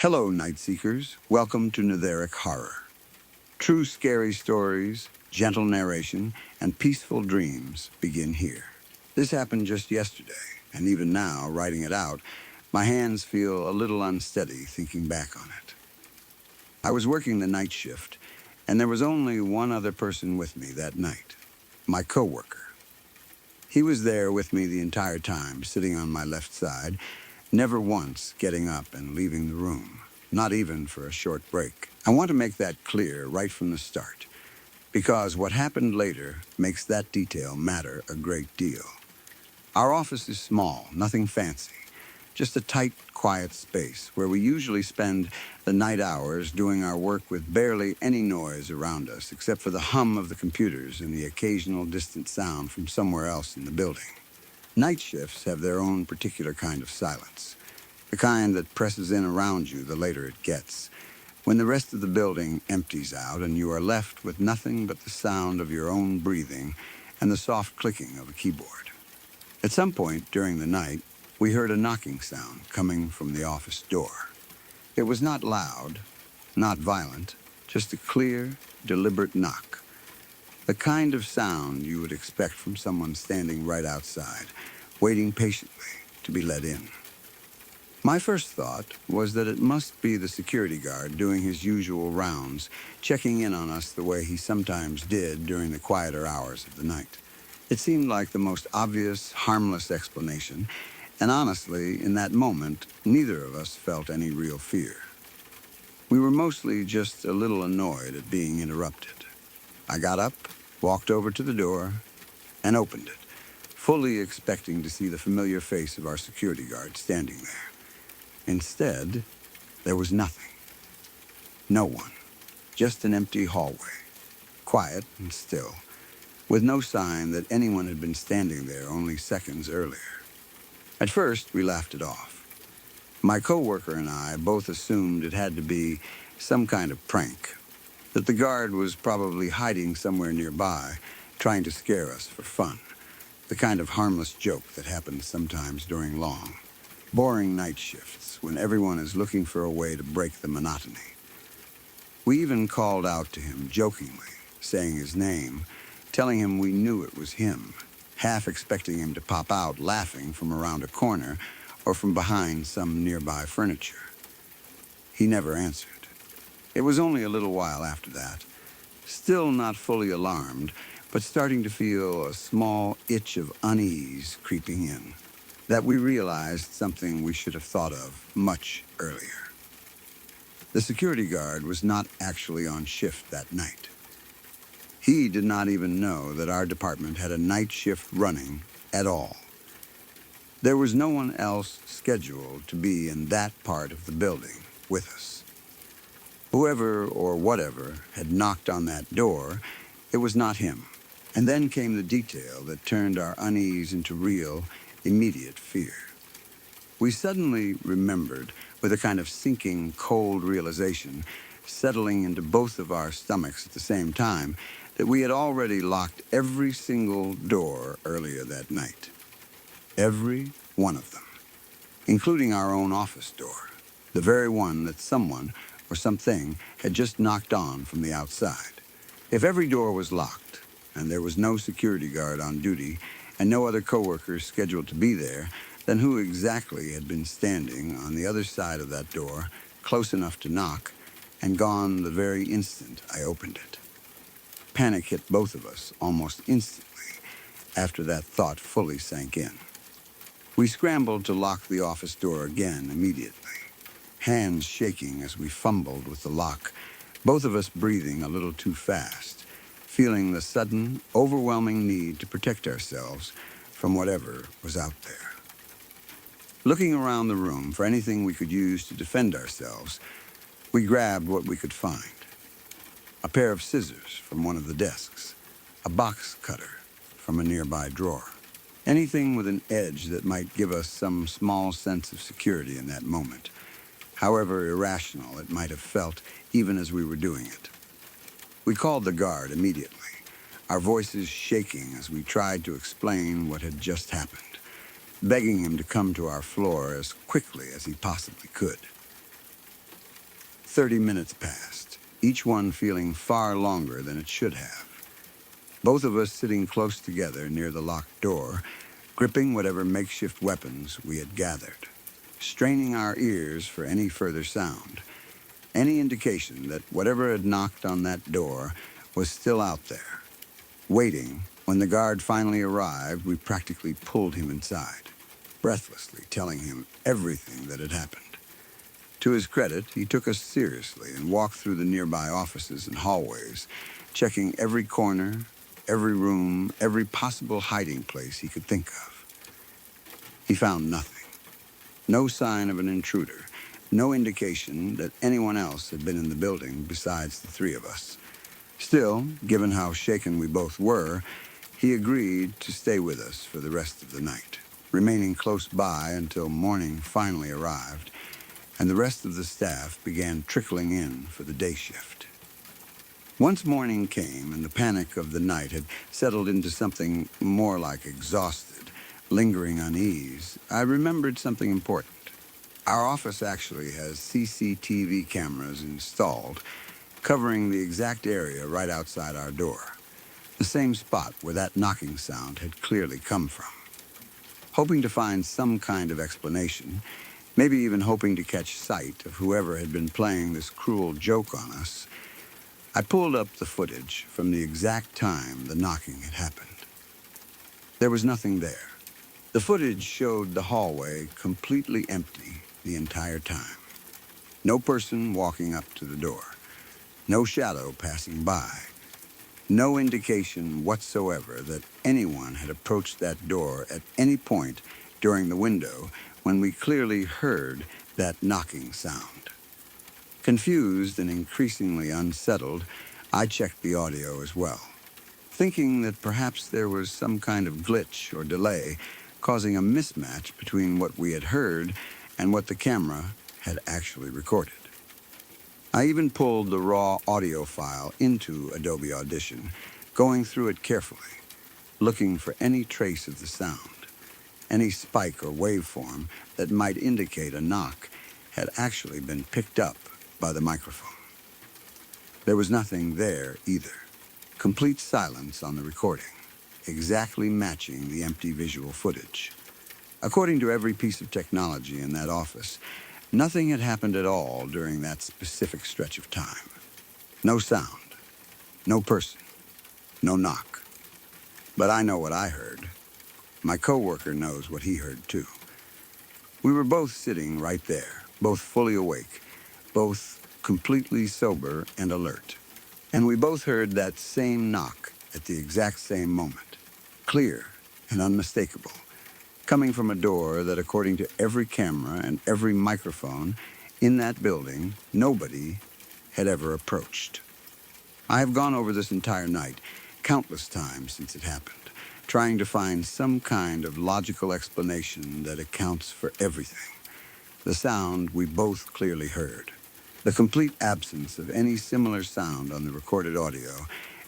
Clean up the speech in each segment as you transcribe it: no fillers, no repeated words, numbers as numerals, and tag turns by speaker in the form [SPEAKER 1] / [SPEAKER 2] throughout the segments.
[SPEAKER 1] Hello, Night Seekers. Welcome to Netheric Horror. True scary stories, gentle narration, and peaceful dreams begin here. This happened just yesterday, and even now, writing it out, my hands feel a little unsteady thinking back on it. I was working the night shift, and there was only one other person with me that night, my coworker. He was there with me the entire time, sitting on my left side, never once getting up and leaving the room, not even for a short break. I want to make that clear right from the start, because what happened later makes that detail matter a great deal. Our office is small, nothing fancy, just a tight, quiet space where we usually spend the night hours doing our work with barely any noise around us except for the hum of the computers and the occasional distant sound from somewhere else in the building. Night shifts have their own particular kind of silence, the kind that presses in around you the later it gets, when the rest of the building empties out and you are left with nothing but the sound of your own breathing and the soft clicking of a keyboard. At some point during the night, we heard a knocking sound coming from the office door. It was not loud, not violent, just a clear, deliberate knock. The kind of sound you would expect from someone standing right outside, waiting patiently to be let in. My first thought was that it must be the security guard doing his usual rounds, checking in on us the way he sometimes did during the quieter hours of the night. It seemed like the most obvious, harmless explanation, and honestly, in that moment, neither of us felt any real fear. We were mostly just a little annoyed at being interrupted. I got up, walked over to the door, and opened it, fully expecting to see the familiar face of our security guard standing there. Instead, there was nothing. No one. Just an empty hallway, quiet and still, with no sign that anyone had been standing there only seconds earlier. At first, we laughed it off. My coworker and I both assumed it had to be some kind of prank, that the guard was probably hiding somewhere nearby, trying to scare us for fun, the kind of harmless joke that happens sometimes during long, boring night shifts when everyone is looking for a way to break the monotony. We even called out to him jokingly, saying his name, telling him we knew it was him, half expecting him to pop out laughing from around a corner or from behind some nearby furniture. He never answered. It was only a little while after that, still not fully alarmed, but starting to feel a small itch of unease creeping in, that we realized something we should have thought of much earlier. The security guard was not actually on shift that night. He did not even know that our department had a night shift running at all. There was no one else scheduled to be in that part of the building with us. Whoever or whatever had knocked on that door, it was not him. And then came the detail that turned our unease into real, immediate fear. We suddenly remembered, with a kind of sinking, cold realization, settling into both of our stomachs at the same time, that we had already locked every single door earlier that night. Every one of them, including our own office door, the very one that someone or something had just knocked on from the outside. If every door was locked, and there was no security guard on duty, and no other coworkers scheduled to be there, then who exactly had been standing on the other side of that door, close enough to knock, and gone the very instant I opened it? Panic hit both of us almost instantly after that thought fully sank in. We scrambled to lock the office door again immediately, hands shaking as we fumbled with the lock, both of us breathing a little too fast, feeling the sudden, overwhelming need to protect ourselves from whatever was out there. Looking around the room for anything we could use to defend ourselves, we grabbed what we could find. A pair of scissors from one of the desks, a box cutter from a nearby drawer. Anything with an edge that might give us some small sense of security in that moment, however irrational it might have felt even as we were doing it. We called the guard immediately, our voices shaking as we tried to explain what had just happened, begging him to come to our floor as quickly as he possibly could. 30 minutes passed, each one feeling far longer than it should have. Both of us sitting close together near the locked door, gripping whatever makeshift weapons we had gathered, straining our ears for any further sound, any indication that whatever had knocked on that door was still out there. Waiting, when the guard finally arrived, we practically pulled him inside, breathlessly telling him everything that had happened. To his credit, he took us seriously and walked through the nearby offices and hallways, checking every corner, every room, every possible hiding place he could think of. He found nothing. No sign of an intruder, no indication that anyone else had been in the building besides the three of us. Still, given how shaken we both were, he agreed to stay with us for the rest of the night, remaining close by until morning finally arrived, and the rest of the staff began trickling in for the day shift. Once morning came and the panic of the night had settled into something more like exhausted, lingering unease, I remembered something important. Our office actually has CCTV cameras installed, covering the exact area right outside our door, the same spot where that knocking sound had clearly come from. Hoping to find some kind of explanation, maybe even hoping to catch sight of whoever had been playing this cruel joke on us, I pulled up the footage from the exact time the knocking had happened. There was nothing there. The footage showed the hallway completely empty the entire time. No person walking up to the door. No shadow passing by. No indication whatsoever that anyone had approached that door at any point during the window when we clearly heard that knocking sound. Confused and increasingly unsettled, I checked the audio as well, thinking that perhaps there was some kind of glitch or delay causing a mismatch between what we had heard and what the camera had actually recorded. I even pulled the raw audio file into Adobe Audition, going through it carefully, looking for any trace of the sound, any spike or waveform that might indicate a knock had actually been picked up by the microphone. There was nothing there either. Complete silence on the recording, exactly matching the empty visual footage. According to every piece of technology in that office, nothing had happened at all during that specific stretch of time. No sound, no person, no knock. But I know what I heard. My coworker knows what he heard too. We were both sitting right there, both fully awake, both completely sober and alert. And we both heard that same knock at the exact same moment, clear and unmistakable, coming from a door that, according to every camera and every microphone in that building, nobody had ever approached. I have gone over this entire night countless times since it happened, trying to find some kind of logical explanation that accounts for everything. The sound we both clearly heard, the complete absence of any similar sound on the recorded audio,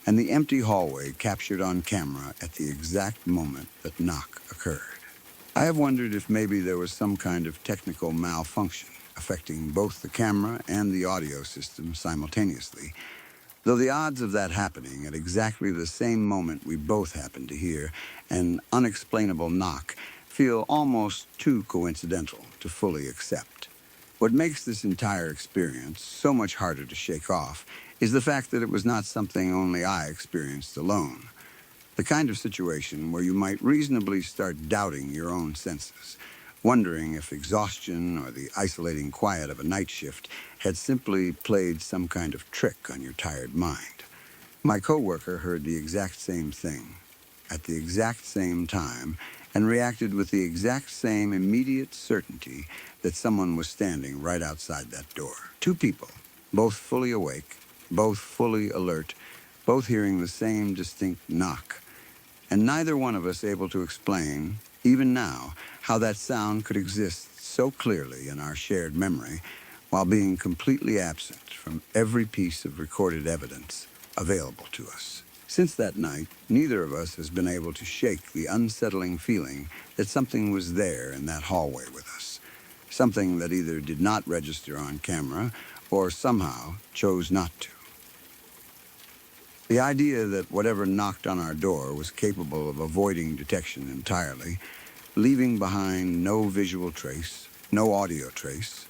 [SPEAKER 1] and the empty hallway captured on camera at the exact moment that knock occurred. I have wondered if maybe there was some kind of technical malfunction affecting both the camera and the audio system simultaneously, though the odds of that happening at exactly the same moment we both happened to hear an unexplainable knock feel almost too coincidental to fully accept. What makes this entire experience so much harder to shake off is the fact that it was not something only I experienced alone. The kind of situation where you might reasonably start doubting your own senses, wondering if exhaustion or the isolating quiet of a night shift had simply played some kind of trick on your tired mind. My coworker heard the exact same thing, at the exact same time, and reacted with the exact same immediate certainty that someone was standing right outside that door. Two people, both fully awake, both fully alert, both hearing the same distinct knock, and neither one of us able to explain, even now, how that sound could exist so clearly in our shared memory while being completely absent from every piece of recorded evidence available to us. Since that night, neither of us has been able to shake the unsettling feeling that something was there in that hallway with us, something that either did not register on camera or somehow chose not to. The idea that whatever knocked on our door was capable of avoiding detection entirely, leaving behind no visual trace, no audio trace,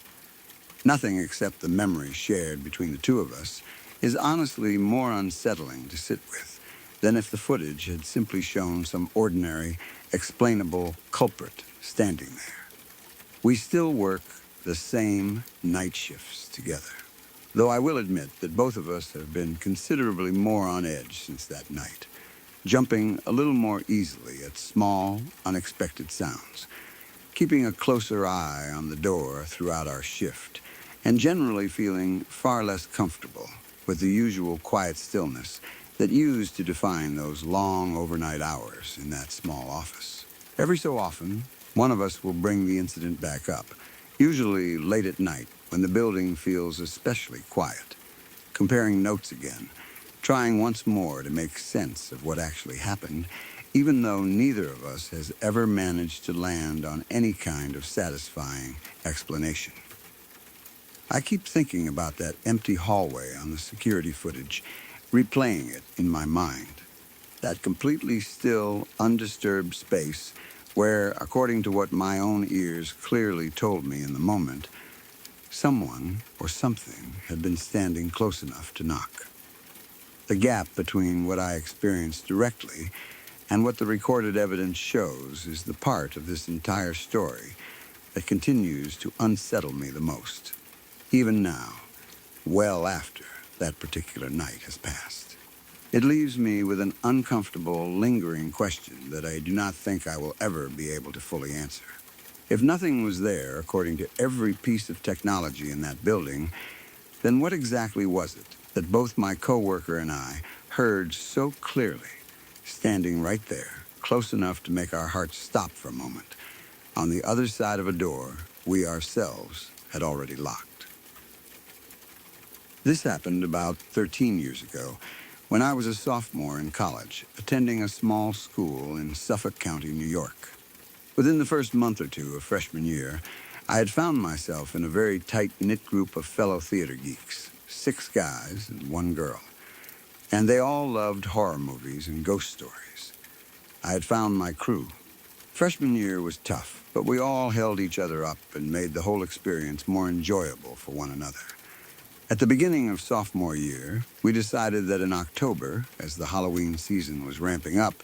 [SPEAKER 1] nothing except the memory shared between the two of us, is honestly more unsettling to sit with than if the footage had simply shown some ordinary, explainable culprit standing there. We still work the same night shifts together, though I will admit that both of us have been considerably more on edge since that night, jumping a little more easily at small, unexpected sounds, keeping a closer eye on the door throughout our shift, and generally feeling far less comfortable with the usual quiet stillness that used to define those long overnight hours in that small office. Every so often, one of us will bring the incident back up, usually late at night when the building feels especially quiet, comparing notes again, trying once more to make sense of what actually happened, even though neither of us has ever managed to land on any kind of satisfying explanation. I keep thinking about that empty hallway on the security footage, replaying it in my mind. That completely still, undisturbed space where, according to what my own ears clearly told me in the moment, someone or something had been standing close enough to knock. The gap between what I experienced directly and what the recorded evidence shows is the part of this entire story that continues to unsettle me the most, even now, well after that particular night has passed. It leaves me with an uncomfortable, lingering question that I do not think I will ever be able to fully answer. If nothing was there, according to every piece of technology in that building, then what exactly was it that both my coworker and I heard so clearly, standing right there, close enough to make our hearts stop for a moment, on the other side of a door we ourselves had already locked? This happened about 13 years ago, when I was a sophomore in college, attending a small school in Suffolk County, New York. Within the first month or two of freshman year, I had found myself in a very tight-knit group of fellow theater geeks, 6 guys and 1 girl. And they all loved horror movies and ghost stories. I had found my crew. Freshman year was tough, but we all held each other up and made the whole experience more enjoyable for one another. At the beginning of sophomore year, we decided that in October, as the Halloween season was ramping up,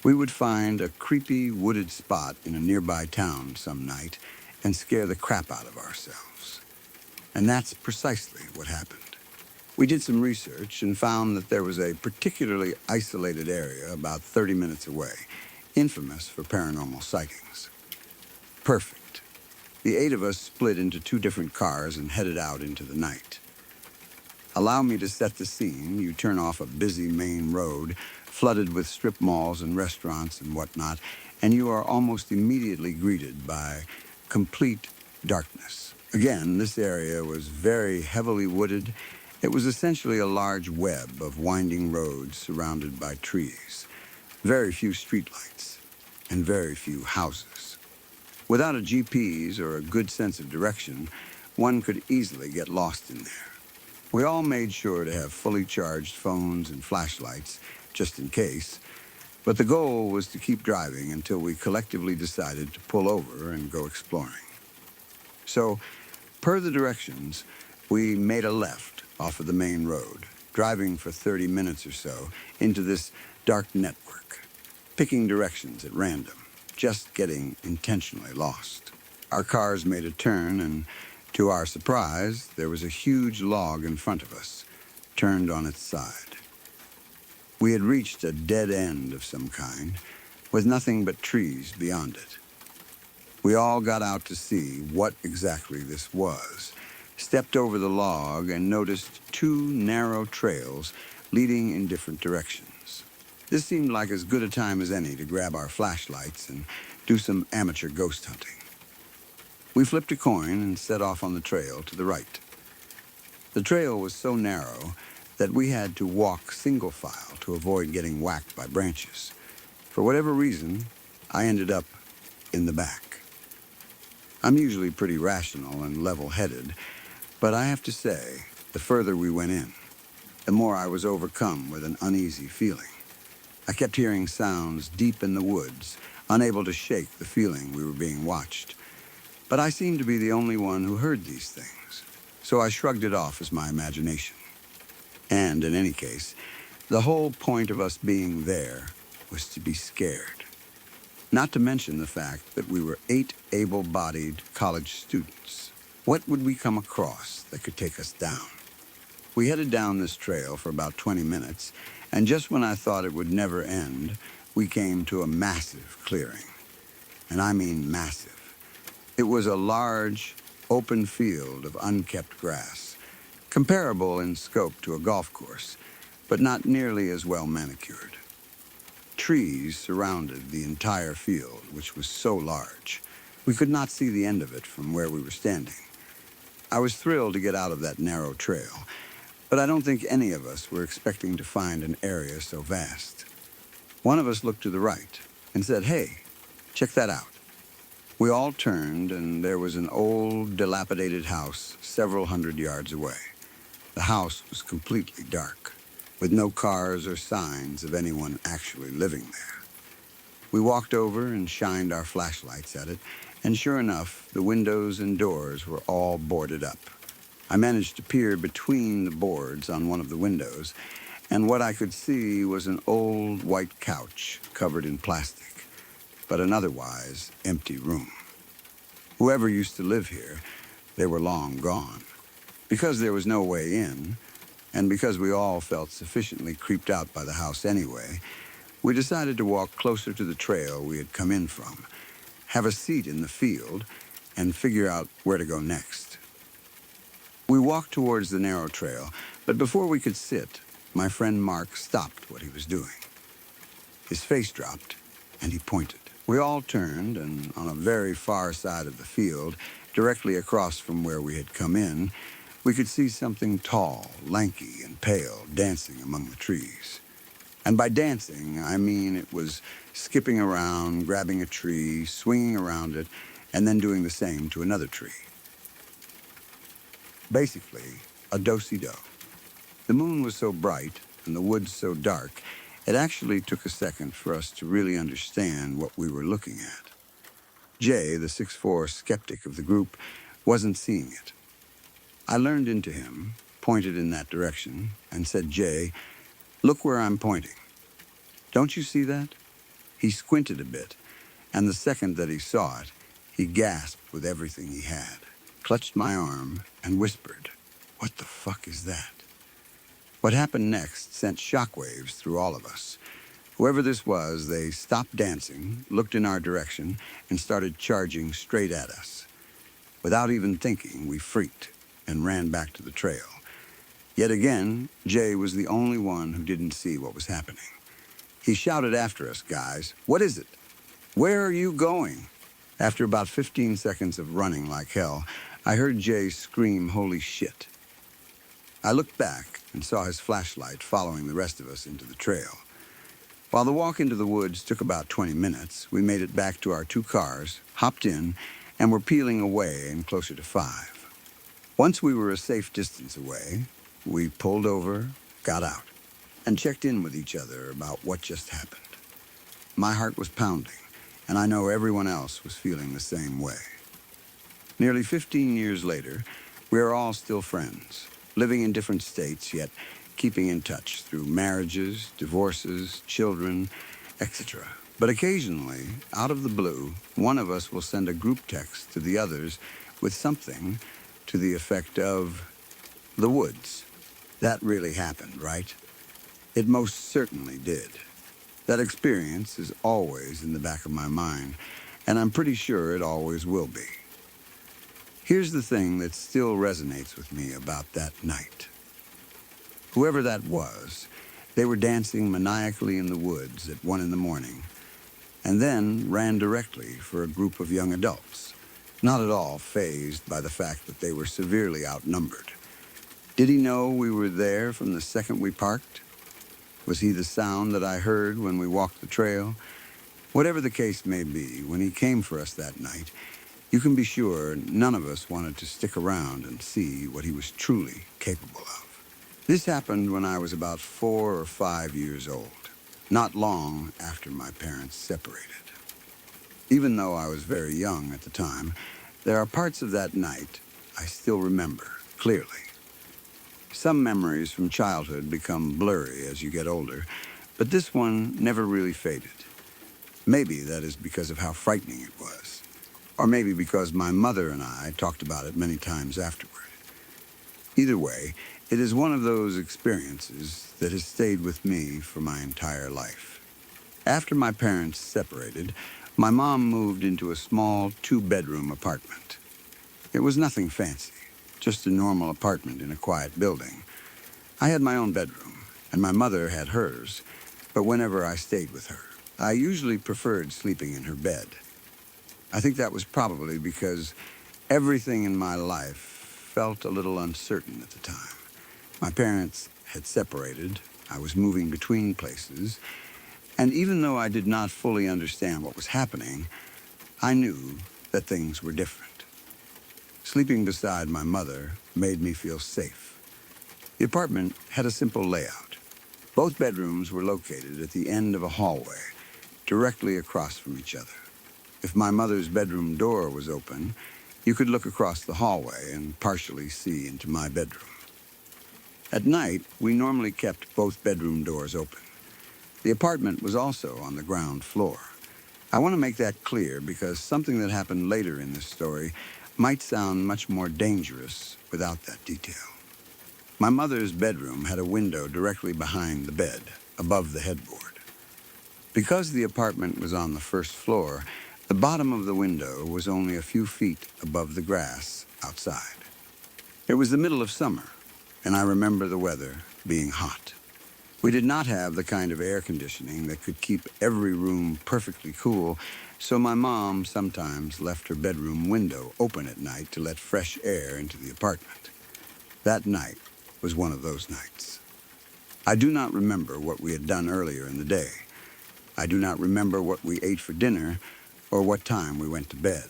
[SPEAKER 1] we would find a creepy wooded spot in a nearby town some night and scare the crap out of ourselves. And that's precisely what happened. We did some research and found that there was a particularly isolated area about 30 minutes away, infamous for paranormal sightings. Perfect. The 8 of us split into 2 different cars and headed out into the night. Allow me to set the scene. You turn off a busy main road, flooded with strip malls and restaurants and whatnot, and you are almost immediately greeted by complete darkness. Again, this area was very heavily wooded. It was essentially a large web of winding roads surrounded by trees, very few streetlights, and very few houses. Without a GPS or a good sense of direction, one could easily get lost in there. We all made sure to have fully charged phones and flashlights, just in case, but the goal was to keep driving until we collectively decided to pull over and go exploring. So, per the directions, we made a left off of the main road, driving for 30 minutes or so into this dark network, picking directions at random, just getting intentionally lost. Our cars made a turn, and to our surprise, there was a huge log in front of us, turned on its side. We had reached a dead end of some kind, with nothing but trees beyond it. We all got out to see what exactly this was, stepped over the log, and noticed 2 narrow trails leading in different directions. This seemed like as good a time as any to grab our flashlights and do some amateur ghost hunting. We flipped a coin and set off on the trail to the right. The trail was so narrow that we had to walk single file to avoid getting whacked by branches. For whatever reason, I ended up in the back. I'm usually pretty rational and level-headed, but I have to say, the further we went in, the more I was overcome with an uneasy feeling. I kept hearing sounds deep in the woods, unable to shake the feeling we were being watched. But I seemed to be the only one who heard these things, so I shrugged it off as my imagination. And in any case, the whole point of us being there was to be scared. Not to mention the fact that we were 8 able-bodied college students. What would we come across that could take us down? We headed down this trail for about 20 minutes, and just when I thought it would never end, we came to a massive clearing. And I mean massive. It was a large, open field of unkept grass, comparable in scope to a golf course, but not nearly as well manicured. Trees surrounded the entire field, which was so large. We could not see the end of it from where we were standing. I was thrilled to get out of that narrow trail, but I don't think any of us were expecting to find an area so vast. One of us looked to the right and said, "Hey, check that out." We all turned, and there was an old, dilapidated house several hundred yards away. The house was completely dark, with no cars or signs of anyone actually living there. We walked over and shined our flashlights at it, and sure enough, the windows and doors were all boarded up. I managed to peer between the boards on one of the windows, and what I could see was an old white couch covered in plastic, but an otherwise empty room. Whoever used to live here, they were long gone. Because there was no way in, and because we all felt sufficiently creeped out by the house anyway, we decided to walk closer to the trail we had come in from, have a seat in the field, and figure out where to go next. We walked towards the narrow trail, but before we could sit, my friend Mark stopped what he was doing. His face dropped, and he pointed. We all turned, and on a very far side of the field, directly across from where we had come in, we could see something tall, lanky, and pale dancing among the trees. And by dancing, I mean it was skipping around, grabbing a tree, swinging around it, and then doing the same to another tree. Basically, a do-si-do. The moon was so bright and the woods so dark, it actually took a second for us to really understand what we were looking at. Jay, the 6'4" skeptic of the group, wasn't seeing it. I leaned into him, pointed in that direction, and said, "Jay, look where I'm pointing. Don't you see that?" He squinted a bit, and the second that he saw it, he gasped with everything he had, clutched my arm, and whispered, "What the fuck is that?" What happened next sent shockwaves through all of us. Whoever this was, they stopped dancing, looked in our direction, and started charging straight at us. Without even thinking, we freaked and ran back to the trail. Yet again, Jay was the only one who didn't see what was happening. He shouted after us, "Guys, what is it? Where are you going?" After about 15 seconds of running like hell, I heard Jay scream, "Holy shit." I looked back and saw his flashlight following the rest of us into the trail. While the walk into the woods took about 20 minutes, we made it back to our 2 cars, hopped in, and were peeling away in closer to 5. Once we were a safe distance away, we pulled over, got out, and checked in with each other about what just happened. My heart was pounding, and I know everyone else was feeling the same way. Nearly 15 years later, we are all still friends, living in different states, yet keeping in touch through marriages, divorces, children, etc. But occasionally, out of the blue, one of us will send a group text to the others with something to the effect of, "The woods. That really happened, right?" It most certainly did. That experience is always in the back of my mind, and I'm pretty sure it always will be. Here's the thing that still resonates with me about that night. Whoever that was, they were dancing maniacally in the woods at 1 in the morning, and then ran directly for a group of young adults, not at all fazed by the fact that they were severely outnumbered. Did he know we were there from the second we parked? Was he the sound that I heard when we walked the trail? Whatever the case may be, when he came for us that night, You can be sure none of us wanted to stick around and see what he was truly capable of. This happened when I was about 4 or 5 years old, not long after my parents separated. Even though I was very young at the time, there are parts of that night I still remember clearly. Some memories from childhood become blurry as you get older, but this one never really faded. Maybe that is because of how frightening it was, or maybe because my mother and I talked about it many times afterward. Either way, it is one of those experiences that has stayed with me for my entire life. After my parents separated, my mom moved into a small 2-bedroom apartment. It was nothing fancy, just a normal apartment in a quiet building. I had my own bedroom, and my mother had hers, but whenever I stayed with her, I usually preferred sleeping in her bed. I think that was probably because everything in my life felt a little uncertain at the time. My parents had separated, I was moving between places, and even though I did not fully understand what was happening, I knew that things were different. Sleeping beside my mother made me feel safe. The apartment had a simple layout. Both bedrooms were located at the end of a hallway, directly across from each other. If my mother's bedroom door was open, you could look across the hallway and partially see into my bedroom. At night, we normally kept both bedroom doors open. The apartment was also on the ground floor. I want to make that clear because something that happened later in this story might sound much more dangerous without that detail. My mother's bedroom had a window directly behind the bed, above the headboard. Because the apartment was on the first floor, the bottom of the window was only a few feet above the grass outside. It was the middle of summer, and I remember the weather being hot. We did not have the kind of air conditioning that could keep every room perfectly cool, so my mom sometimes left her bedroom window open at night to let fresh air into the apartment. That night was one of those nights. I do not remember what we had done earlier in the day. I do not remember what we ate for dinner or what time we went to bed.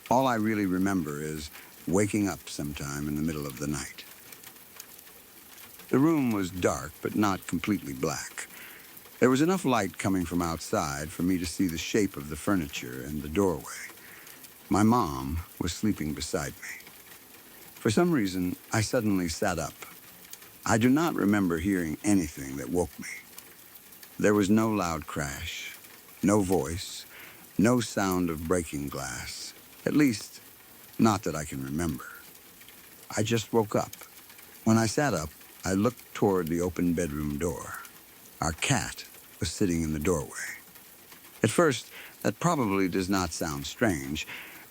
[SPEAKER 1] All I really remember is waking up sometime in the middle of the night. The room was dark, but not completely black. There was enough light coming from outside for me to see the shape of the furniture and the doorway. My mom was sleeping beside me. For some reason, I suddenly sat up. I do not remember hearing anything that woke me. There was no loud crash, no voice, no sound of breaking glass. At least, not that I can remember. I just woke up. When I sat up, I looked toward the open bedroom door. Our cat was sitting in the doorway. At first, that probably does not sound strange,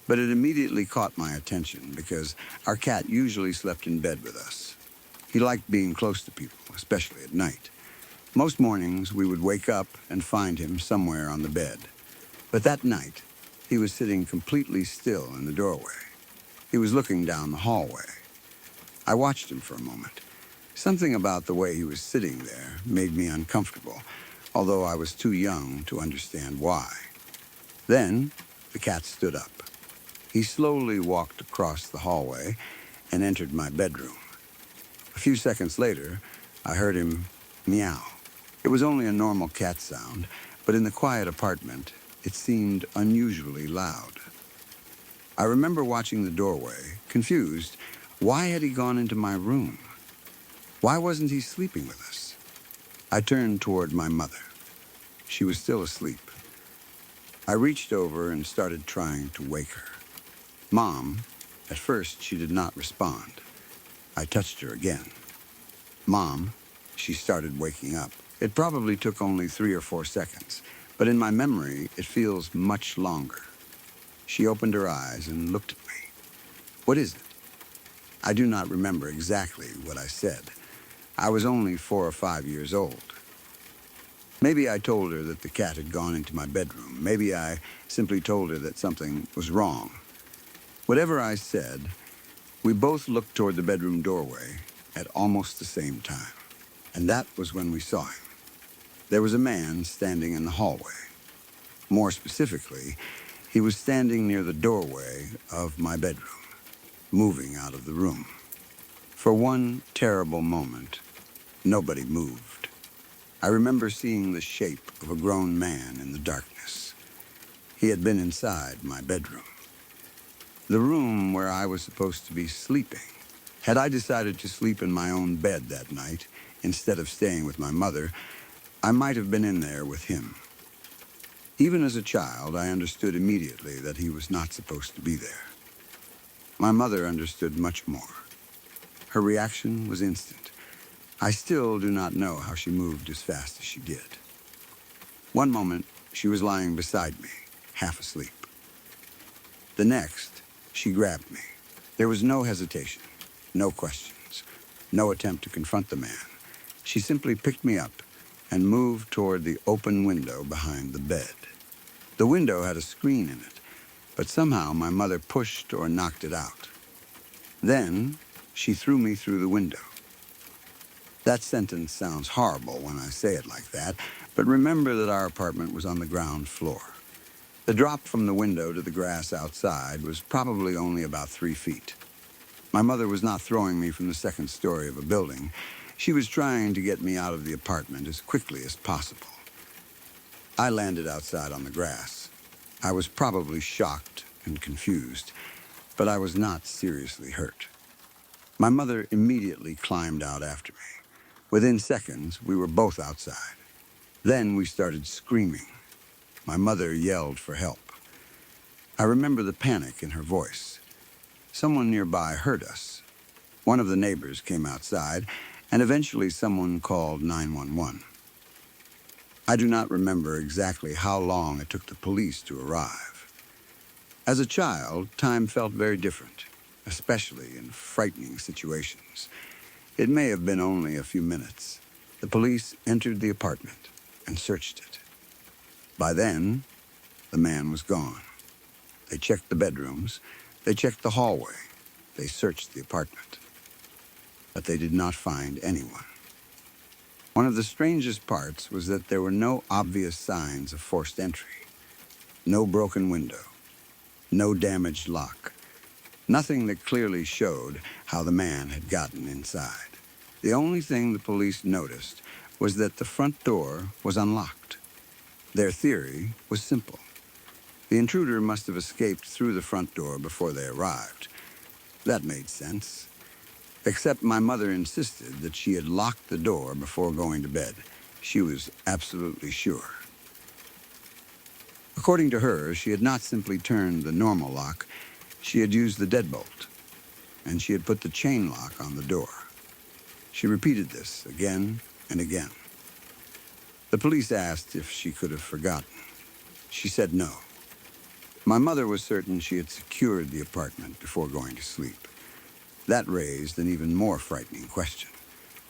[SPEAKER 1] but it immediately caught my attention because our cat usually slept in bed with us. He liked being close to people, especially at night. Most mornings, we would wake up and find him somewhere on the bed. But that night, he was sitting completely still in the doorway. He was looking down the hallway. I watched him for a moment. Something about the way he was sitting there made me uncomfortable, although I was too young to understand why. Then, the cat stood up. He slowly walked across the hallway and entered my bedroom. A few seconds later, I heard him meow. It was only a normal cat sound, but in the quiet apartment, it seemed unusually loud. I remember watching the doorway, confused. Why had he gone into my room? Why wasn't he sleeping with us? I turned toward my mother. She was still asleep. I reached over and started trying to wake her. Mom, at first she did not respond. I touched her again. Mom, she started waking up. It probably took only 3 or 4 seconds, but in my memory, it feels much longer. She opened her eyes and looked at me. What is it? I do not remember exactly what I said. I was only 4 or 5 years old. Maybe I told her that the cat had gone into my bedroom. Maybe I simply told her that something was wrong. Whatever I said, we both looked toward the bedroom doorway at almost the same time. And that was when we saw him. There was a man standing in the hallway. More specifically, He was standing near the doorway of my bedroom, moving out of the room. For one terrible moment, nobody moved. I remember seeing the shape of a grown man in the darkness. He had been inside my bedroom, the room where I was supposed to be sleeping. Had I decided to sleep in my own bed that night, instead of staying with my mother, I might have been in there with him. Even as a child, I understood immediately that he was not supposed to be there. My mother understood much more. Her reaction was instant. I still do not know how she moved as fast as she did. One moment, she was lying beside me, half asleep. The next, she grabbed me. There was no hesitation, no questions, no attempt to confront the man. She simply picked me up and moved toward the open window behind the bed. The window had a screen in it, but somehow my mother pushed or knocked it out. Then, she threw me through the window. That sentence sounds horrible when I say it like that, but remember that our apartment was on the ground floor. The drop from the window to the grass outside was probably only about 3 feet. My mother was not throwing me from the second story of a building. She was trying to get me out of the apartment as quickly as possible. I landed outside on the grass. I was probably shocked and confused, but I was not seriously hurt. My mother immediately climbed out after me. Within seconds, we were both outside. Then we started screaming. My mother yelled for help. I remember the panic in her voice. Someone nearby heard us. One of the neighbors came outside, and eventually someone called 911. I do not remember exactly how long it took the police to arrive. As a child, time felt very different, especially in frightening situations. It may have been only a few minutes. The police entered the apartment and searched it. By then, the man was gone. They checked the bedrooms. They checked the hallway. They searched the apartment. But they did not find anyone. One of the strangest parts was that there were no obvious signs of forced entry. No broken window. No damaged lock. Nothing that clearly showed how the man had gotten inside. The only thing the police noticed was that the front door was unlocked. Their theory was simple. The intruder must have escaped through the front door before they arrived. That made sense. Except my mother insisted that she had locked the door before going to bed. She was absolutely sure. According to her, she had not simply turned the normal lock. She had used the deadbolt, and she had put the chain lock on the door. She repeated this again and again. The police asked if she could have forgotten. She said no. My mother was certain she had secured the apartment before going to sleep. That raised an even more frightening question.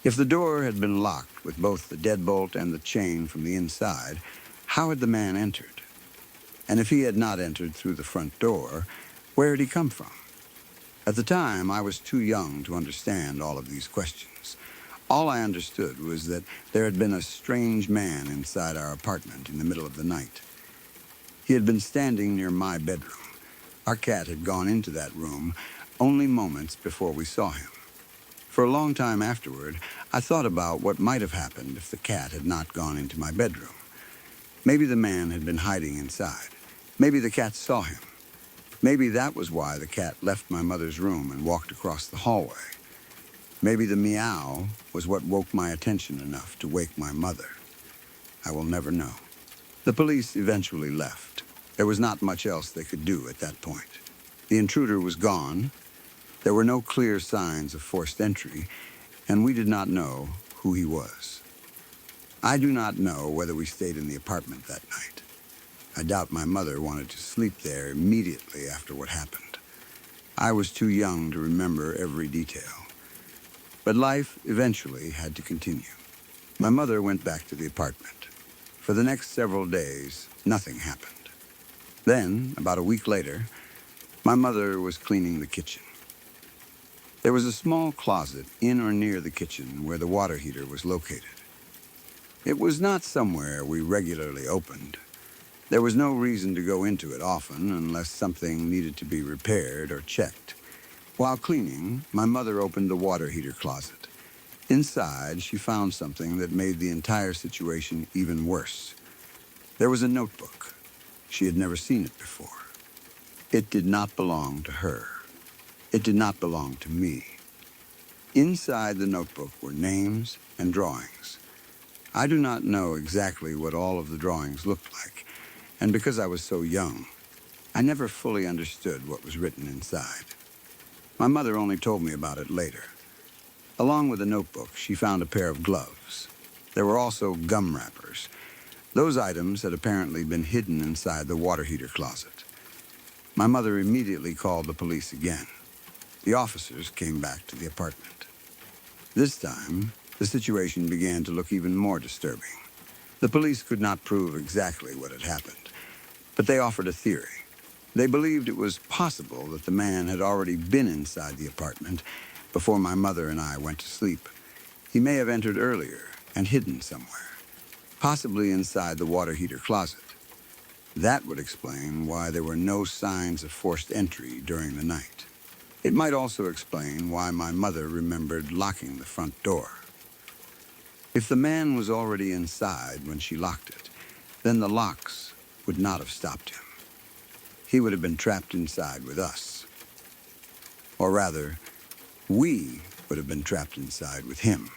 [SPEAKER 1] If the door had been locked with both the deadbolt and the chain from the inside, how had the man entered? And if he had not entered through the front door, where had he come from? At the time, I was too young to understand all of these questions. All I understood was that there had been a strange man inside our apartment in the middle of the night. He had been standing near my bedroom. Our cat had gone into that room only moments before we saw him. For a long time afterward, I thought about what might have happened if the cat had not gone into my bedroom. Maybe the man had been hiding inside. Maybe the cat saw him. Maybe that was why the cat left my mother's room and walked across the hallway. Maybe the meow was what woke my attention enough to wake my mother. I will never know. The police eventually left. There was not much else they could do at that point. The intruder was gone. There were no clear signs of forced entry, and we did not know who he was. I do not know whether we stayed in the apartment that night. I doubt my mother wanted to sleep there immediately after what happened. I was too young to remember every detail. But life eventually had to continue. My mother went back to the apartment. For the next several days, nothing happened. Then, about a week later, my mother was cleaning the kitchen. There was a small closet in or near the kitchen where the water heater was located. It was not somewhere we regularly opened. There was no reason to go into it often unless something needed to be repaired or checked. While cleaning, my mother opened the water heater closet. Inside, she found something that made the entire situation even worse. There was a notebook. She had never seen it before. It did not belong to her. It did not belong to me. Inside the notebook were names and drawings. I do not know exactly what all of the drawings looked like, and because I was so young, I never fully understood what was written inside. My mother only told me about it later. Along with the notebook, she found a pair of gloves. There were also gum wrappers. Those items had apparently been hidden inside the water heater closet. My mother immediately called the police again. The officers came back to the apartment. This time, the situation began to look even more disturbing. The police could not prove exactly what had happened, but they offered a theory. They believed it was possible that the man had already been inside the apartment before my mother and I went to sleep. He may have entered earlier and hidden somewhere, possibly inside the water heater closet. That would explain why there were no signs of forced entry during the night. It might also explain why my mother remembered locking the front door. If the man was already inside when she locked it, then the locks would not have stopped him. He would have been trapped inside with us. Or rather, we would have been trapped inside with him.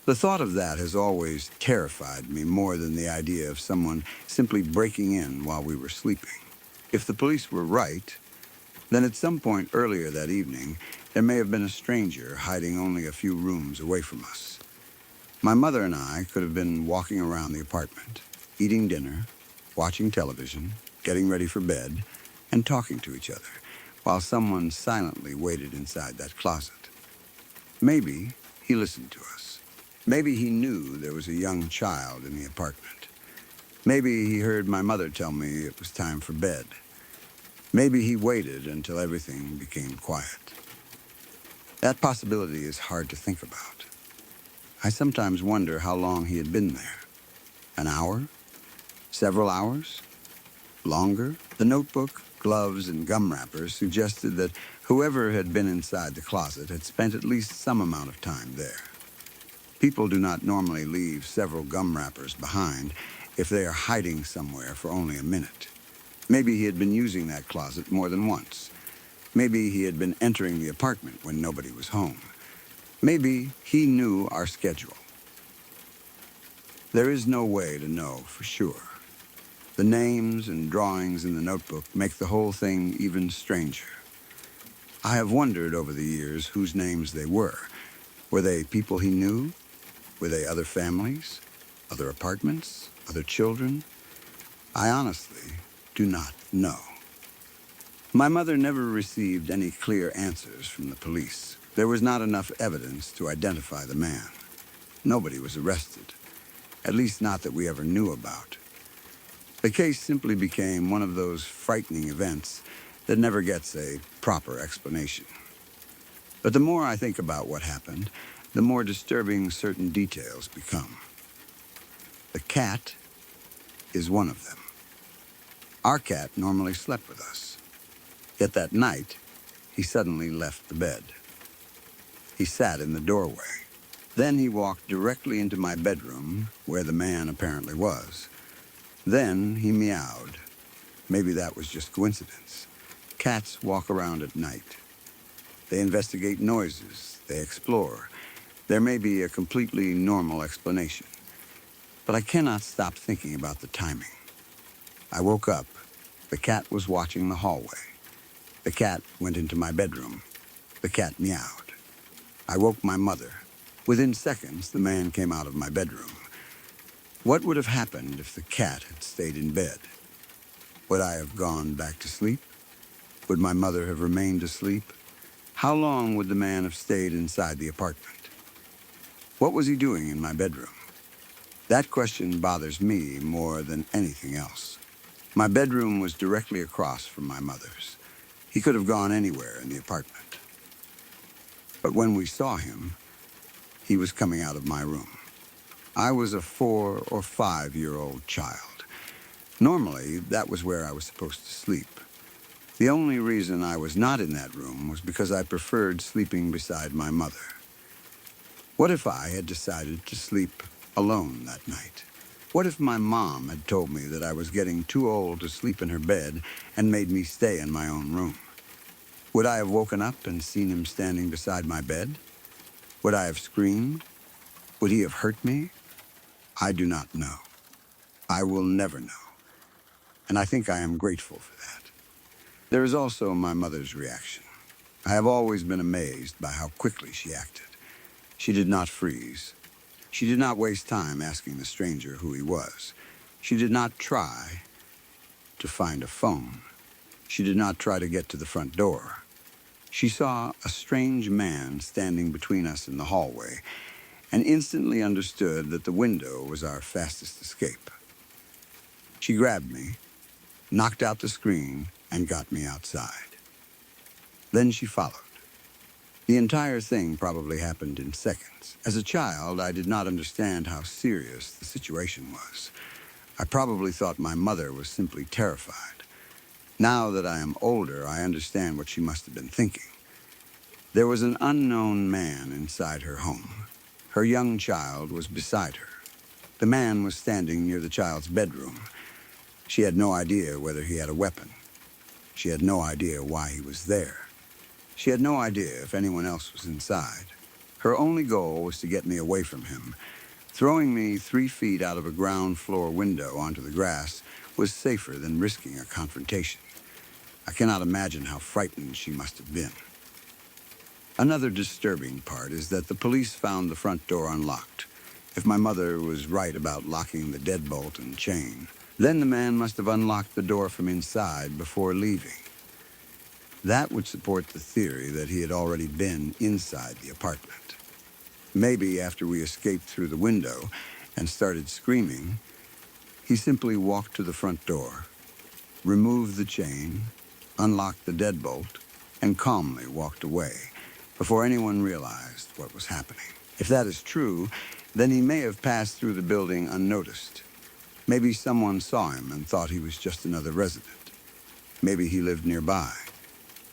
[SPEAKER 1] The thought of that has always terrified me more than the idea of someone simply breaking in while we were sleeping. If the police were right, then at some point earlier that evening, there may have been a stranger hiding only a few rooms away from us. My mother and I could have been walking around the apartment, eating dinner, watching television, getting ready for bed, and talking to each other, while someone silently waited inside that closet. Maybe he listened to us. Maybe he knew there was a young child in the apartment. Maybe he heard my mother tell me it was time for bed. Maybe he waited until everything became quiet. That possibility is hard to think about. I sometimes wonder how long he had been there. An hour? Several hours? Longer? The notebook, gloves, and gum wrappers suggested that whoever had been inside the closet had spent at least some amount of time there. People do not normally leave several gum wrappers behind if they are hiding somewhere for only a minute. Maybe he had been using that closet more than once. Maybe he had been entering the apartment when nobody was home. Maybe he knew our schedule. There is no way to know for sure. The names and drawings in the notebook make the whole thing even stranger. I have wondered over the years whose names they were. Were they people he knew? Were they other families? Other apartments? Other children? I honestly do not know. My mother never received any clear answers from the police. There was not enough evidence to identify the man. Nobody was arrested, at least not that we ever knew about. The case simply became one of those frightening events that never gets a proper explanation. But the more I think about what happened, the more disturbing certain details become. The cat is one of them. Our cat normally slept with us. Yet that night, he suddenly left the bed. He sat in the doorway. Then he walked directly into my bedroom, where the man apparently was. Then he meowed. Maybe that was just coincidence. Cats walk around at night. They investigate noises. They explore. There may be a completely normal explanation. But I cannot stop thinking about the timing. I woke up. The cat was watching the hallway. The cat went into my bedroom. The cat meowed. I woke my mother. Within seconds, the man came out of my bedroom. What would have happened if the cat had stayed in bed? Would I have gone back to sleep? Would my mother have remained asleep? How long would the man have stayed inside the apartment? What was he doing in my bedroom? That question bothers me more than anything else. My bedroom was directly across from my mother's. He could have gone anywhere in the apartment. But when we saw him, he was coming out of my room. I was a 4 or 5-year-old child. Normally, that was where I was supposed to sleep. The only reason I was not in that room was because I preferred sleeping beside my mother. What if I had decided to sleep alone that night? What if my mom had told me that I was getting too old to sleep in her bed and made me stay in my own room? Would I have woken up and seen him standing beside my bed? Would I have screamed? Would he have hurt me? I do not know. I will never know. And I think I am grateful for that. There is also my mother's reaction. I have always been amazed by how quickly she acted. She did not freeze. She did not waste time asking the stranger who he was. She did not try to find a phone. She did not try to get to the front door. She saw a strange man standing between us in the hallway and instantly understood that the window was our fastest escape. She grabbed me, knocked out the screen, and got me outside. Then she followed. The entire thing probably happened in seconds. As a child, I did not understand how serious the situation was. I probably thought my mother was simply terrified. Now that I am older, I understand what she must have been thinking. There was an unknown man inside her home. Her young child was beside her. The man was standing near the child's bedroom. She had no idea whether he had a weapon. She had no idea why he was there. She had no idea if anyone else was inside. Her only goal was to get me away from him. Throwing me 3 feet out of a ground floor window onto the grass was safer than risking a confrontation. I cannot imagine how frightened she must have been. Another disturbing part is that the police found the front door unlocked. If my mother was right about locking the deadbolt and chain, then the man must have unlocked the door from inside before leaving. That would support the theory that he had already been inside the apartment. Maybe after we escaped through the window and started screaming, he simply walked to the front door, removed the chain, unlocked the deadbolt, and calmly walked away before anyone realized what was happening. If that is true, then he may have passed through the building unnoticed. Maybe someone saw him and thought he was just another resident. Maybe he lived nearby.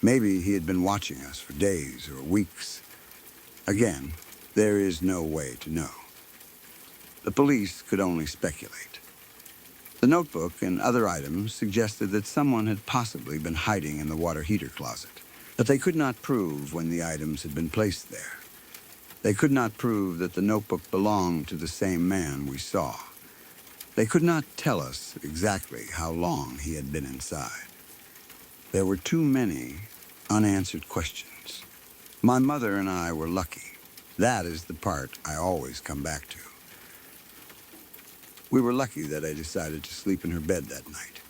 [SPEAKER 1] Maybe he had been watching us for days or weeks. Again, there is no way to know. The police could only speculate. The notebook and other items suggested that someone had possibly been hiding in the water heater closet, but they could not prove when the items had been placed there. They could not prove that the notebook belonged to the same man we saw. They could not tell us exactly how long he had been inside. There were too many unanswered questions. My mother and I were lucky. That is the part I always come back to. We were lucky that I decided to sleep in her bed that night.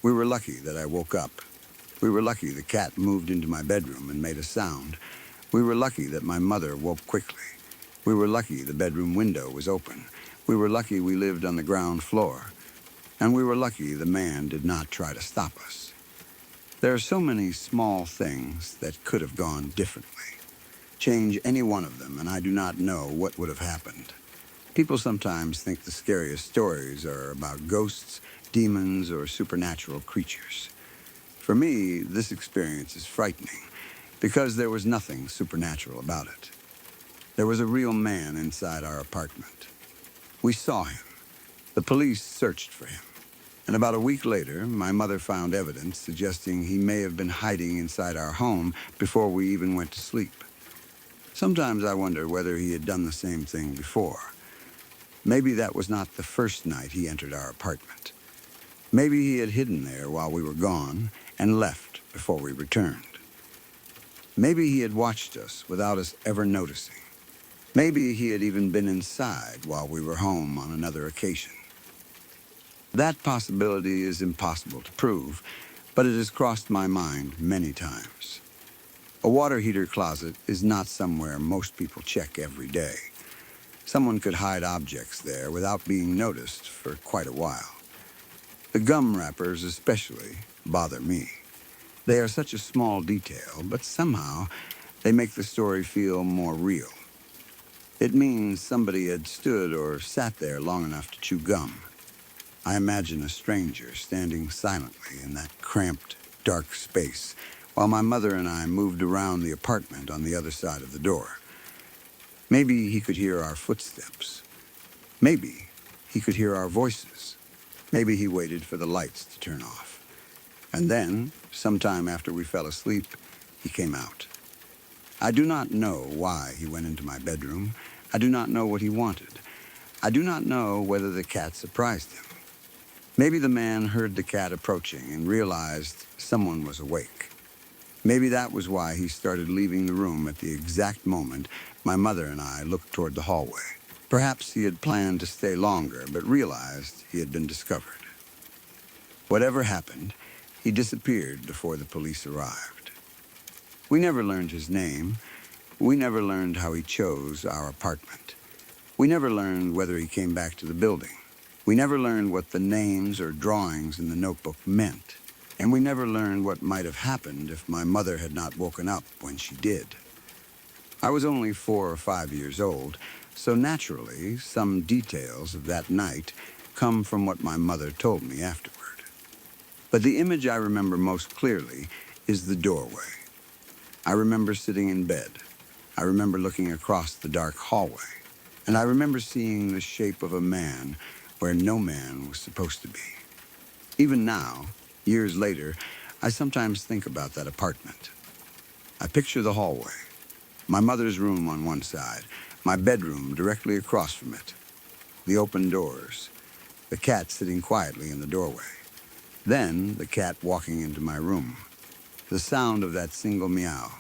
[SPEAKER 1] We were lucky that I woke up. We were lucky the cat moved into my bedroom and made a sound. We were lucky that my mother woke quickly. We were lucky the bedroom window was open. We were lucky we lived on the ground floor. And we were lucky the man did not try to stop us. There are so many small things that could have gone differently. Change any one of them, and I do not know what would have happened. People sometimes think the scariest stories are about ghosts, demons, or supernatural creatures. For me, this experience is frightening because there was nothing supernatural about it. There was a real man inside our apartment. We saw him. The police searched for him. And about a week later, my mother found evidence suggesting he may have been hiding inside our home before we even went to sleep. Sometimes I wonder whether he had done the same thing before. Maybe that was not the first night he entered our apartment. Maybe he had hidden there while we were gone and left before we returned. Maybe he had watched us without us ever noticing. Maybe he had even been inside while we were home on another occasion. That possibility is impossible to prove, but it has crossed my mind many times. A water heater closet is not somewhere most people check every day. Someone could hide objects there without being noticed for quite a while. The gum wrappers especially bother me. They are such a small detail, but somehow they make the story feel more real. It means somebody had stood or sat there long enough to chew gum. I imagine a stranger standing silently in that cramped, dark space while my mother and I moved around the apartment on the other side of the door. Maybe he could hear our footsteps. Maybe he could hear our voices. Maybe he waited for the lights to turn off. And then, sometime after we fell asleep, he came out. I do not know why he went into my bedroom. I do not know what he wanted. I do not know whether the cat surprised him. Maybe the man heard the cat approaching and realized someone was awake. Maybe that was why he started leaving the room at the exact moment my mother and I looked toward the hallway. Perhaps he had planned to stay longer, but realized he had been discovered. Whatever happened, he disappeared before the police arrived. We never learned his name. We never learned how he chose our apartment. We never learned whether he came back to the building. We never learned what the names or drawings in the notebook meant. And we never learned what might have happened if my mother had not woken up when she did. I was only 4 or 5 years old, so naturally, some details of that night come from what my mother told me afterward. But the image I remember most clearly is the doorway. I remember sitting in bed. I remember looking across the dark hallway. And I remember seeing the shape of a man where no man was supposed to be. Even now, years later, I sometimes think about that apartment. I picture the hallway, my mother's room on one side, my bedroom directly across from it, the open doors, the cat sitting quietly in the doorway, then the cat walking into my room, the sound of that single meow,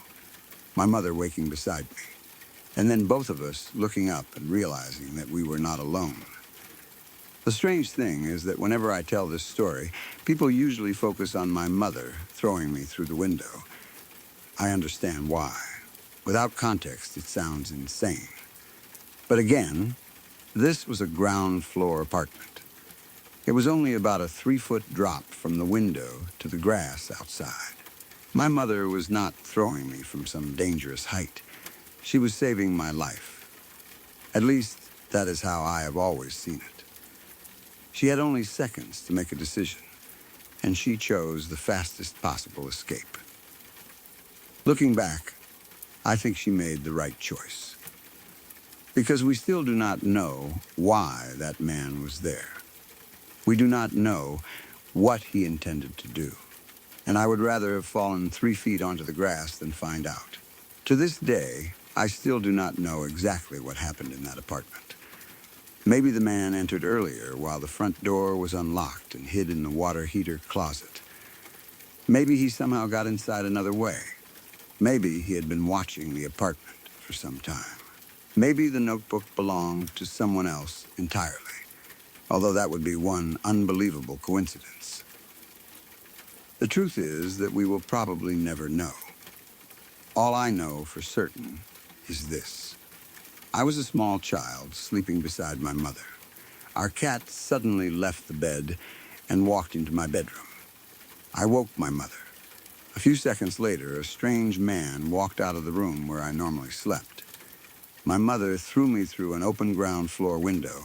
[SPEAKER 1] my mother waking beside me, and then both of us looking up and realizing that we were not alone. The strange thing is that whenever I tell this story, people usually focus on my mother throwing me through the window. I understand why. Without context, it sounds insane. But again, this was a ground floor apartment. It was only about a 3-foot drop from the window to the grass outside. My mother was not throwing me from some dangerous height. She was saving my life. At least, that is how I have always seen it. She had only seconds to make a decision, and she chose the fastest possible escape. Looking back, I think she made the right choice. Because we still do not know why that man was there. We do not know what he intended to do. And I would rather have fallen 3 feet onto the grass than find out. To this day, I still do not know exactly what happened in that apartment. Maybe the man entered earlier while the front door was unlocked and hid in the water heater closet. Maybe he somehow got inside another way. Maybe he had been watching the apartment for some time. Maybe the notebook belonged to someone else entirely, although that would be one unbelievable coincidence. The truth is that we will probably never know. All I know for certain is this. I was a small child sleeping beside my mother. Our cat suddenly left the bed and walked into my bedroom. I woke my mother. A few seconds later, a strange man walked out of the room where I normally slept. My mother threw me through an open ground floor window,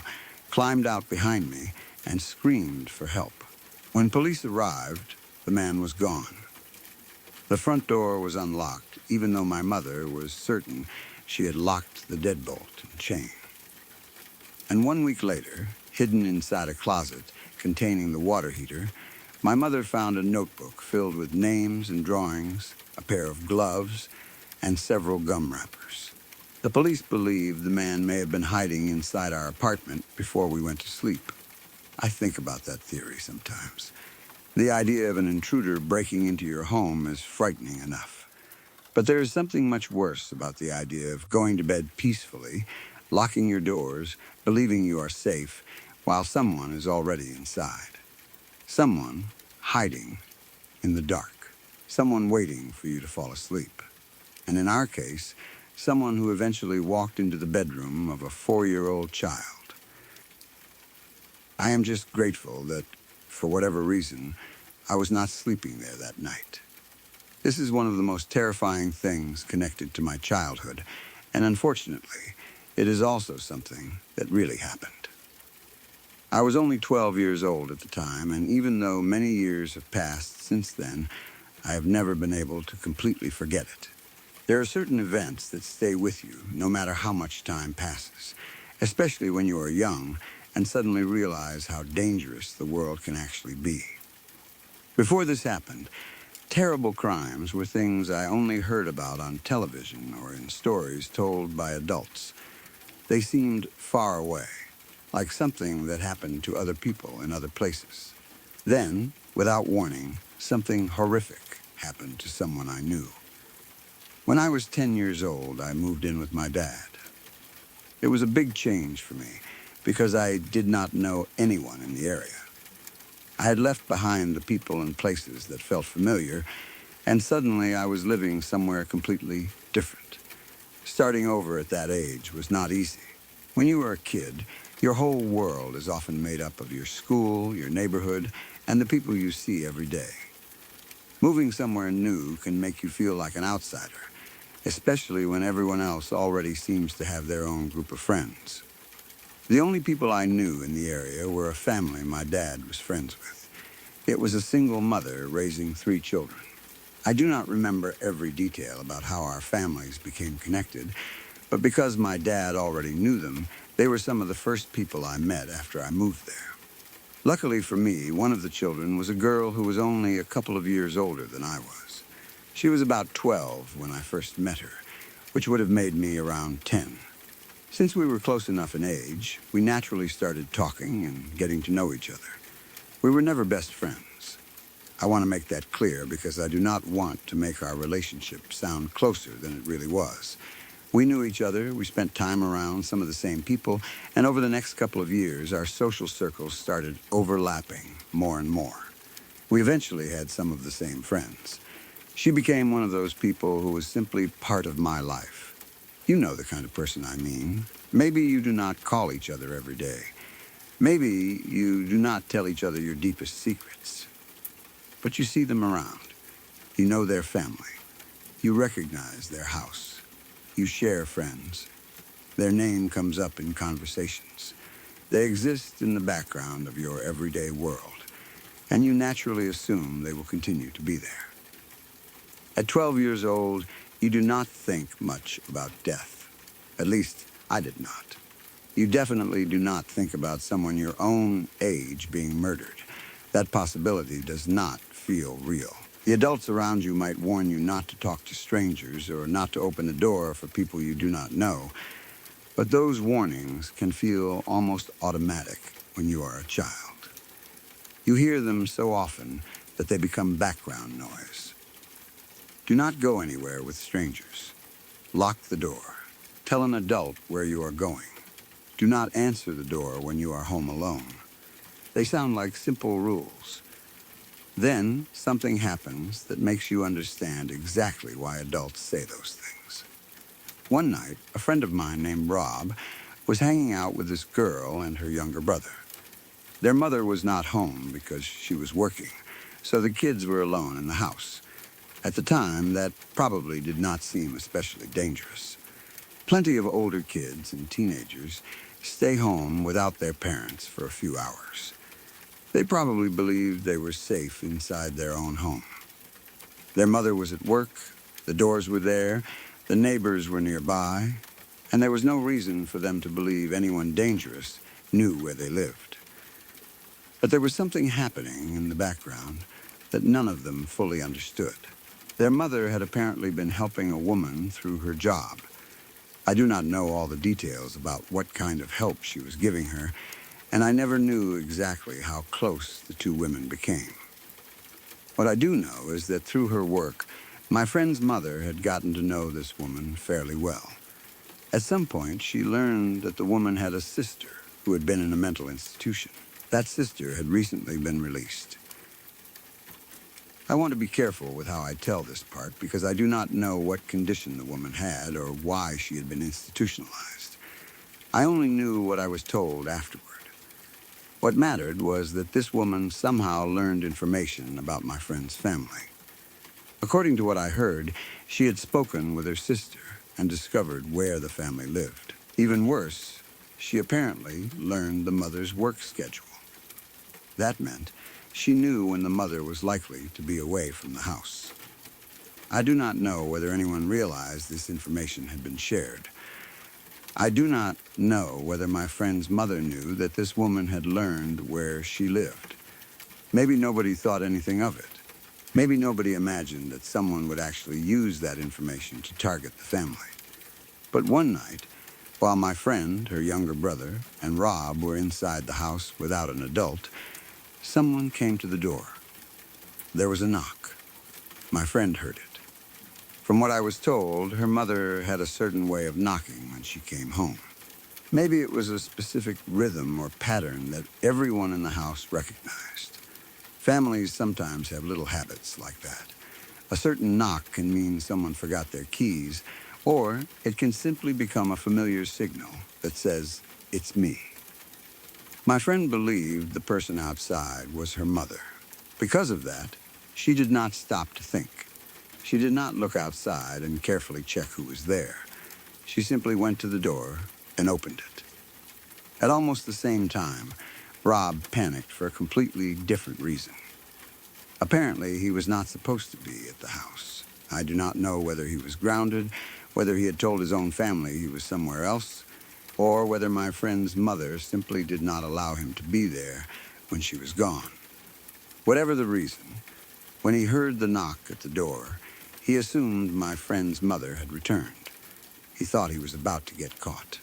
[SPEAKER 1] climbed out behind me, and screamed for help. When police arrived, the man was gone. The front door was unlocked, even though my mother was certain she had locked the deadbolt and chain. And 1 week later, hidden inside a closet containing the water heater, my mother found a notebook filled with names and drawings, a pair of gloves, and several gum wrappers. The police believe the man may have been hiding inside our apartment before we went to sleep. I think about that theory sometimes. The idea of an intruder breaking into your home is frightening enough. But there is something much worse about the idea of going to bed peacefully, locking your doors, believing you are safe, while someone is already inside. Someone hiding in the dark. Someone waiting for you to fall asleep. And in our case, someone who eventually walked into the bedroom of a 4-year-old child. I am just grateful that, for whatever reason, I was not sleeping there that night. This is one of the most terrifying things connected to my childhood, and unfortunately, it is also something that really happened. I was only 12 years old at the time, and even though many years have passed since then, I have never been able to completely forget it. There are certain events that stay with you no matter how much time passes, especially when you are young and suddenly realize how dangerous the world can actually be. Before this happened, terrible crimes were things I only heard about on television or in stories told by adults. They seemed far away, like something that happened to other people in other places. Then, without warning, something horrific happened to someone I knew. When I was 10 years old, I moved in with my dad. It was a big change for me because I did not know anyone in the area. I had left behind the people and places that felt familiar, and suddenly I was living somewhere completely different. Starting over at that age was not easy. When you are a kid, your whole world is often made up of your school, your neighborhood, and the people you see every day. Moving somewhere new can make you feel like an outsider, especially when everyone else already seems to have their own group of friends. The only people I knew in the area were a family my dad was friends with. It was a single mother raising 3 children. I do not remember every detail about how our families became connected, but because my dad already knew them, they were some of the first people I met after I moved there. Luckily for me, one of the children was a girl who was only a couple of years older than I was. She was about 12 when I first met her, which would have made me around 10. Since we were close enough in age, we naturally started talking and getting to know each other. We were never best friends. I want to make that clear because I do not want to make our relationship sound closer than it really was. We knew each other, we spent time around some of the same people, and over the next couple of years, our social circles started overlapping more and more. We eventually had some of the same friends. She became one of those people who was simply part of my life. You know the kind of person I mean. Maybe you do not call each other every day. Maybe you do not tell each other your deepest secrets. But you see them around. You know their family. You recognize their house. You share friends. Their name comes up in conversations. They exist in the background of your everyday world, and you naturally assume they will continue to be there. At 12 years old, you do not think much about death. At least, I did not. You definitely do not think about someone your own age being murdered. That possibility does not feel real. The adults around you might warn you not to talk to strangers or not to open the door for people you do not know, but those warnings can feel almost automatic when you are a child. You hear them so often that they become background noise. Do not go anywhere with strangers. Lock the door. Tell an adult where you are going. Do not answer the door when you are home alone. They sound like simple rules. Then something happens that makes you understand exactly why adults say those things. One night, a friend of mine named Rob was hanging out with this girl and her younger brother. Their mother was not home because she was working, so the kids were alone in the house. At the time, that probably did not seem especially dangerous. Plenty of older kids and teenagers stay home without their parents for a few hours. They probably believed they were safe inside their own home. Their mother was at work, the doors were there, the neighbors were nearby, and there was no reason for them to believe anyone dangerous knew where they lived. But there was something happening in the background that none of them fully understood. Their mother had apparently been helping a woman through her job. I do not know all the details about what kind of help she was giving her, and I never knew exactly how close the two women became. What I do know is that through her work, my friend's mother had gotten to know this woman fairly well. At some point, she learned that the woman had a sister who had been in a mental institution. That sister had recently been released. I want to be careful with how I tell this part because I do not know what condition the woman had or why she had been institutionalized. I only knew what I was told afterward. What mattered was that this woman somehow learned information about my friend's family. According to what I heard, she had spoken with her sister and discovered where the family lived. Even worse, She apparently learned the mother's work schedule. That meant she knew when the mother was likely to be away from the house. I do not know whether anyone realized this information had been shared. I do not know whether my friend's mother knew that this woman had learned where she lived. Maybe nobody thought anything of it. Maybe nobody imagined that someone would actually use that information to target the family. But one night, while my friend, her younger brother, and Rob were inside the house without an adult, someone came to the door. There was a knock. My friend heard it. From what I was told, her mother had a certain way of knocking when she came home. Maybe it was a specific rhythm or pattern that everyone in the house recognized. Families sometimes have little habits like that. A certain knock can mean someone forgot their keys, or it can simply become a familiar signal that says, "It's me." My friend believed the person outside was her mother. Because of that, she did not stop to think. She did not look outside and carefully check who was there. She simply went to the door and opened it. At almost the same time, Rob panicked for a completely different reason. Apparently, he was not supposed to be at the house. I do not know whether he was grounded, whether he had told his own family he was somewhere else, or whether my friend's mother simply did not allow him to be there when she was gone. Whatever the reason, when he heard the knock at the door, he assumed my friend's mother had returned. He thought he was about to get caught.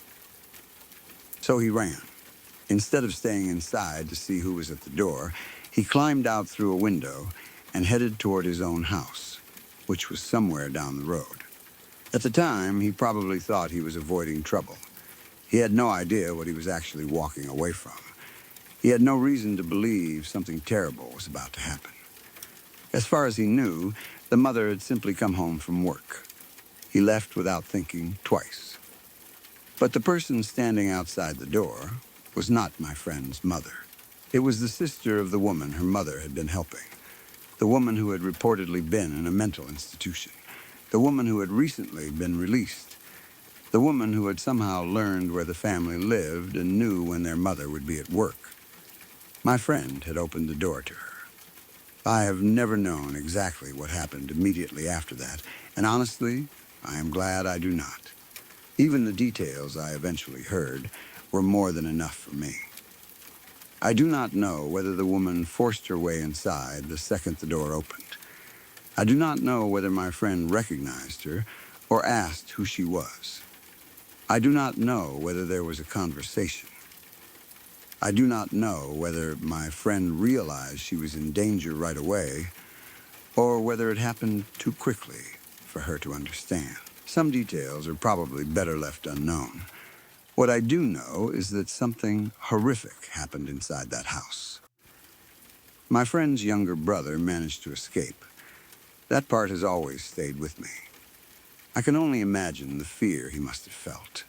[SPEAKER 1] So he ran. Instead of staying inside to see who was at the door, he climbed out through a window and headed toward his own house, which was somewhere down the road. At the time, he probably thought he was avoiding trouble. He had no idea what he was actually walking away from. He had no reason to believe something terrible was about to happen. As far as he knew, the mother had simply come home from work. He left without thinking twice. But the person standing outside the door was not my friend's mother. It was the sister of the woman her mother had been helping, the woman who had reportedly been in a mental institution, the woman who had recently been released, the woman who had somehow learned where the family lived and knew when their mother would be at work. My friend had opened the door to her. I have never known exactly what happened immediately after that, and honestly, I am glad I do not. Even the details I eventually heard were more than enough for me. I do not know whether the woman forced her way inside the second the door opened. I do not know whether my friend recognized her or asked who she was. I do not know whether there was a conversation. I do not know whether my friend realized she was in danger right away or whether it happened too quickly for her to understand. Some details are probably better left unknown. What I do know is that something horrific happened inside that house. My friend's younger brother managed to escape. That part has always stayed with me. I can only imagine the fear he must have felt.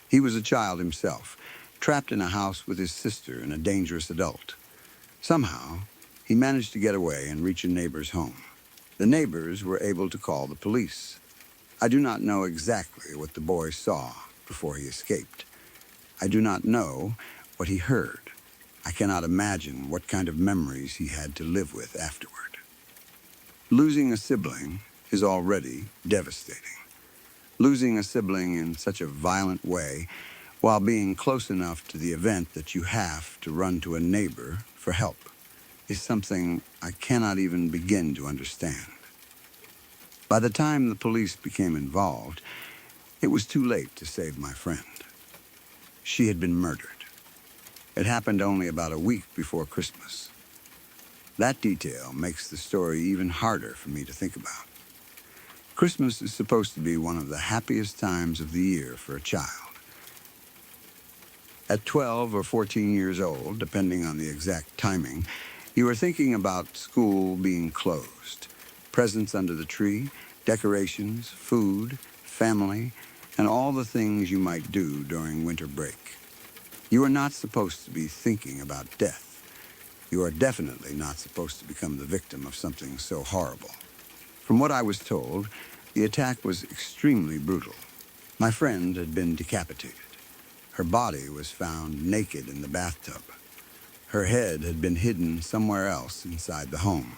[SPEAKER 1] He was a child himself, trapped in a house with his sister and a dangerous adult. Somehow, he managed to get away and reach a neighbor's home. The neighbors were able to call the police. I do not know exactly what the boy saw before he escaped. I do not know what he heard. I cannot imagine what kind of memories he had to live with afterward. Losing a sibling is already devastating. Losing a sibling in such a violent way while being close enough to the event that you have to run to a neighbor for help is something I cannot even begin to understand. By the time the police became involved, it was too late to save my friend. She had been murdered. It happened only about a week before Christmas. That detail makes the story even harder for me to think about. Christmas is supposed to be one of the happiest times of the year for a child. At 12 or 14 years old, depending on the exact timing, you are thinking about school being closed, presents under the tree, decorations, food, family, and all the things you might do during winter break. You are not supposed to be thinking about death. You are definitely not supposed to become the victim of something so horrible. From what I was told, the attack was extremely brutal. My friend had been decapitated. Her body was found naked in the bathtub. Her head had been hidden somewhere else inside the home.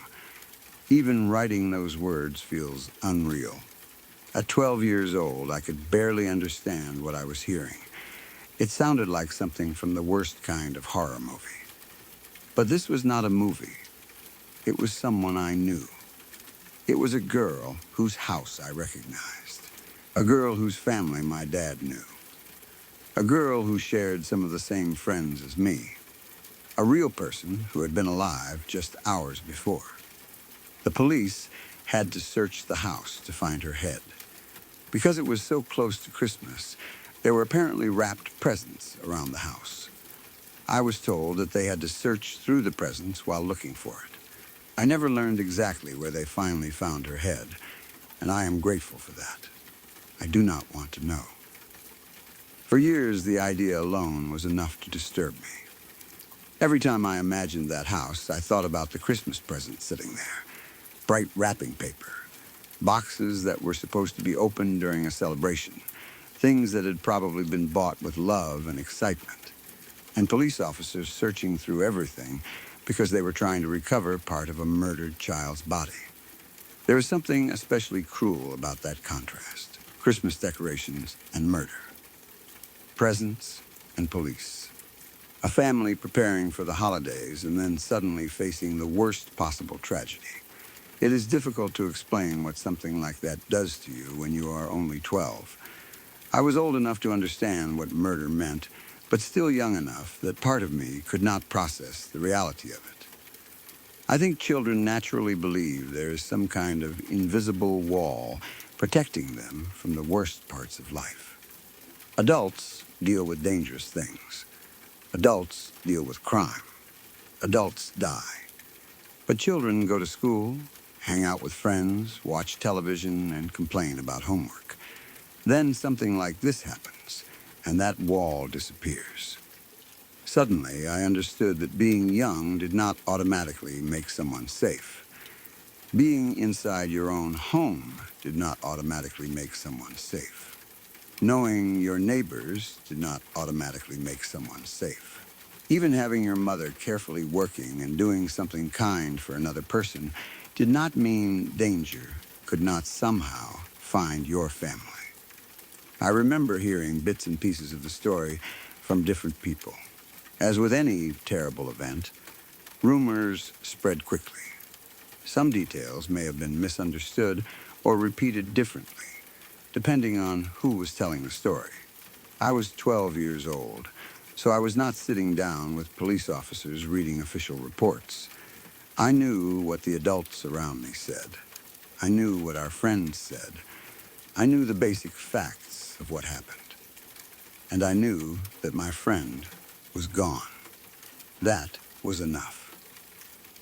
[SPEAKER 1] Even writing those words feels unreal. At 12 years old, I could barely understand what I was hearing. It sounded like something from the worst kind of horror movie. But this was not a movie. It was someone I knew. It was a girl whose house I recognized. A girl whose family my dad knew. A girl who shared some of the same friends as me. A real person who had been alive just hours before. The police had to search the house to find her head. Because it was so close to Christmas, there were apparently wrapped presents around the house. I was told that they had to search through the presents while looking for it. I never learned exactly where they finally found her head, and I am grateful for that. I do not want to know. For years, the idea alone was enough to disturb me. Every time I imagined that house, I thought about the Christmas presents sitting there. Bright wrapping paper. Boxes that were supposed to be opened during a celebration. Things that had probably been bought with love and excitement. And police officers searching through everything because they were trying to recover part of a murdered child's body. There is something especially cruel about that contrast. Christmas decorations and murder. Presents and police. A family preparing for the holidays and then suddenly facing the worst possible tragedy. It is difficult to explain what something like that does to you when you are only 12. I was old enough to understand what murder meant, but still young enough that part of me could not process the reality of it. I think children naturally believe there is some kind of invisible wall protecting them from the worst parts of life. Adults deal with dangerous things. Adults deal with crime. Adults die. But children go to school, hang out with friends, watch television, and complain about homework. Then something like this happens, and that wall disappears. Suddenly, I understood that being young did not automatically make someone safe. Being inside your own home did not automatically make someone safe. Knowing your neighbors did not automatically make someone safe. Even having your mother carefully working and doing something kind for another person did not mean danger could not somehow find your family. I remember hearing bits and pieces of the story from different people. As with any terrible event, rumors spread quickly. Some details may have been misunderstood or repeated differently, depending on who was telling the story. I was 12 years old, so I was not sitting down with police officers reading official reports. I knew what the adults around me said. I knew what our friends said. I knew the basic facts of what happened. And I knew that my friend was gone. That was enough.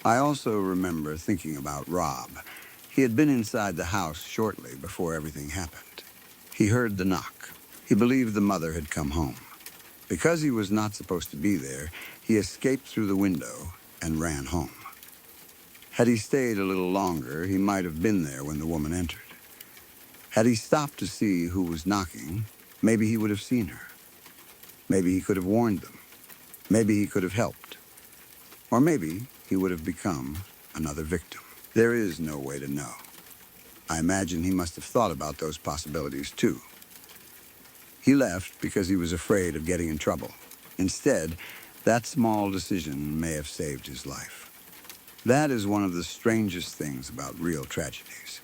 [SPEAKER 1] I also remember thinking about Rob. He had been inside the house shortly before everything happened. He heard the knock. He believed the mother had come home. Because he was not supposed to be there, he escaped through the window and ran home. Had he stayed a little longer, he might have been there when the woman entered. Had he stopped to see who was knocking, maybe he would have seen her. Maybe he could have warned them. Maybe he could have helped. Or maybe he would have become another victim. There is no way to know. I imagine he must have thought about those possibilities too. He left because he was afraid of getting in trouble. Instead, that small decision may have saved his life. That is one of the strangest things about real tragedies.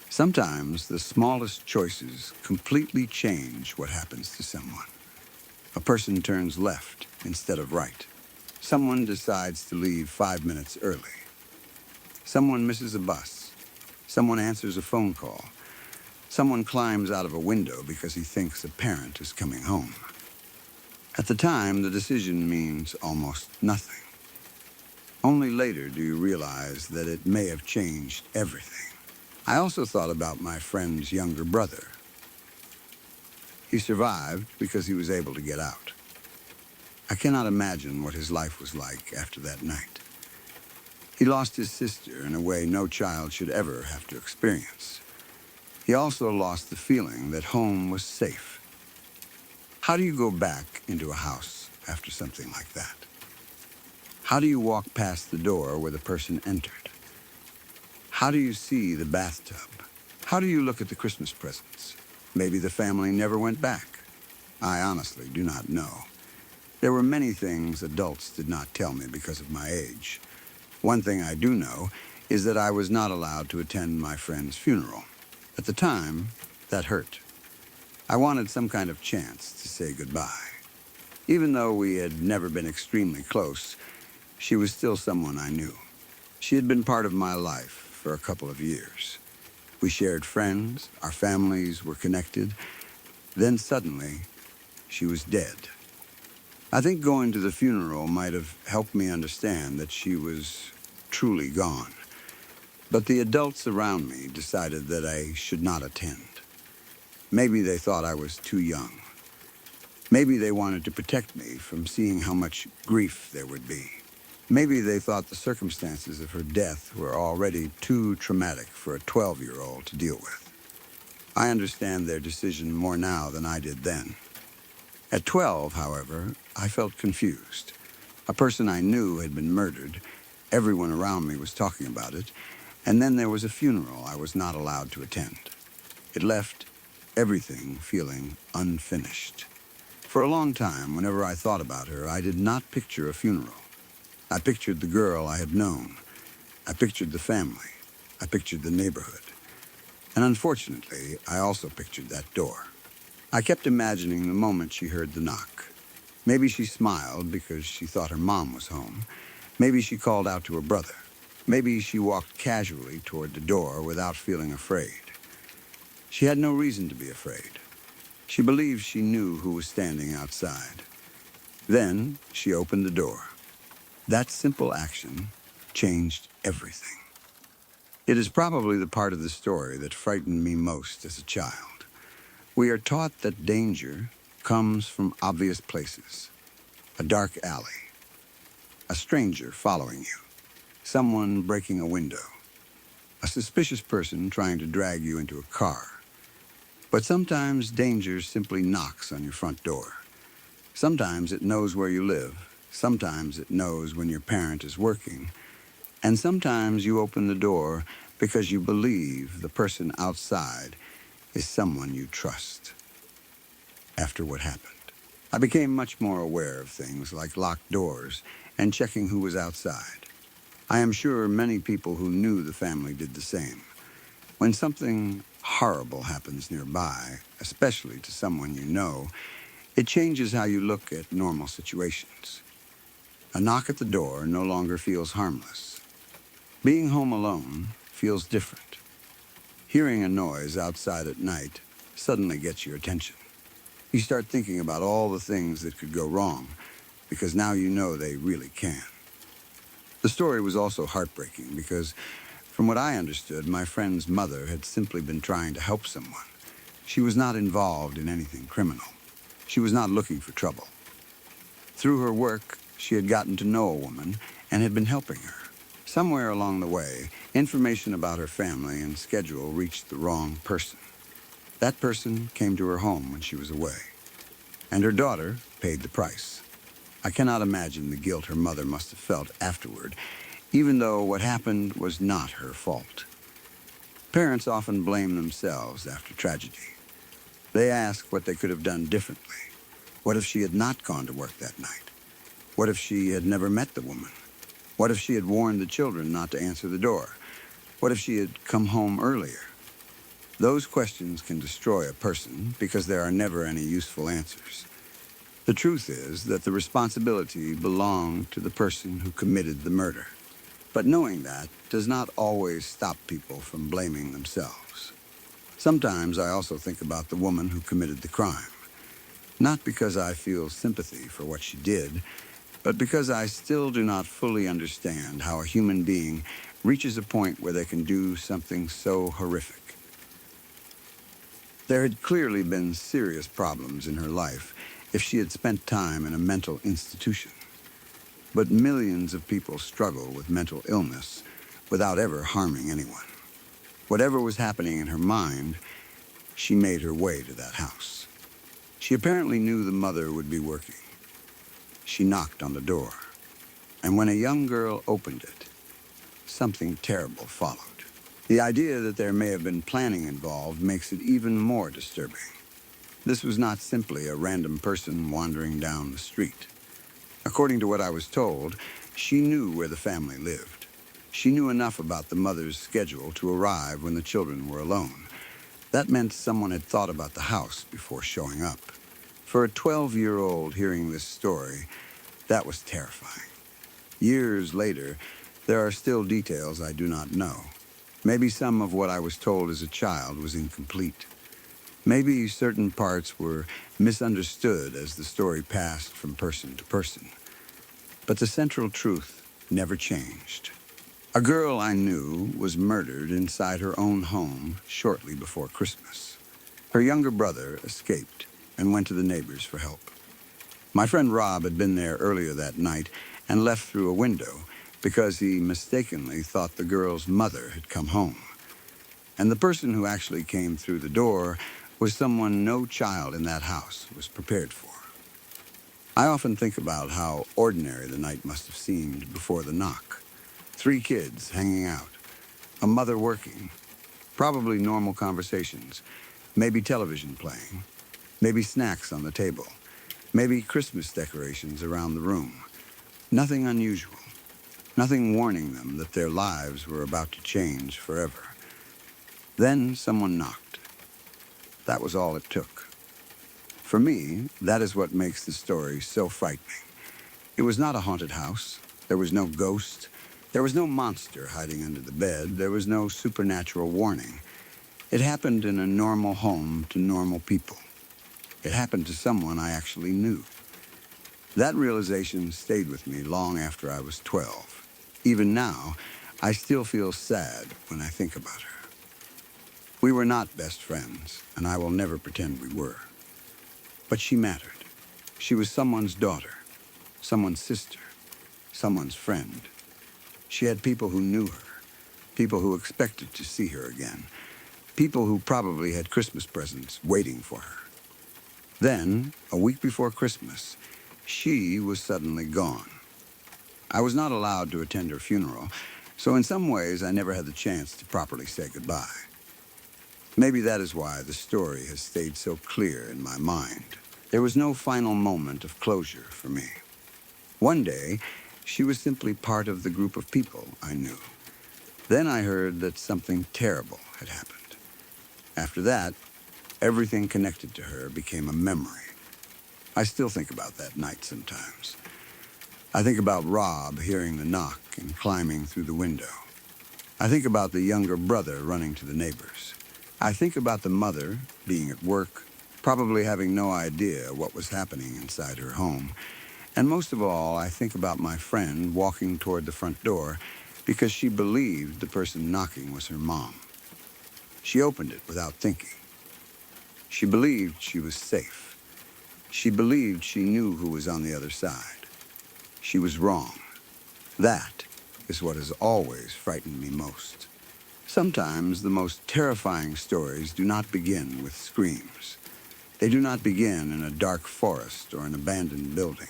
[SPEAKER 1] Sometimes the smallest choices completely change what happens to someone. A person turns left instead of right. Someone decides to leave 5 minutes early. Someone misses a bus. Someone answers a phone call. Someone climbs out of a window because he thinks a parent is coming home. At the time, the decision means almost nothing. Only later do you realize that it may have changed everything. I also thought about my friend's younger brother. He survived because he was able to get out. I cannot imagine what his life was like after that night. He lost his sister in a way no child should ever have to experience. He also lost the feeling that home was safe. How do you go back into a house after something like that? How do you walk past the door where the person entered? How do you see the bathtub? How do you look at the Christmas presents? Maybe the family never went back. I honestly do not know. There were many things adults did not tell me because of my age. One thing I do know is that I was not allowed to attend my friend's funeral. At the time, that hurt. I wanted some kind of chance to say goodbye. Even though we had never been extremely close, she was still someone I knew. She had been part of my life for a couple of years. We shared friends, our families were connected. Then suddenly, she was dead. I think going to the funeral might have helped me understand that she was truly gone. But the adults around me decided that I should not attend. Maybe they thought I was too young. Maybe they wanted to protect me from seeing how much grief there would be. Maybe they thought the circumstances of her death were already too traumatic for a 12-year-old to deal with. I understand their decision more now than I did then. At 12, however, I felt confused. A person I knew had been murdered. Everyone around me was talking about it. And then there was a funeral I was not allowed to attend. It left everything feeling unfinished. For a long time, whenever I thought about her, I did not picture a funeral. I pictured the girl I had known. I pictured the family. I pictured the neighborhood. And unfortunately, I also pictured that door. I kept imagining the moment she heard the knock. Maybe she smiled because she thought her mom was home. Maybe she called out to her brother. Maybe she walked casually toward the door without feeling afraid. She had no reason to be afraid. She believed she knew who was standing outside. Then she opened the door. That simple action changed everything. It is probably the part of the story that frightened me most as a child. We are taught that danger comes from obvious places. A dark alley, a stranger following you, someone breaking a window, a suspicious person trying to drag you into a car. But sometimes danger simply knocks on your front door. Sometimes it knows where you live. Sometimes it knows when your parent is working. And sometimes you open the door because you believe the person outside is someone you trust. After what happened, I became much more aware of things like locked doors and checking who was outside. I am sure many people who knew the family did the same. When something horrible happens nearby, especially to someone you know, it changes how you look at normal situations. A knock at the door no longer feels harmless. Being home alone feels different. Hearing a noise outside at night suddenly gets your attention. You start thinking about all the things that could go wrong, because now you know they really can. The story was also heartbreaking because, from what I understood, my friend's mother had simply been trying to help someone. She was not involved in anything criminal. She was not looking for trouble. Through her work, she had gotten to know a woman and had been helping her. Somewhere along the way, information about her family and schedule reached the wrong person. That person came to her home when she was away, and her daughter paid the price. I cannot imagine the guilt her mother must have felt afterward, even though what happened was not her fault. Parents often blame themselves after tragedy. They ask what they could have done differently. What if she had not gone to work that night? What if she had never met the woman? What if she had warned the children not to answer the door? What if she had come home earlier? Those questions can destroy a person because there are never any useful answers. The truth is that the responsibility belonged to the person who committed the murder. But knowing that does not always stop people from blaming themselves. Sometimes I also think about the woman who committed the crime. Not because I feel sympathy for what she did, but because I still do not fully understand how a human being reaches a point where they can do something so horrific. There had clearly been serious problems in her life if she had spent time in a mental institution. But millions of people struggle with mental illness without ever harming anyone. Whatever was happening in her mind, she made her way to that house. She apparently knew the mother would be working. She knocked on the door, and when a young girl opened it, something terrible followed. The idea that there may have been planning involved makes it even more disturbing. This was not simply a random person wandering down the street. According to what I was told, she knew where the family lived. She knew enough about the mother's schedule to arrive when the children were alone. That meant someone had thought about the house before showing up. For a 12-year-old hearing this story, that was terrifying. Years later, there are still details I do not know. Maybe some of what I was told as a child was incomplete. Maybe certain parts were misunderstood as the story passed from person to person. But the central truth never changed. A girl I knew was murdered inside her own home shortly before Christmas. Her younger brother escaped and went to the neighbors for help. My friend Rob had been there earlier that night and left through a window because he mistakenly thought the girl's mother had come home. And the person who actually came through the door was someone no child in that house was prepared for. I often think about how ordinary the night must have seemed before the knock. 3 kids hanging out, a mother working, probably normal conversations, maybe television playing, maybe snacks on the table, maybe Christmas decorations around the room. Nothing unusual, nothing warning them that their lives were about to change forever. Then someone knocked. That was all it took. For me, that is what makes the story so frightening. It was not a haunted house. There was no ghost. There was no monster hiding under the bed. There was no supernatural warning. It happened in a normal home to normal people. It happened to someone I actually knew. That realization stayed with me long after I was 12. Even now, I still feel sad when I think about her. We were not best friends, and I will never pretend we were. But she mattered. She was someone's daughter, someone's sister, someone's friend. She had people who knew her, people who expected to see her again, people who probably had Christmas presents waiting for her. Then, a week before Christmas, she was suddenly gone. I was not allowed to attend her funeral, so in some ways I never had the chance to properly say goodbye. Maybe that is why the story has stayed so clear in my mind. There was no final moment of closure for me. One day, she was simply part of the group of people I knew. Then I heard that something terrible had happened. After that, everything connected to her became a memory. I still think about that night sometimes. I think about Rob hearing the knock and climbing through the window. I think about the younger brother running to the neighbors. I think about the mother being at work, probably having no idea what was happening inside her home. And most of all, I think about my friend walking toward the front door because she believed the person knocking was her mom. She opened it without thinking. She believed she was safe. She believed she knew who was on the other side. She was wrong. That is what has always frightened me most. Sometimes the most terrifying stories do not begin with screams. They do not begin in a dark forest or an abandoned building.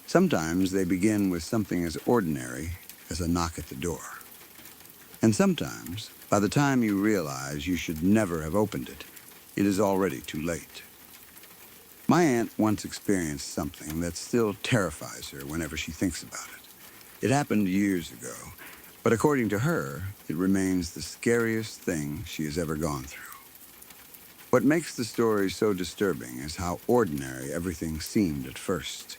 [SPEAKER 1] Sometimes they begin with something as ordinary as a knock at the door. And sometimes, by the time you realize you should never have opened it, it is already too late. My aunt once experienced something that still terrifies her whenever she thinks about it. It happened years ago, but according to her, it remains the scariest thing she has ever gone through. What makes the story so disturbing is how ordinary everything seemed at first.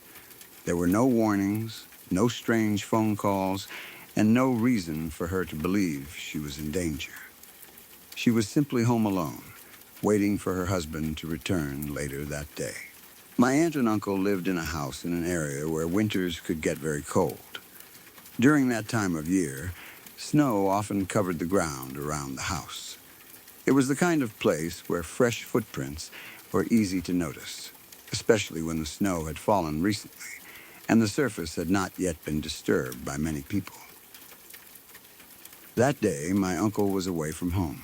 [SPEAKER 1] There were no warnings, no strange phone calls, and no reason for her to believe she was in danger. She was simply home alone, waiting for her husband to return later that day. My aunt and uncle lived in a house in an area where winters could get very cold. During that time of year, snow often covered the ground around the house. It was the kind of place where fresh footprints were easy to notice, especially when the snow had fallen recently and the surface had not yet been disturbed by many people. That day, my uncle was away from home.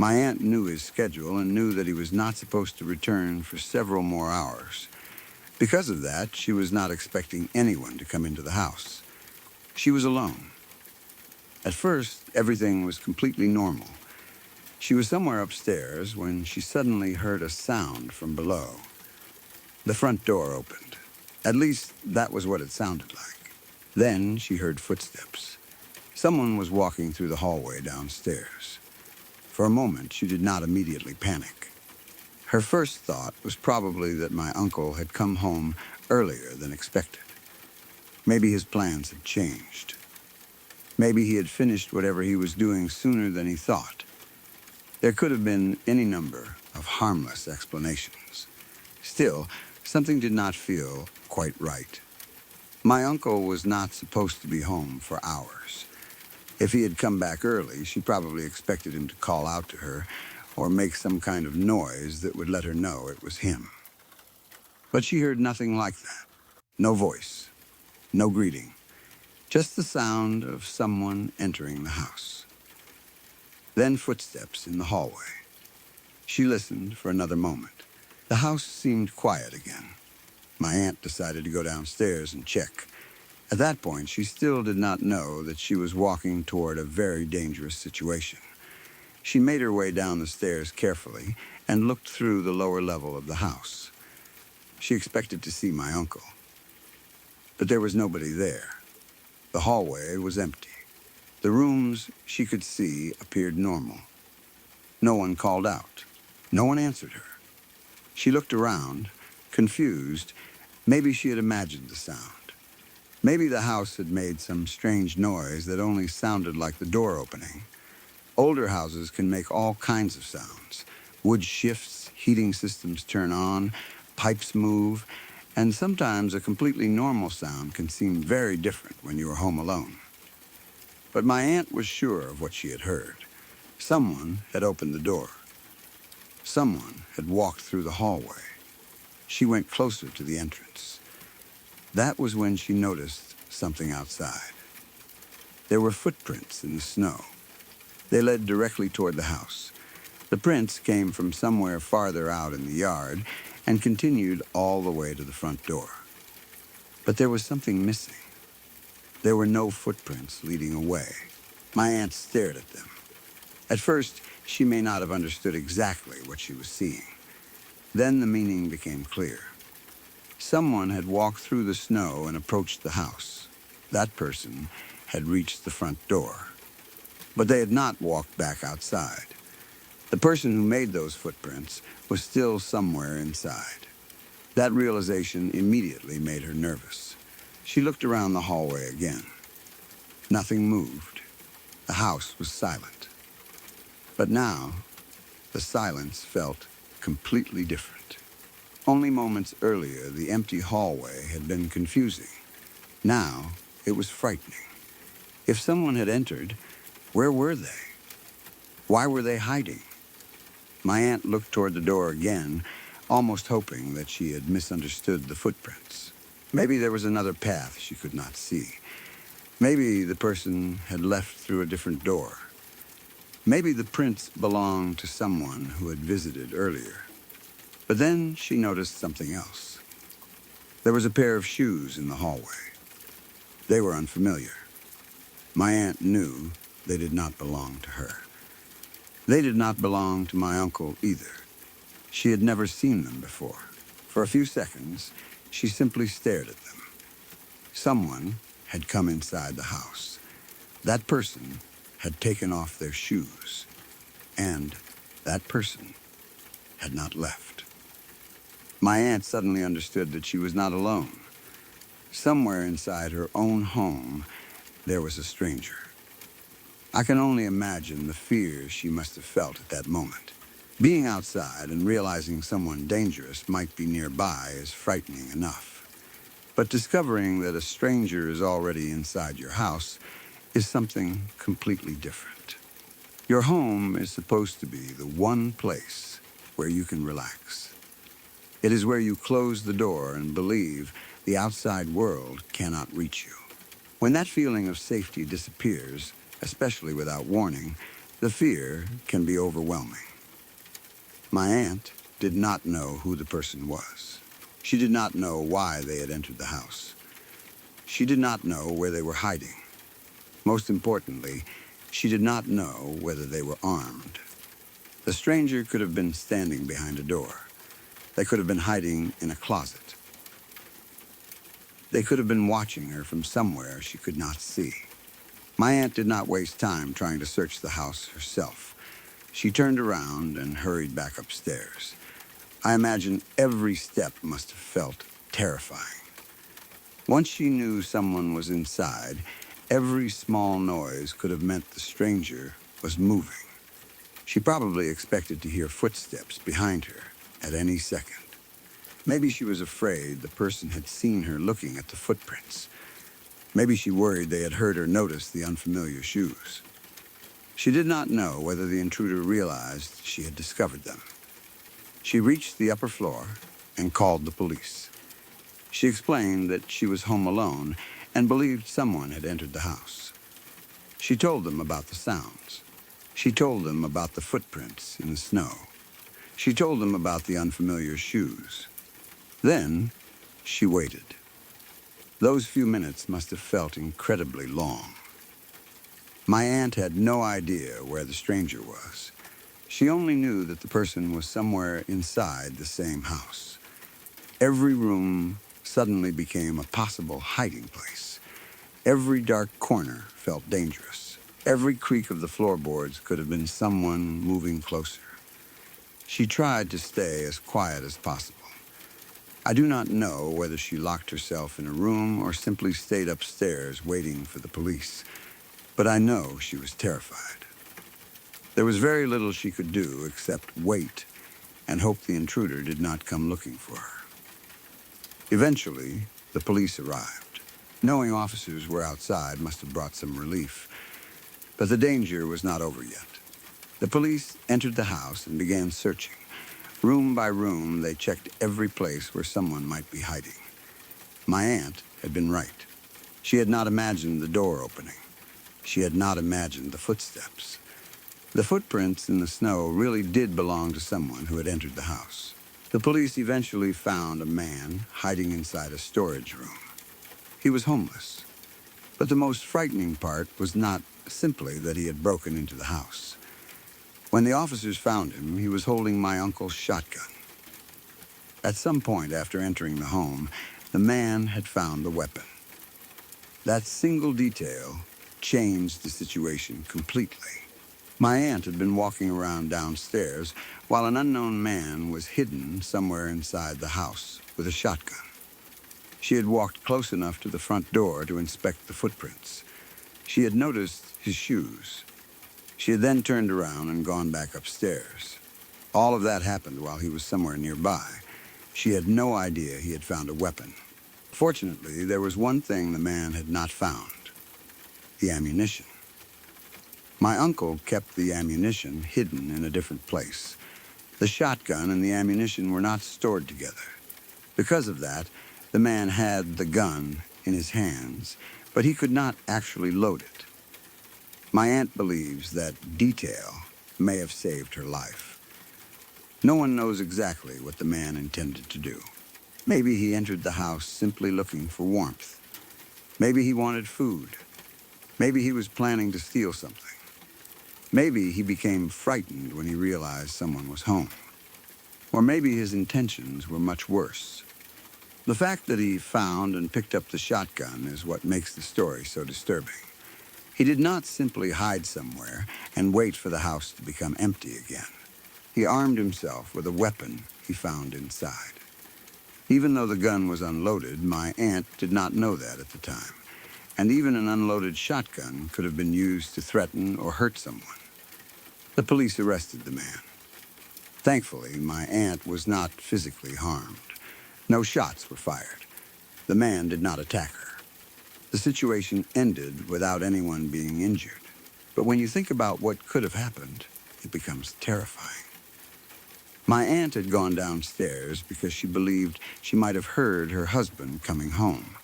[SPEAKER 1] My aunt knew his schedule and knew that he was not supposed to return for several more hours. Because of that, she was not expecting anyone to come into the house. She was alone. At first, everything was completely normal. She was somewhere upstairs when she suddenly heard a sound from below. The front door opened. At least, that was what it sounded like. Then she heard footsteps. Someone was walking through the hallway downstairs. For a moment, she did not immediately panic. Her first thought was probably that my uncle had come home earlier than expected. Maybe his plans had changed. Maybe he had finished whatever he was doing sooner than he thought. There could have been any number of harmless explanations. Still, something did not feel quite right. My uncle was not supposed to be home for hours. If he had come back early, she probably expected him to call out to her or make some kind of noise that would let her know it was him. But she heard nothing like that. No voice, no greeting, just the sound of someone entering the house. Then footsteps in the hallway. She listened for another moment. The house seemed quiet again. My aunt decided to go downstairs and check. At that point, she still did not know that she was walking toward a very dangerous situation. She made her way down the stairs carefully and looked through the lower level of the house. She expected to see my uncle. But there was nobody there. The hallway was empty. The rooms she could see appeared normal. No one called out. No one answered her. She looked around, confused. Maybe she had imagined the sound. Maybe the house had made some strange noise that only sounded like the door opening. Older houses can make all kinds of sounds. Wood shifts, heating systems turn on, pipes move, and sometimes a completely normal sound can seem very different when you are home alone. But my aunt was sure of what she had heard. Someone had opened the door. Someone had walked through the hallway. She went closer to the entrance. That was when she noticed something outside. There were footprints in the snow. They led directly toward the house. The prints came from somewhere farther out in the yard and continued all the way to the front door. But there was something missing. There were no footprints leading away. My aunt stared at them. At first, she may not have understood exactly what she was seeing. Then the meaning became clear. Someone had walked through the snow and approached the house. That person had reached the front door. But they had not walked back outside. The person who made those footprints was still somewhere inside. That realization immediately made her nervous. She looked around the hallway again. Nothing moved. The house was silent. But now, the silence felt completely different. Only moments earlier, the empty hallway had been confusing. Now, it was frightening. If someone had entered, where were they? Why were they hiding? My aunt looked toward the door again, almost hoping that she had misunderstood the footprints. Maybe there was another path she could not see. Maybe the person had left through a different door. Maybe the prints belonged to someone who had visited earlier. But then she noticed something else. There was a pair of shoes in the hallway. They were unfamiliar. My aunt knew they did not belong to her. They did not belong to my uncle either. She had never seen them before. For a few seconds, she simply stared at them. Someone had come inside the house. That person had taken off their shoes. And that person had not left. My aunt suddenly understood that she was not alone. Somewhere inside her own home, there was a stranger. I can only imagine the fear she must have felt at that moment. Being outside and realizing someone dangerous might be nearby is frightening enough. But discovering that a stranger is already inside your house is something completely different. Your home is supposed to be the one place where you can relax. It is where you close the door and believe the outside world cannot reach you. When that feeling of safety disappears, especially without warning, The fear can be overwhelming. My aunt did not know who the person was. She did not know why they had entered the house. She did not know where they were hiding. Most importantly, she did not know whether they were armed. The stranger could have been standing behind a door. They could have been hiding in a closet. They could have been watching her from somewhere she could not see. My aunt did not waste time trying to search the house herself. She turned around and hurried back upstairs. I imagine every step must have felt terrifying. Once she knew someone was inside, every small noise could have meant the stranger was moving. She probably expected to hear footsteps behind her at any second. Maybe she was afraid the person had seen her looking at the footprints. Maybe she worried they had heard her notice the unfamiliar shoes. She did not know whether the intruder realized she had discovered them. She reached the upper floor and called the police. She explained that she was home alone and believed someone had entered the house. She told them about the sounds. She told them about the footprints in the snow. She told them about the unfamiliar shoes. Then she waited. Those few minutes must have felt incredibly long. My aunt had no idea where the stranger was. She only knew that the person was somewhere inside the same house. Every room suddenly became a possible hiding place. Every dark corner felt dangerous. Every creak of the floorboards could have been someone moving closer. She tried to stay as quiet as possible. I do not know whether she locked herself in a room or simply stayed upstairs waiting for the police, but I know she was terrified. There was very little she could do except wait and hope the intruder did not come looking for her. Eventually, the police arrived. Knowing officers were outside must have brought some relief, but the danger was not over yet. The police entered the house and began searching. Room by room, they checked every place where someone might be hiding. My aunt had been right. She had not imagined the door opening. She had not imagined the footsteps. The footprints in the snow really did belong to someone who had entered the house. The police eventually found a man hiding inside a storage room. He was homeless. But the most frightening part was not simply that he had broken into the house. When the officers found him, he was holding my uncle's shotgun. At some point after entering the home, the man had found the weapon. That single detail changed the situation completely. My aunt had been walking around downstairs while an unknown man was hidden somewhere inside the house with a shotgun. She had walked close enough to the front door to inspect the footprints. She had noticed his shoes. She had then turned around and gone back upstairs. All of that happened while he was somewhere nearby. She had no idea he had found a weapon. Fortunately, there was one thing the man had not found: the ammunition. My uncle kept the ammunition hidden in a different place. The shotgun and the ammunition were not stored together. Because of that, the man had the gun in his hands, but he could not actually load it. My aunt believes that detail may have saved her life. No one knows exactly what the man intended to do. Maybe he entered the house simply looking for warmth. Maybe he wanted food. Maybe he was planning to steal something. Maybe he became frightened when he realized someone was home. Or maybe his intentions were much worse. The fact that he found and picked up the shotgun is what makes the story so disturbing. He did not simply hide somewhere and wait for the house to become empty again. He armed himself with a weapon he found inside. Even though the gun was unloaded, my aunt did not know that at the time. And even an unloaded shotgun could have been used to threaten or hurt someone. The police arrested the man. Thankfully, my aunt was not physically harmed. No shots were fired. The man did not attack her. The situation ended without anyone being injured. But when you think about what could have happened, it becomes terrifying. My aunt had gone downstairs because she believed she might have heard her husband coming home.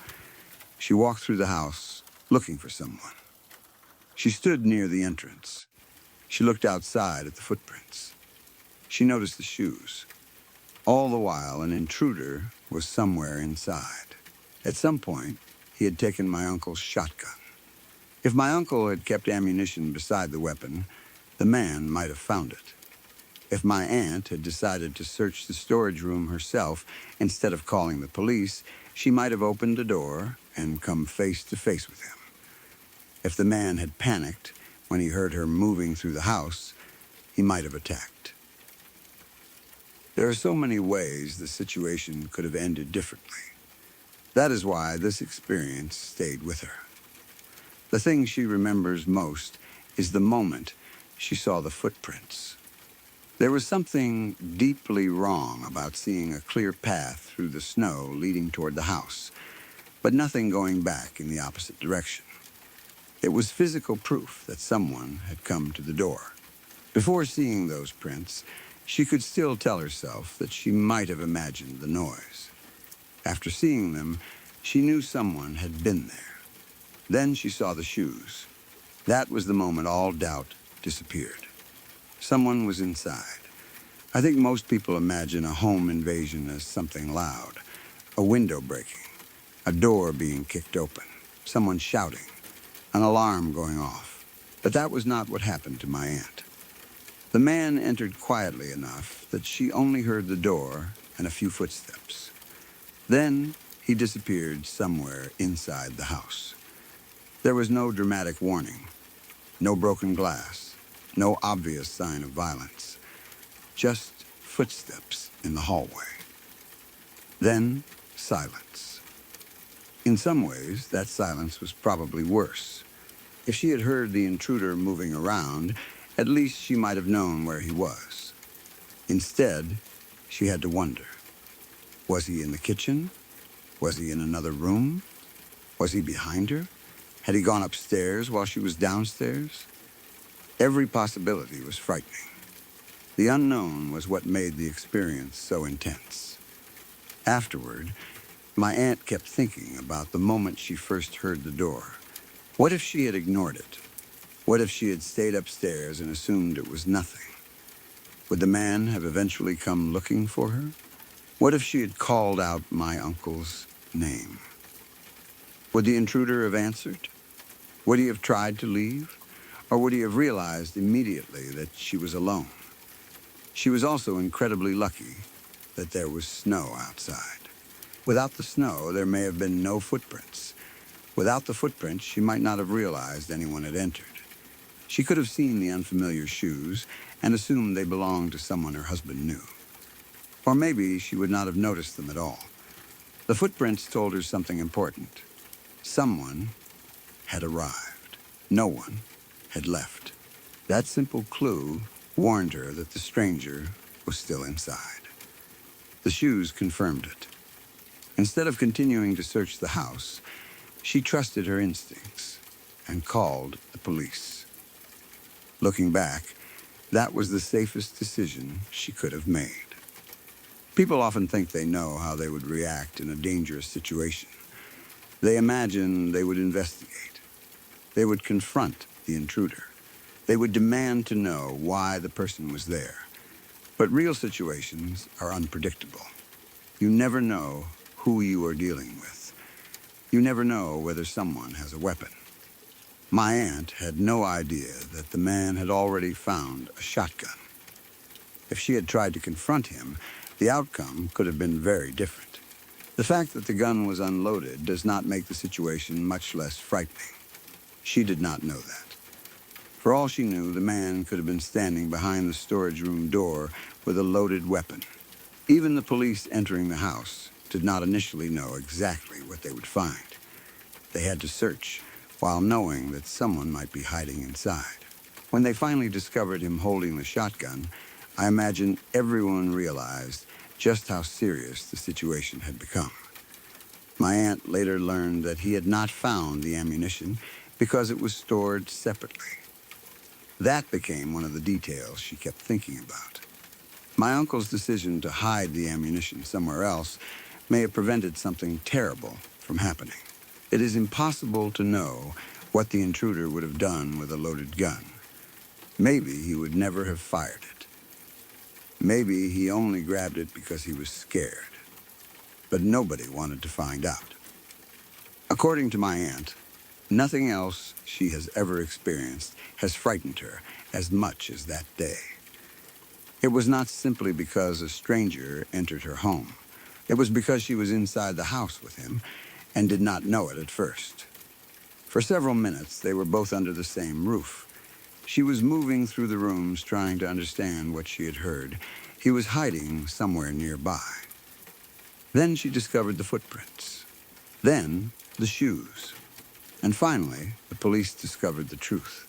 [SPEAKER 1] She walked through the house looking for someone. She stood near the entrance. She looked outside at the footprints. She noticed the shoes. All the while, an intruder was somewhere inside. At some point, he had taken my uncle's shotgun. If my uncle had kept ammunition beside the weapon, the man might have found it. If my aunt had decided to search the storage room herself instead of calling the police, she might have opened the door and come face to face with him. If the man had panicked when he heard her moving through the house, he might have attacked. There are so many ways the situation could have ended differently. That is why this experience stayed with her. The thing she remembers most is the moment she saw the footprints. There was something deeply wrong about seeing a clear path through the snow leading toward the house, but nothing going back in the opposite direction. It was physical proof that someone had come to the door. Before seeing those prints, she could still tell herself that she might have imagined the noise. After seeing them, she knew someone had been there. Then she saw the shoes. That was the moment all doubt disappeared. Someone was inside. I think most people imagine a home invasion as something loud. A window breaking, a door being kicked open, someone shouting, an alarm going off. But that was not what happened to my aunt. The man entered quietly enough that she only heard the door and a few footsteps. Then he disappeared somewhere inside the house. There was no dramatic warning, no broken glass, no obvious sign of violence, just footsteps in the hallway. Then silence. In some ways, that silence was probably worse. If she had heard the intruder moving around, at least she might have known where he was. Instead, she had to wonder. Was he in the kitchen? Was he in another room? Was he behind her? Had he gone upstairs while she was downstairs? Every possibility was frightening. The unknown was what made the experience so intense. Afterward, my aunt kept thinking about the moment she first heard the door. What if she had ignored it? What if she had stayed upstairs and assumed it was nothing? Would the man have eventually come looking for her? What if she had called out my uncle's name? Would the intruder have answered? Would he have tried to leave? Or would he have realized immediately that she was alone? She was also incredibly lucky that there was snow outside. Without the snow, there may have been no footprints. Without the footprints, she might not have realized anyone had entered. She could have seen the unfamiliar shoes and assumed they belonged to someone her husband knew. Or maybe she would not have noticed them at all. The footprints told her something important. Someone had arrived. No one had left. That simple clue warned her that the stranger was still inside. The shoes confirmed it. Instead of continuing to search the house, she trusted her instincts and called the police. Looking back, that was the safest decision she could have made. People often think they know how they would react in a dangerous situation. They imagine they would investigate. They would confront the intruder. They would demand to know why the person was there. But real situations are unpredictable. You never know who you are dealing with. You never know whether someone has a weapon. My aunt had no idea that the man had already found a shotgun. If she had tried to confront him, the outcome could have been very different. The fact that the gun was unloaded does not make the situation much less frightening. She did not know that. For all she knew, the man could have been standing behind the storage room door with a loaded weapon. Even the police entering the house did not initially know exactly what they would find. They had to search, while knowing that someone might be hiding inside. When they finally discovered him holding the shotgun, I imagine everyone realized just how serious the situation had become. My aunt later learned that he had not found the ammunition because it was stored separately. That became one of the details she kept thinking about. My uncle's decision to hide the ammunition somewhere else may have prevented something terrible from happening. It is impossible to know what the intruder would have done with a loaded gun. Maybe he would never have fired it. Maybe he only grabbed it because he was scared. But nobody wanted to find out. According to my aunt, nothing else she has ever experienced has frightened her as much as that day. It was not simply because a stranger entered her home. It was because she was inside the house with him and did not know it at first. For several minutes, they were both under the same roof. She was moving through the rooms trying to understand what she had heard. He was hiding somewhere nearby. Then she discovered the footprints. Then the shoes. And finally, the police discovered the truth.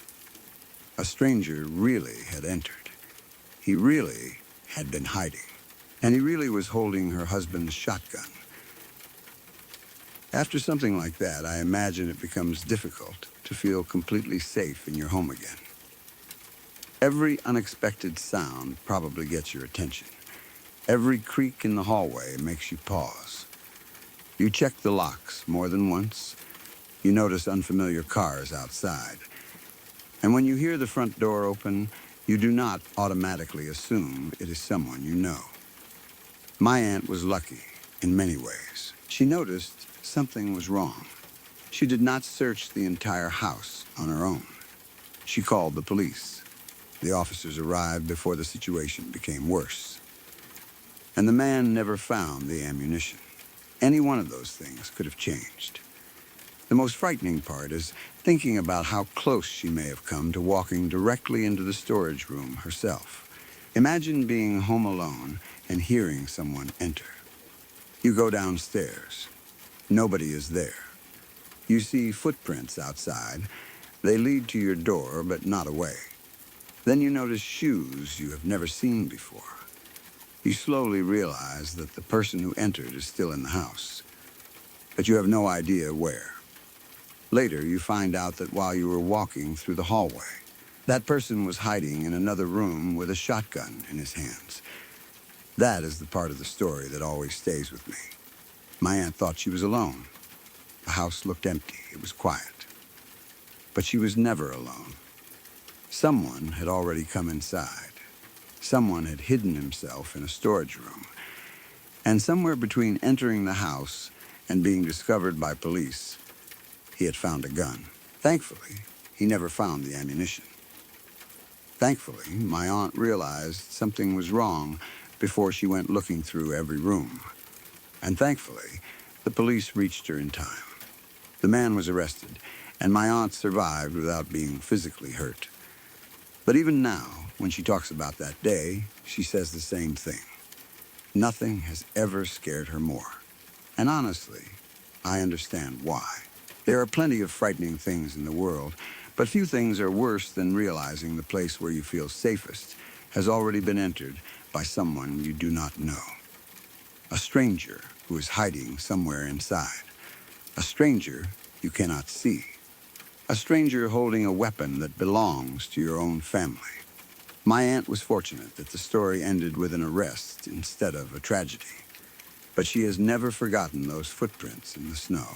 [SPEAKER 1] A stranger really had entered. He really had been hiding. And he really was holding her husband's shotgun. After something like that, I imagine it becomes difficult to feel completely safe in your home again. Every unexpected sound probably gets your attention. Every creak in the hallway makes you pause. You check the locks more than once. You notice unfamiliar cars outside. And when you hear the front door open, you do not automatically assume it is someone you know. My aunt was lucky in many ways. She noticed something was wrong. She did not search the entire house on her own. She called the police. The officers arrived before the situation became worse. And the man never found the ammunition. Any one of those things could have changed. The most frightening part is thinking about how close she may have come to walking directly into the storage room herself. Imagine being home alone and hearing someone enter. You go downstairs. Nobody is there. You see footprints outside. They lead to your door, but not away. Then you notice shoes you have never seen before. You slowly realize that the person who entered is still in the house, but you have no idea where. Later, you find out that while you were walking through the hallway, that person was hiding in another room with a shotgun in his hands. That is the part of the story that always stays with me. My aunt thought she was alone. The house looked empty. It was quiet. But she was never alone. Someone had already come inside. Someone had hidden himself in a storage room. And somewhere between entering the house and being discovered by police, he had found a gun. Thankfully, he never found the ammunition. Thankfully, my aunt realized something was wrong before she went looking through every room. And thankfully, the police reached her in time. The man was arrested, and my aunt survived without being physically hurt. But even now, when she talks about that day, she says the same thing. Nothing has ever scared her more. And honestly, I understand why. There are plenty of frightening things in the world, but few things are worse than realizing the place where you feel safest has already been entered by someone you do not know. A stranger who is hiding somewhere inside. A stranger you cannot see. A stranger holding a weapon that belongs to your own family. My aunt was fortunate that the story ended with an arrest instead of a tragedy. But she has never forgotten those footprints in the snow.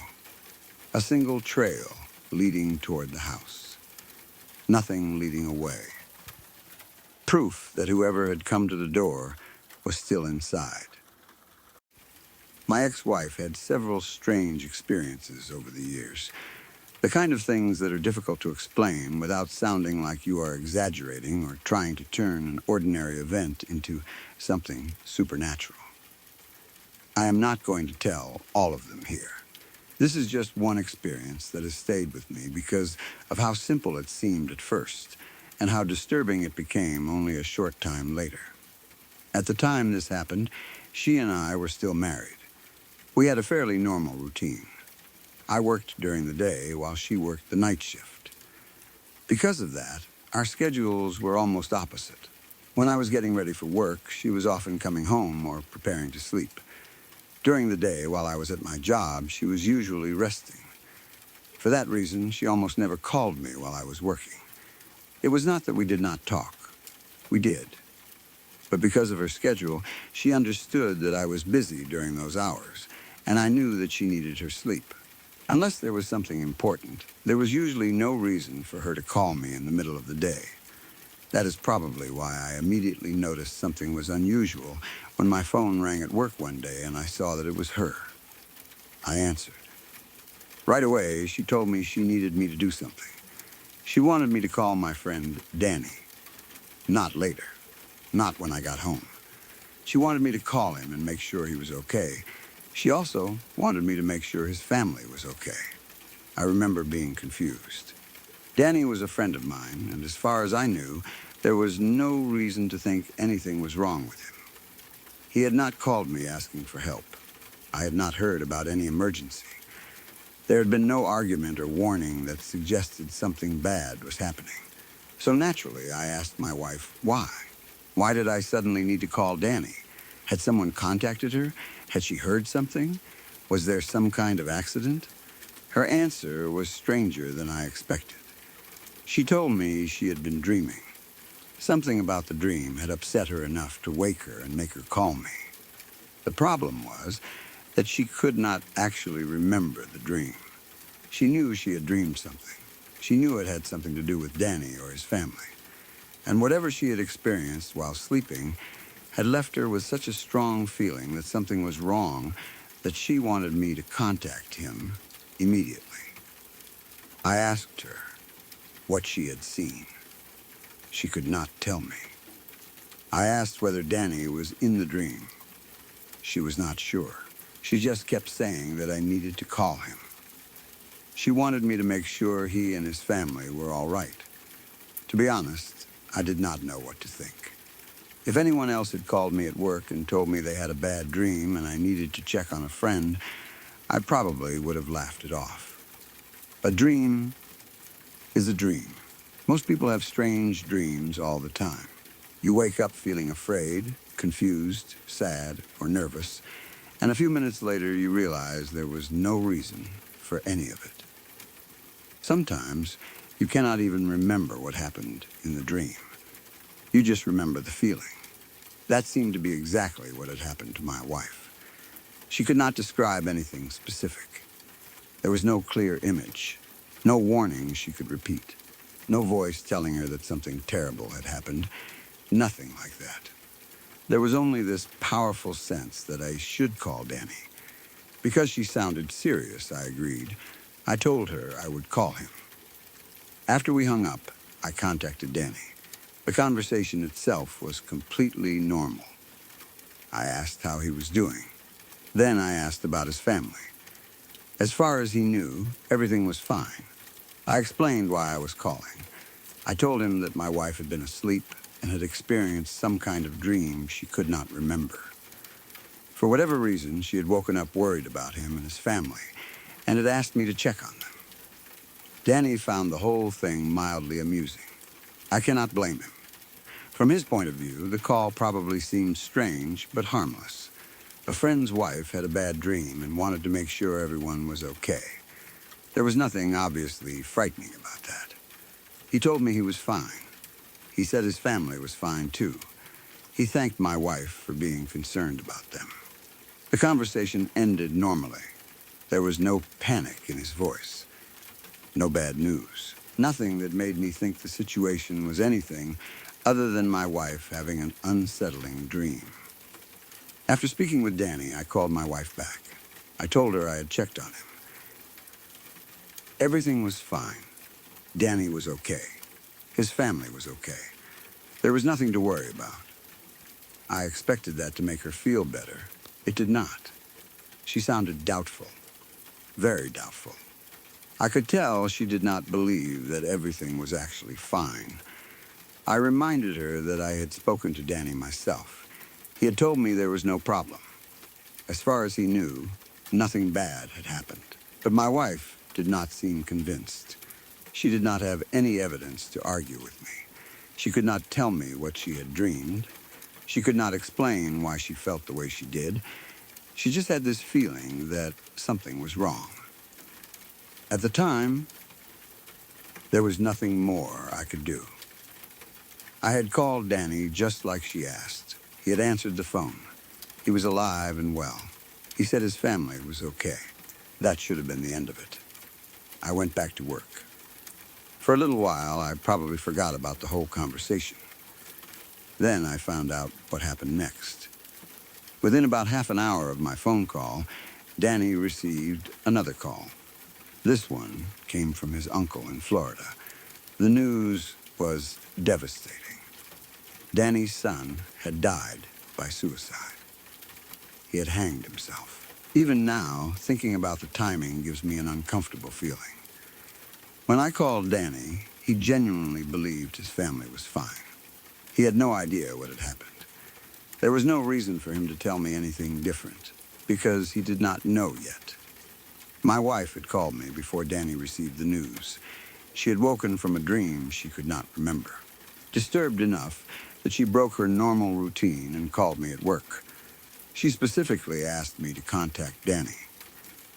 [SPEAKER 1] A single trail leading toward the house. Nothing leading away. Proof that whoever had come to the door was still inside. My ex-wife had several strange experiences over the years. The kind of things that are difficult to explain without sounding like you are exaggerating or trying to turn an ordinary event into something supernatural. I am not going to tell all of them here. This is just one experience that has stayed with me because of how simple it seemed at first and how disturbing it became only a short time later. At the time this happened, she and I were still married. We had a fairly normal routine. I worked during the day while she worked the night shift. Because of that, our schedules were almost opposite. When I was getting ready for work, she was often coming home or preparing to sleep. During the day, while I was at my job, she was usually resting. For that reason, she almost never called me while I was working. It was not that we did not talk. We did. But because of her schedule, she understood that I was busy during those hours, and I knew that she needed her sleep. Unless there was something important, there was usually no reason for her to call me in the middle of the day. That is probably why I immediately noticed something was unusual when my phone rang at work one day and I saw that it was her. I answered. Right away, she told me she needed me to do something. She wanted me to call my friend Danny. Not later. Not when I got home. She wanted me to call him and make sure he was okay. She also wanted me to make sure his family was okay. I remember being confused. Danny was a friend of mine, and as far as I knew, there was no reason to think anything was wrong with him. He had not called me asking for help. I had not heard about any emergency. There had been no argument or warning that suggested something bad was happening. So naturally, I asked my wife, why? Why did I suddenly need to call Danny? Had someone contacted her? Had she heard something? Was there some kind of accident? Her answer was stranger than I expected. She told me she had been dreaming. Something about the dream had upset her enough to wake her and make her call me. The problem was that she could not actually remember the dream. She knew she had dreamed something. She knew it had something to do with Danny or his family. And whatever she had experienced while sleeping had left her with such a strong feeling that something was wrong that she wanted me to contact him immediately. I asked her what she had seen. She could not tell me. I asked whether Danny was in the dream. She was not sure. She just kept saying that I needed to call him. She wanted me to make sure he and his family were all right. To be honest, I did not know what to think. If anyone else had called me at work and told me they had a bad dream and I needed to check on a friend, I probably would have laughed it off. A dream is a dream. Most people have strange dreams all the time. You wake up feeling afraid, confused, sad, or nervous, and a few minutes later you realize there was no reason for any of it. Sometimes you cannot even remember what happened in the dream. You just remember the feeling. That seemed to be exactly what had happened to my wife. She could not describe anything specific. There was no clear image, no warning she could repeat, no voice telling her that something terrible had happened, nothing like that. There was only this powerful sense that I should call Danny. Because she sounded serious, I agreed. I told her I would call him. After we hung up, I contacted Danny. The conversation itself was completely normal. I asked how he was doing. Then I asked about his family. As far as he knew, everything was fine. I explained why I was calling. I told him that my wife had been asleep and had experienced some kind of dream she could not remember. For whatever reason, she had woken up worried about him and his family, and had asked me to check on them. Danny found the whole thing mildly amusing. I cannot blame him. From his point of view, the call probably seemed strange but harmless. A friend's wife had a bad dream and wanted to make sure everyone was okay. There was nothing obviously frightening about that. He told me he was fine. He said his family was fine too. He thanked my wife for being concerned about them. The conversation ended normally. There was no panic in his voice. No bad news. Nothing that made me think the situation was anything other than my wife having an unsettling dream. After speaking with Danny, I called my wife back. I told her I had checked on him. Everything was fine. Danny was okay. His family was okay. There was nothing to worry about. I expected that to make her feel better. It did not. She sounded doubtful. Very doubtful. I could tell she did not believe that everything was actually fine. I reminded her that I had spoken to Danny myself. He had told me there was no problem. As far as he knew, nothing bad had happened. But my wife did not seem convinced. She did not have any evidence to argue with me. She could not tell me what she had dreamed. She could not explain why she felt the way she did. She just had this feeling that something was wrong. At the time, there was nothing more I could do. I had called Danny just like she asked. He had answered the phone. He was alive and well. He said his family was okay. That should have been the end of it. I went back to work. For a little while, I probably forgot about the whole conversation. Then I found out what happened next. Within about half an hour of my phone call, Danny received another call. This one came from his uncle in Florida. The news was devastating. Danny's son had died by suicide. He had hanged himself. Even now, thinking about the timing gives me an uncomfortable feeling. When I called Danny, he genuinely believed his family was fine. He had no idea what had happened. There was no reason for him to tell me anything different, because he did not know yet. My wife had called me before Danny received the news. She had woken from a dream she could not remember, disturbed enough that she broke her normal routine and called me at work. She specifically asked me to contact Danny.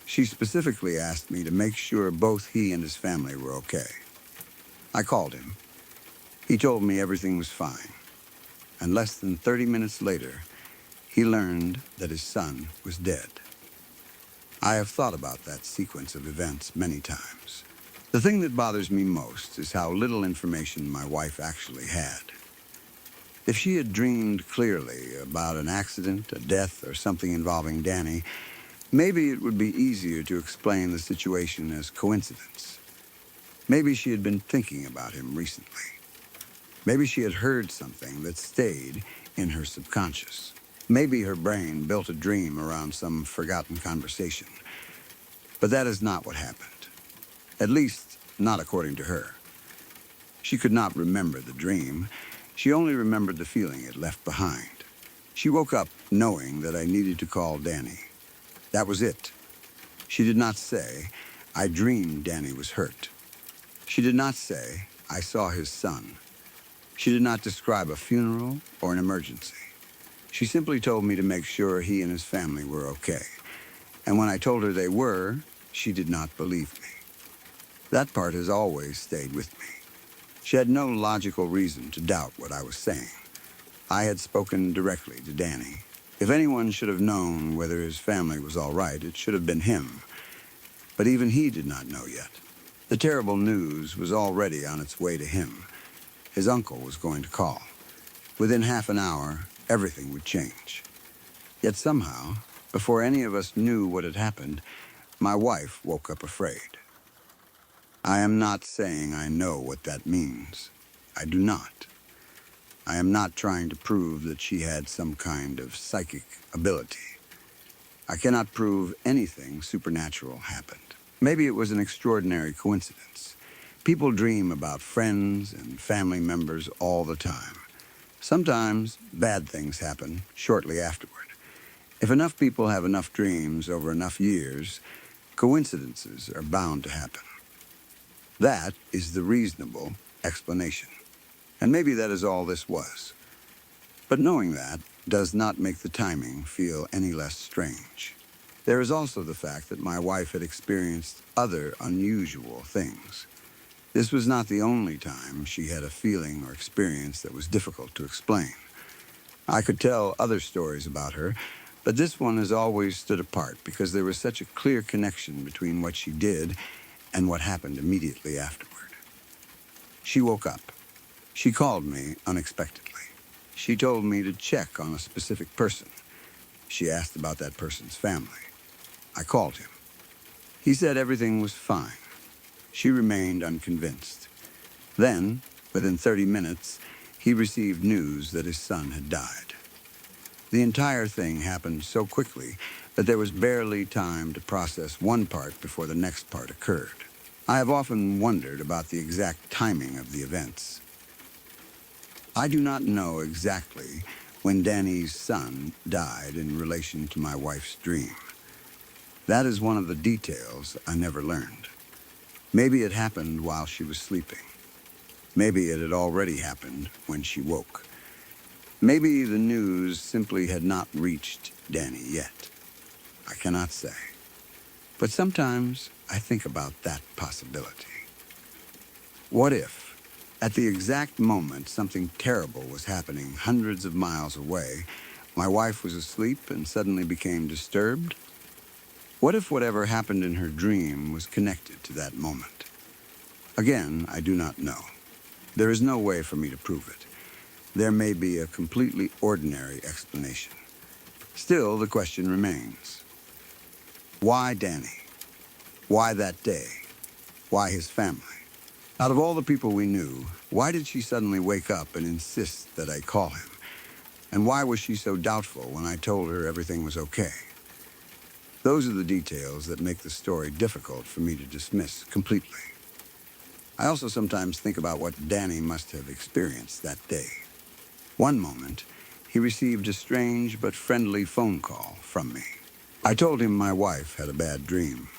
[SPEAKER 1] She specifically asked me to make sure both he and his family were okay. I called him. He told me everything was fine. And less than 30 minutes later, he learned that his son was dead. I have thought about that sequence of events many times. The thing that bothers me most is how little information my wife actually had. If she had dreamed clearly about an accident, a death, or something involving Danny, maybe it would be easier to explain the situation as coincidence. Maybe she had been thinking about him recently. Maybe she had heard something that stayed in her subconscious. Maybe her brain built a dream around some forgotten conversation. But that is not what happened. At least, not according to her. She could not remember the dream. She only remembered the feeling it left behind. She woke up knowing that I needed to call Danny. That was it. She did not say, I dreamed Danny was hurt. She did not say, I saw his son. She did not describe a funeral or an emergency. She simply told me to make sure he and his family were okay. And when I told her they were, she did not believe me. That part has always stayed with me. She had no logical reason to doubt what I was saying. I had spoken directly to Danny. If anyone should have known whether his family was all right, it should have been him. But even he did not know yet. The terrible news was already on its way to him. His uncle was going to call. Within half an hour, everything would change. Yet somehow, before any of us knew what had happened, my wife woke up afraid. I am not saying I know what that means. I do not. I am not trying to prove that she had some kind of psychic ability. I cannot prove anything supernatural happened. Maybe it was an extraordinary coincidence. People dream about friends and family members all the time. Sometimes bad things happen shortly afterward. If enough people have enough dreams over enough years, coincidences are bound to happen. That is the reasonable explanation. And maybe that is all this was. But knowing that does not make the timing feel any less strange. There is also the fact that my wife had experienced other unusual things. This was not the only time she had a feeling or experience that was difficult to explain. I could tell other stories about her, but this one has always stood apart because there was such a clear connection between what she did and what happened immediately afterward. She woke up. She called me unexpectedly. She told me to check on a specific person. She asked about that person's family. I called him. He said everything was fine. She remained unconvinced. Then, within 30 minutes, he received news that his son had died. The entire thing happened so quickly that there was barely time to process one part before the next part occurred. I have often wondered about the exact timing of the events. I do not know exactly when Danny's son died in relation to my wife's dream. That is one of the details I never learned. Maybe it happened while she was sleeping. Maybe it had already happened when she woke. Maybe the news simply had not reached Danny yet. I cannot say. But sometimes I think about that possibility. What if, at the exact moment something terrible was happening hundreds of miles away, my wife was asleep and suddenly became disturbed? What if whatever happened in her dream was connected to that moment? Again, I do not know. There is no way for me to prove it. there may be a completely ordinary explanation. Still, the question remains. Why Danny? Why that day? Why his family? Out of all the people we knew, why did she suddenly wake up and insist that I call him? And why was she so doubtful when I told her everything was okay? Those are the details that make the story difficult for me to dismiss completely. I also sometimes think about what Danny must have experienced that day. One moment, he received a strange but friendly phone call from me. I told him my wife had a bad dream.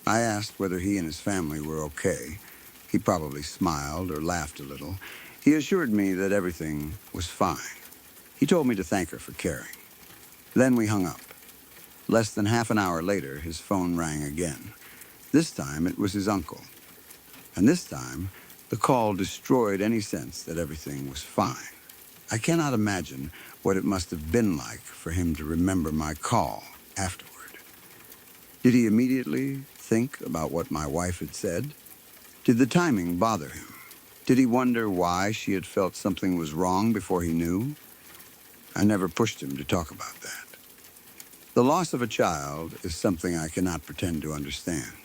[SPEAKER 1] I asked whether he and his family were okay. He probably smiled or laughed a little. He assured me that everything was fine. He told me to thank her for caring. Then we hung up. Less than half an hour later, his phone rang again. This time, it was his uncle. And this time, the call destroyed any sense that everything was fine. I cannot imagine what it must have been like for him to remember my call afterward. Did he immediately think about what my wife had said? Did the timing bother him? Did he wonder why she had felt something was wrong before he knew? I never pushed him to talk about that. The loss of a child is something I cannot pretend to understand.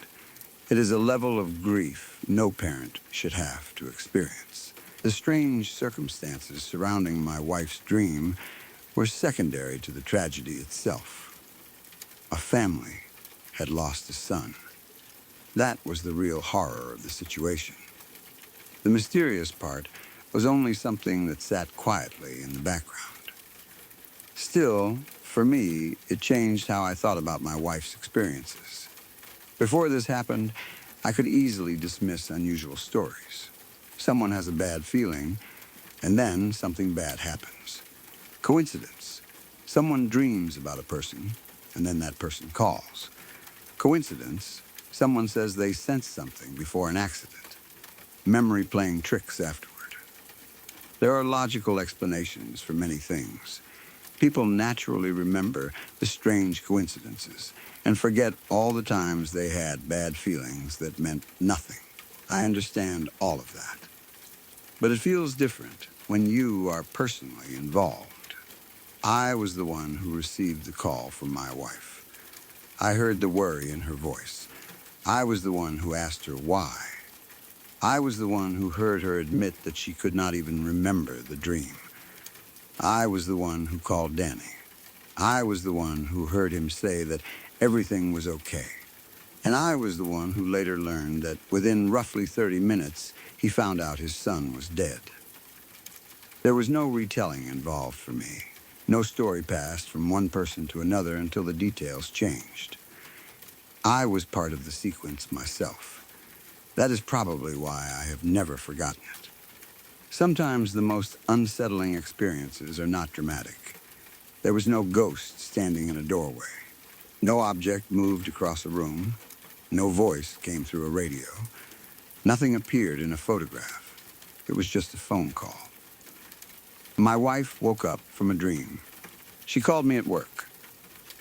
[SPEAKER 1] It is a level of grief no parent should have to experience. The strange circumstances surrounding my wife's dream were secondary to the tragedy itself. A family had lost a son. That was the real horror of the situation. The mysterious part was only something that sat quietly in the background. Still, for me, it changed how I thought about my wife's experiences. Before this happened, I could easily dismiss unusual stories. Someone has a bad feeling, and then something bad happens. Coincidence. Someone dreams about a person, and then that person calls. Coincidence. Someone says they sense something before an accident. Memory playing tricks afterward. There are logical explanations for many things. People naturally remember the strange coincidences and forget all the times they had bad feelings that meant nothing. I understand all of that. But it feels different when you are personally involved. I was the one who received the call from my wife. I heard the worry in her voice. I was the one who asked her why. I was the one who heard her admit that she could not even remember the dream. I was the one who called Danny. I was the one who heard him say that everything was okay. And I was the one who later learned that within roughly 30 minutes, he found out his son was dead. There was no retelling involved for me. No story passed from one person to another until the details changed. I was part of the sequence myself. That is probably why I have never forgotten it. Sometimes the most unsettling experiences are not dramatic. There was no ghost standing in a doorway. No object moved across a room. No voice came through a radio. Nothing appeared in a photograph. It was just a phone call. My wife woke up from a dream. She called me at work.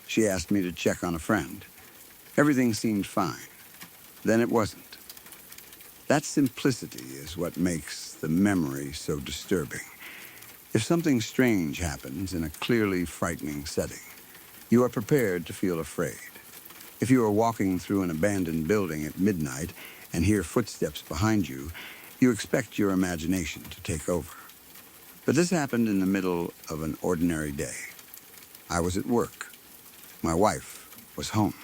[SPEAKER 1] She asked me to check on a friend. Everything seemed fine. Then it wasn't. That simplicity is what makes the memory so disturbing. If something strange happens in a clearly frightening setting, you are prepared to feel afraid. If you are walking through an abandoned building at midnight and hear footsteps behind you, you expect your imagination to take over. But this happened in the middle of an ordinary day. I was at work. My wife was home.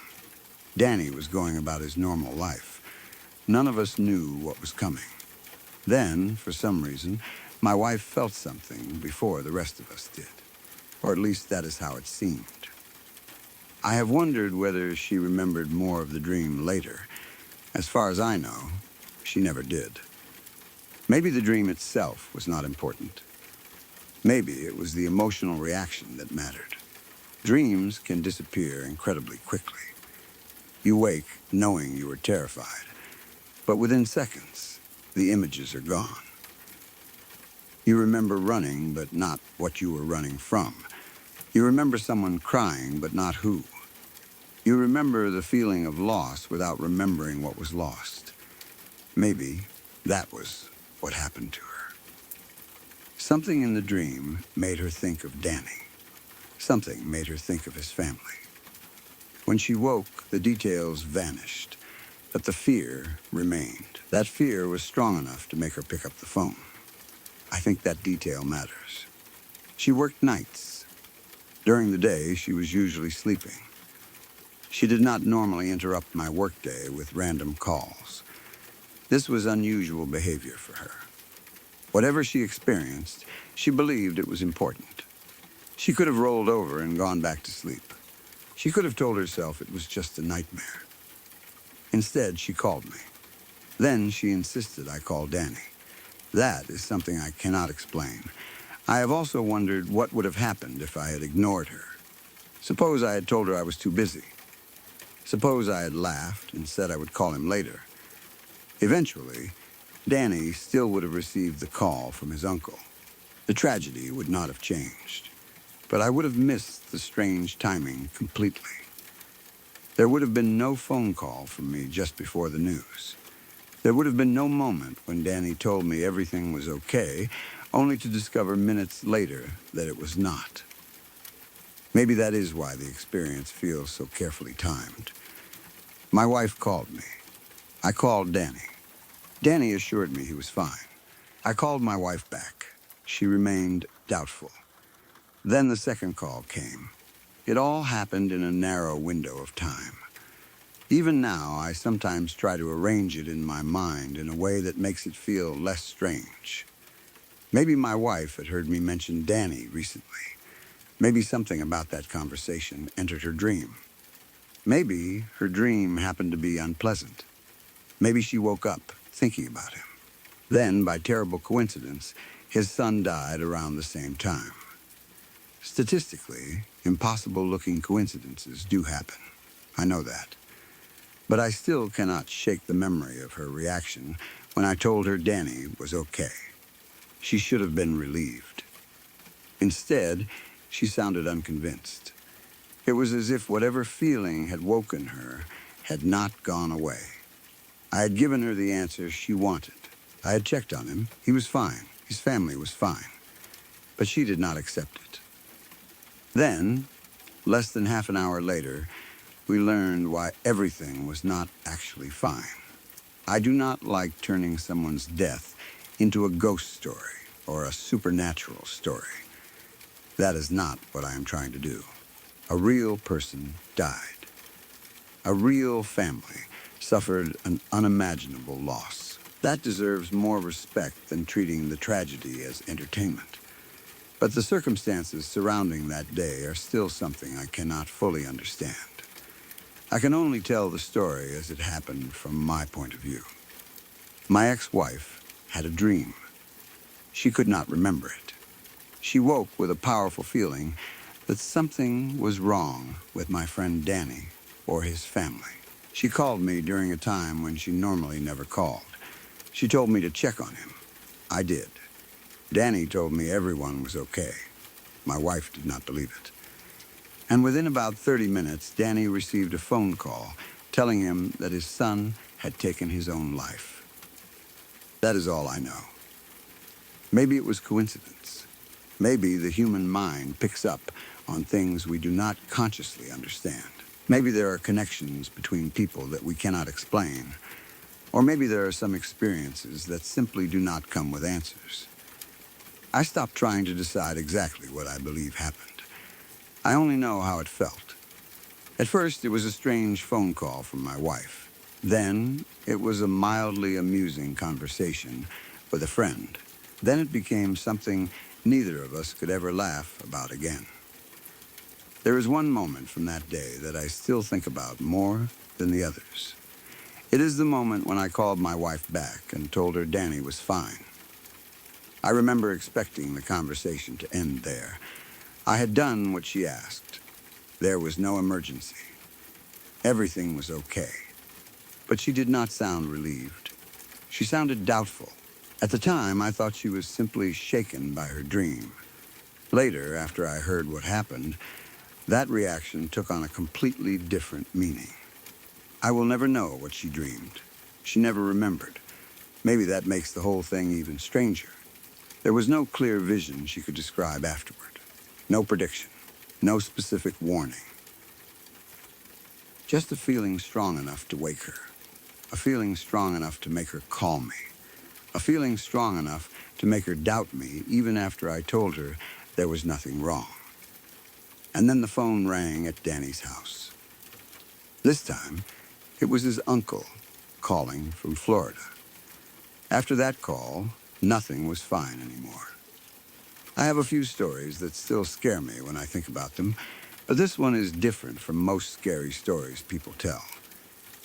[SPEAKER 1] Danny was going about his normal life. None of us knew what was coming. Then, for some reason, my wife felt something before the rest of us did. Or at least that is how it seemed. I have wondered whether she remembered more of the dream later. As far as I know, she never did. Maybe the dream itself was not important. Maybe it was the emotional reaction that mattered. Dreams can disappear incredibly quickly. You wake knowing you were terrified, but within seconds, the images are gone. You remember running, but not what you were running from. You remember someone crying, but not who. You remember the feeling of loss without remembering what was lost. Maybe that was what happened to her. Something in the dream made her think of Danny. Something made her think of his family. When she woke, the details vanished, but the fear remained. That fear was strong enough to make her pick up the phone. I think that detail matters. She worked nights. During the day, she was usually sleeping. She did not normally interrupt my workday with random calls. This was unusual behavior for her. Whatever she experienced, she believed it was important. She could have rolled over and gone back to sleep. She could have told herself it was just a nightmare. Instead, she called me. Then she insisted I call Danny. That is something I cannot explain. I have also wondered what would have happened if I had ignored her. Suppose I had told her I was too busy. Suppose I had laughed and said I would call him later. Eventually, Danny still would have received the call from his uncle. The tragedy would not have changed, but I would have missed the strange timing completely. There would have been no phone call from me just before the news. There would have been no moment when Danny told me everything was okay, only to discover minutes later that it was not. Maybe that is why the experience feels so carefully timed. My wife called me. I called Danny. Danny assured me he was fine. I called my wife back. She remained doubtful. Then the second call came. It all happened in a narrow window of time. Even now, I sometimes try to arrange it in my mind in a way that makes it feel less strange. Maybe my wife had heard me mention Danny recently. Maybe something about that conversation entered her dream. Maybe her dream happened to be unpleasant. Maybe she woke up thinking about him. Then, by terrible coincidence, his son died around the same time. Statistically, impossible-looking coincidences do happen. I know that. But I still cannot shake the memory of her reaction when I told her Danny was okay. She should have been relieved. Instead, she sounded unconvinced. It was as if whatever feeling had woken her had not gone away. I had given her the answer she wanted. I had checked on him. He was fine. His family was fine. But she did not accept it. Then, less than half an hour later, we learned why everything was not actually fine. I do not like turning someone's death into a ghost story or a supernatural story. That is not what I am trying to do. A real person died. A real family suffered an unimaginable loss. That deserves more respect than treating the tragedy as entertainment. But the circumstances surrounding that day are still something I cannot fully understand. I can only tell the story as it happened from my point of view. My ex-wife had a dream. She could not remember it. She woke with a powerful feeling that something was wrong with my friend Danny or his family. She called me during a time when she normally never called. She told me to check on him. I did. Danny told me everyone was okay. My wife did not believe it. And within about 30 minutes, Danny received a phone call telling him that his son had taken his own life. That is all I know. Maybe it was coincidence. Maybe the human mind picks up on things we do not consciously understand. Maybe there are connections between people that we cannot explain. Or maybe there are some experiences that simply do not come with answers. I stopped trying to decide exactly what I believe happened. I only know how it felt. At first, it was a strange phone call from my wife. Then, it was a mildly amusing conversation with a friend. Then it became something neither of us could ever laugh about again. There is one moment from that day that I still think about more than the others. It is the moment when I called my wife back and told her Danny was fine. I remember expecting the conversation to end there. I had done what she asked. There was no emergency. Everything was okay. But she did not sound relieved. She sounded doubtful. At the time, I thought she was simply shaken by her dream. Later, after I heard what happened, that reaction took on a completely different meaning. I will never know what she dreamed. She never remembered. Maybe that makes the whole thing even stranger. There was no clear vision she could describe afterward. No prediction. No specific warning. Just a feeling strong enough to wake her. A feeling strong enough to make her call me. A feeling strong enough to make her doubt me even after I told her there was nothing wrong. And then the phone rang at Danny's house. This time, it was his uncle calling from Florida. After that call, nothing was fine anymore. I have a few stories that still scare me when I think about them, but this one is different from most scary stories people tell.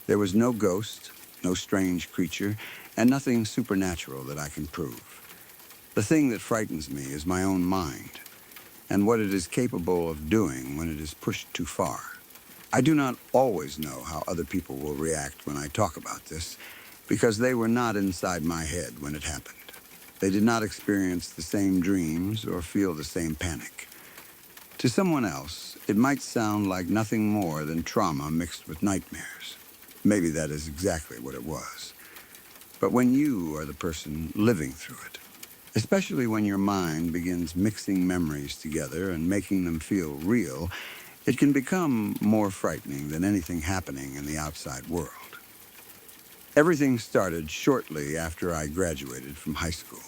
[SPEAKER 1] There was no ghost, no strange creature, and nothing supernatural that I can prove. The thing that frightens me is my own mind, and what it is capable of doing when it is pushed too far. I do not always know how other people will react when I talk about this, because they were not inside my head when it happened. They did not experience the same dreams or feel the same panic. To someone else, it might sound like nothing more than trauma mixed with nightmares. Maybe that is exactly what it was. But when you are the person living through it, especially when your mind begins mixing memories together and making them feel real, it can become more frightening than anything happening in the outside world. Everything started shortly after I graduated from high school.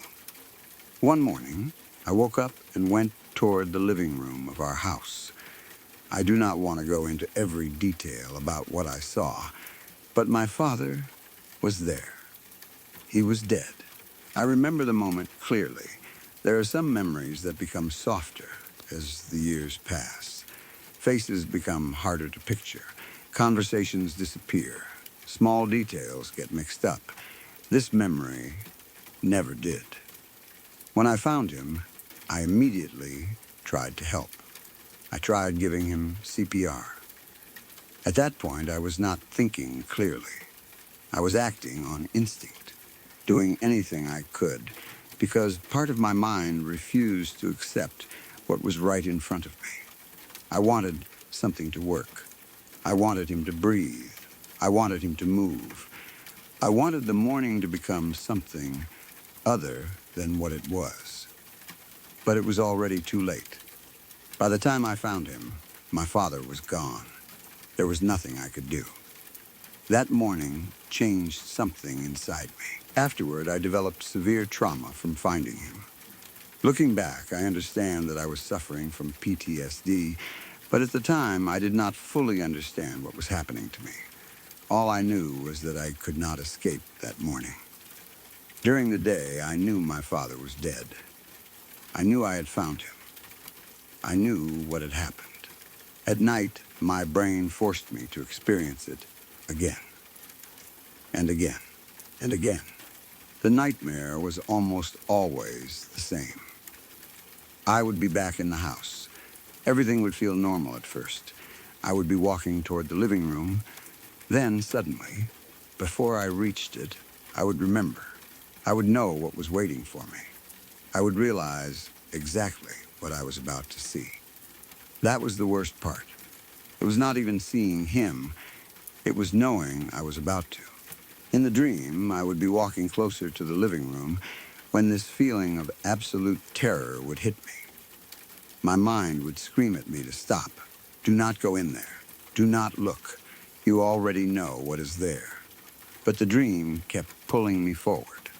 [SPEAKER 1] One morning, I woke up and went toward the living room of our house. I do not want to go into every detail about what I saw, but my father was there. He was dead. I remember the moment clearly. There are some memories that become softer as the years pass. Faces become harder to picture. Conversations disappear. Small details get mixed up. This memory never did. When I found him, I immediately tried to help. I tried giving him CPR. At that point, I was not thinking clearly. I was acting on instinct, doing anything I could, because part of my mind refused to accept what was right in front of me. I wanted something to work. I wanted him to breathe. I wanted him to move. I wanted the morning to become something other than what it was. But it was already too late. By the time I found him, my father was gone. There was nothing I could do. That morning changed something inside me. Afterward, I developed severe trauma from finding him. Looking back, I understand that I was suffering from PTSD, but at the time, I did not fully understand what was happening to me. All I knew was that I could not escape that morning. During the day, I knew my father was dead. I knew I had found him. I knew what had happened. At night, my brain forced me to experience it again, and again, and again. The nightmare was almost always the same. I would be back in the house. Everything would feel normal at first. I would be walking toward the living room. Then, suddenly, before I reached it, I would remember. I would know what was waiting for me. I would realize exactly what I was about to see. That was the worst part. It was not even seeing him. It was knowing I was about to. In the dream, I would be walking closer to the living room when this feeling of absolute terror would hit me. My mind would scream at me to stop. Do not go in there. Do not look. You already know what is there. But the dream kept pulling me forward.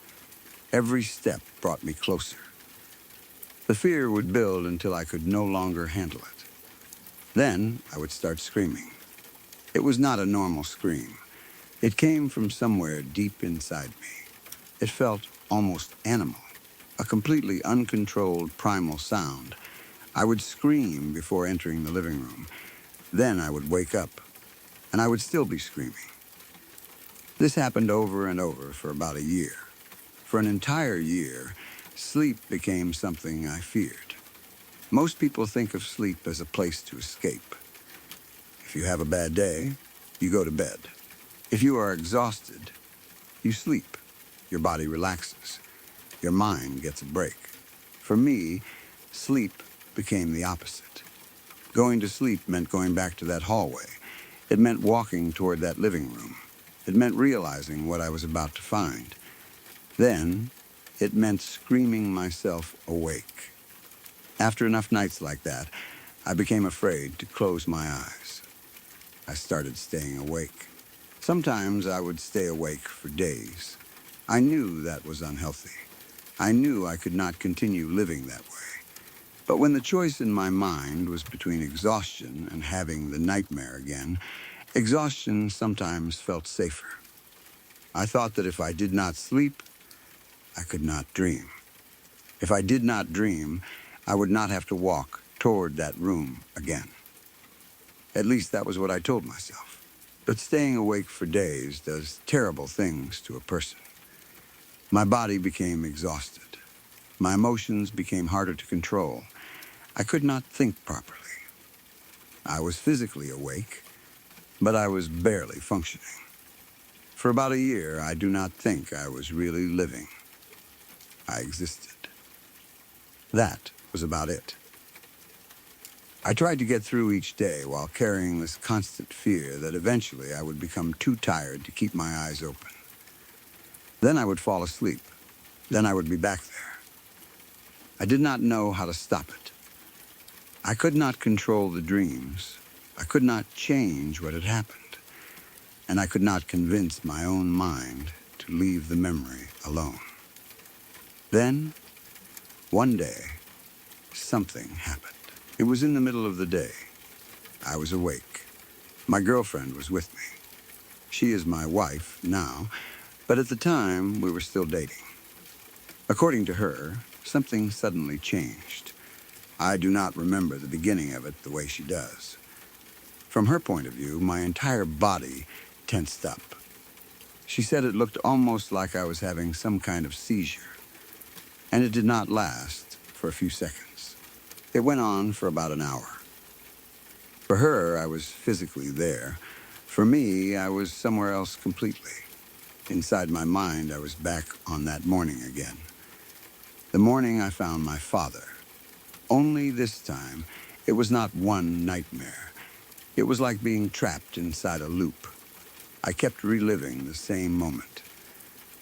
[SPEAKER 1] Every step brought me closer. The fear would build until I could no longer handle it. Then I would start screaming. It was not a normal scream. It came from somewhere deep inside me. It felt almost animal, a completely uncontrolled primal sound. I would scream before entering the living room. Then I would wake up, and I would still be screaming. This happened over and over for about a year. For an entire year, sleep became something I feared. Most people think of sleep as a place to escape. If you have a bad day, you go to bed. If you are exhausted, you sleep. Your body relaxes. Your mind gets a break. For me, sleep became the opposite. Going to sleep meant going back to that hallway. It meant walking toward that living room. It meant realizing what I was about to find. Then, it meant screaming myself awake. After enough nights like that, I became afraid to close my eyes. I started staying awake. Sometimes I would stay awake for days. I knew that was unhealthy. I knew I could not continue living that way. But when the choice in my mind was between exhaustion and having the nightmare again, exhaustion sometimes felt safer. I thought that if I did not sleep, I could not dream. If I did not dream, I would not have to walk toward that room again. At least that was what I told myself. But staying awake for days does terrible things to a person. My body became exhausted. My emotions became harder to control. I could not think properly. I was physically awake, but I was barely functioning. For about a year, I do not think I was really living. I existed. That was about it. I tried to get through each day while carrying this constant fear that eventually I would become too tired to keep my eyes open. Then I would fall asleep. Then I would be back there. I did not know how to stop it. I could not control the dreams. I could not change what had happened. And I could not convince my own mind to leave the memory alone. Then, one day, something happened. It was in the middle of the day. I was awake. My girlfriend was with me. She is my wife now, but at the time we were still dating. According to her, something suddenly changed. I do not remember the beginning of it the way she does. From her point of view, my entire body tensed up. She said it looked almost like I was having some kind of seizure, and it did not last for a few seconds. It went on for about an hour. For her, I was physically there. For me, I was somewhere else completely. Inside my mind, I was back on that morning again. The morning I found my father. Only this time, it was not one nightmare. It was like being trapped inside a loop. I kept reliving the same moment.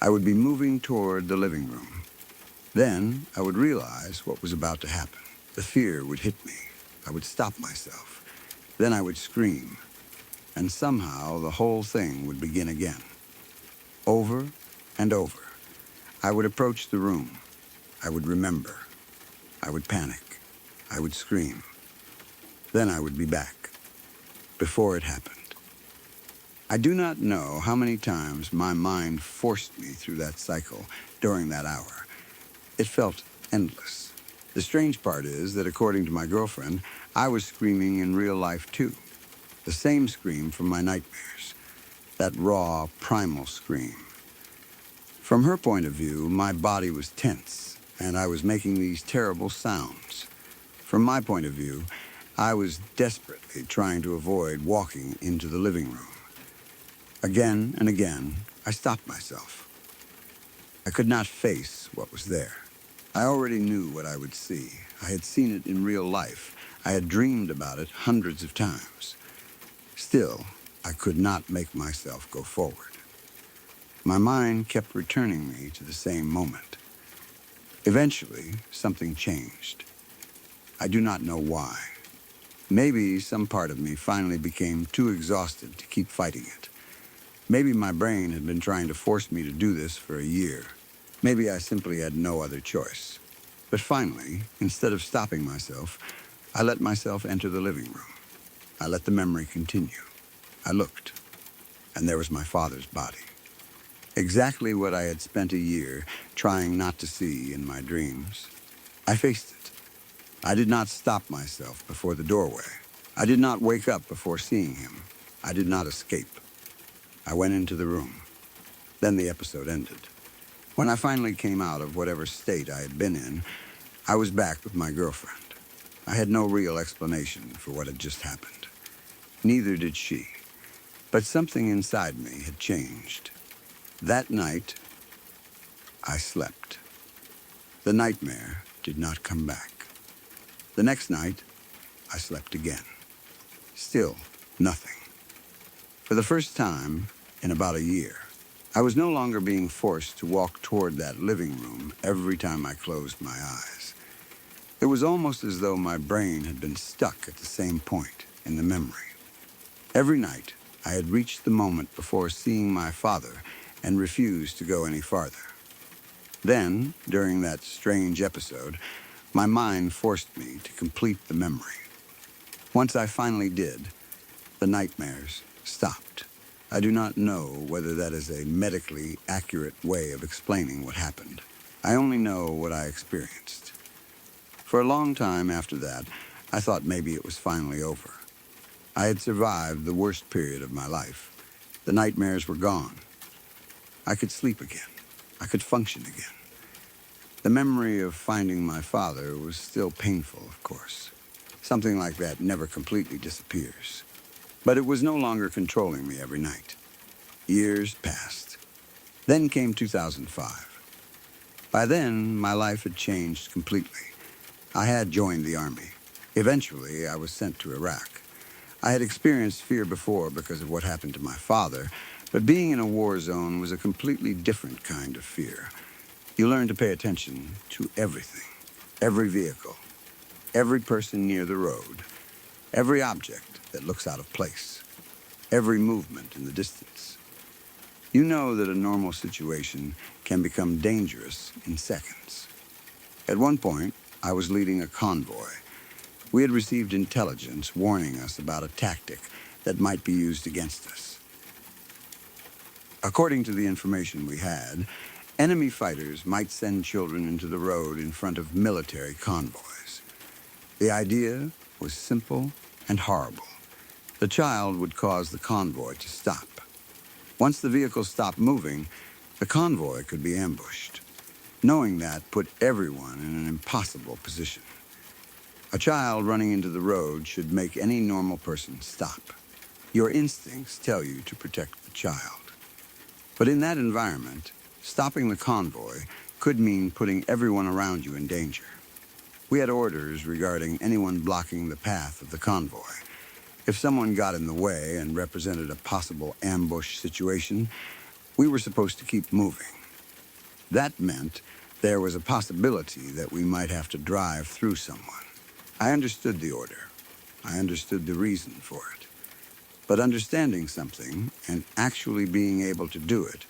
[SPEAKER 1] I would be moving toward the living room. Then I would realize what was about to happen. The fear would hit me. I would stop myself. Then I would scream. And somehow the whole thing would begin again. Over and over. I would approach the room. I would remember. I would panic. I would scream. Then I would be back. Before it happened. I do not know how many times my mind forced me through that cycle during that hour. It felt endless. The strange part is that according to my girlfriend, I was screaming in real life too. The same scream from my nightmares. That raw, primal scream. From her point of view, my body was tense, and I was making these terrible sounds. From my point of view, I was desperately trying to avoid walking into the living room. Again and again, I stopped myself. I could not face what was there. I already knew what I would see. I had seen it in real life. I had dreamed about it hundreds of times. Still, I could not make myself go forward. My mind kept returning me to the same moment. Eventually, something changed. I do not know why. Maybe some part of me finally became too exhausted to keep fighting it. Maybe my brain had been trying to force me to do this for a year. Maybe I simply had no other choice. But finally, instead of stopping myself, I let myself enter the living room. I let the memory continue. I looked, and there was my father's body. Exactly what I had spent a year trying not to see in my dreams. I faced it. I did not stop myself before the doorway. I did not wake up before seeing him. I did not escape. I went into the room. Then the episode ended. When I finally came out of whatever state I had been in, I was back with my girlfriend. I had no real explanation for what had just happened. Neither did she. But something inside me had changed. That night, I slept. The nightmare did not come back. The next night, I slept again. Still nothing. For the first time in about a year, I was no longer being forced to walk toward that living room every time I closed my eyes. It was almost as though my brain had been stuck at the same point in the memory. Every night, I had reached the moment before seeing my father and refused to go any farther. Then, during that strange episode, my mind forced me to complete the memory. Once I finally did, the nightmares stopped. I do not know whether that is a medically accurate way of explaining what happened. I only know what I experienced. For a long time after that, I thought maybe it was finally over. I had survived the worst period of my life. The nightmares were gone. I could sleep again. I could function again. The memory of finding my father was still painful, of course. Something like that never completely disappears. But it was no longer controlling me every night. Years passed. Then came 2005. By then, my life had changed completely. I had joined the army. Eventually, I was sent to Iraq. I had experienced fear before because of what happened to my father, but being in a war zone was a completely different kind of fear. You learn to pay attention to everything, every vehicle, every person near the road, every object that looks out of place, every movement in the distance. You know that a normal situation can become dangerous in seconds. At one point, I was leading a convoy. We had received intelligence warning us about a tactic that might be used against us. According to the information we had, enemy fighters might send children into the road in front of military convoys. The idea was simple and horrible. The child would cause the convoy to stop. Once the vehicle stopped moving, the convoy could be ambushed. Knowing that put everyone in an impossible position. A child running into the road should make any normal person stop. Your instincts tell you to protect the child. But in that environment, stopping the convoy could mean putting everyone around you in danger. We had orders regarding anyone blocking the path of the convoy. If someone got in the way and represented a possible ambush situation, we were supposed to keep moving. That meant there was a possibility that we might have to drive through someone. I understood the order. I understood the reason for it. But understanding something and actually being able to do it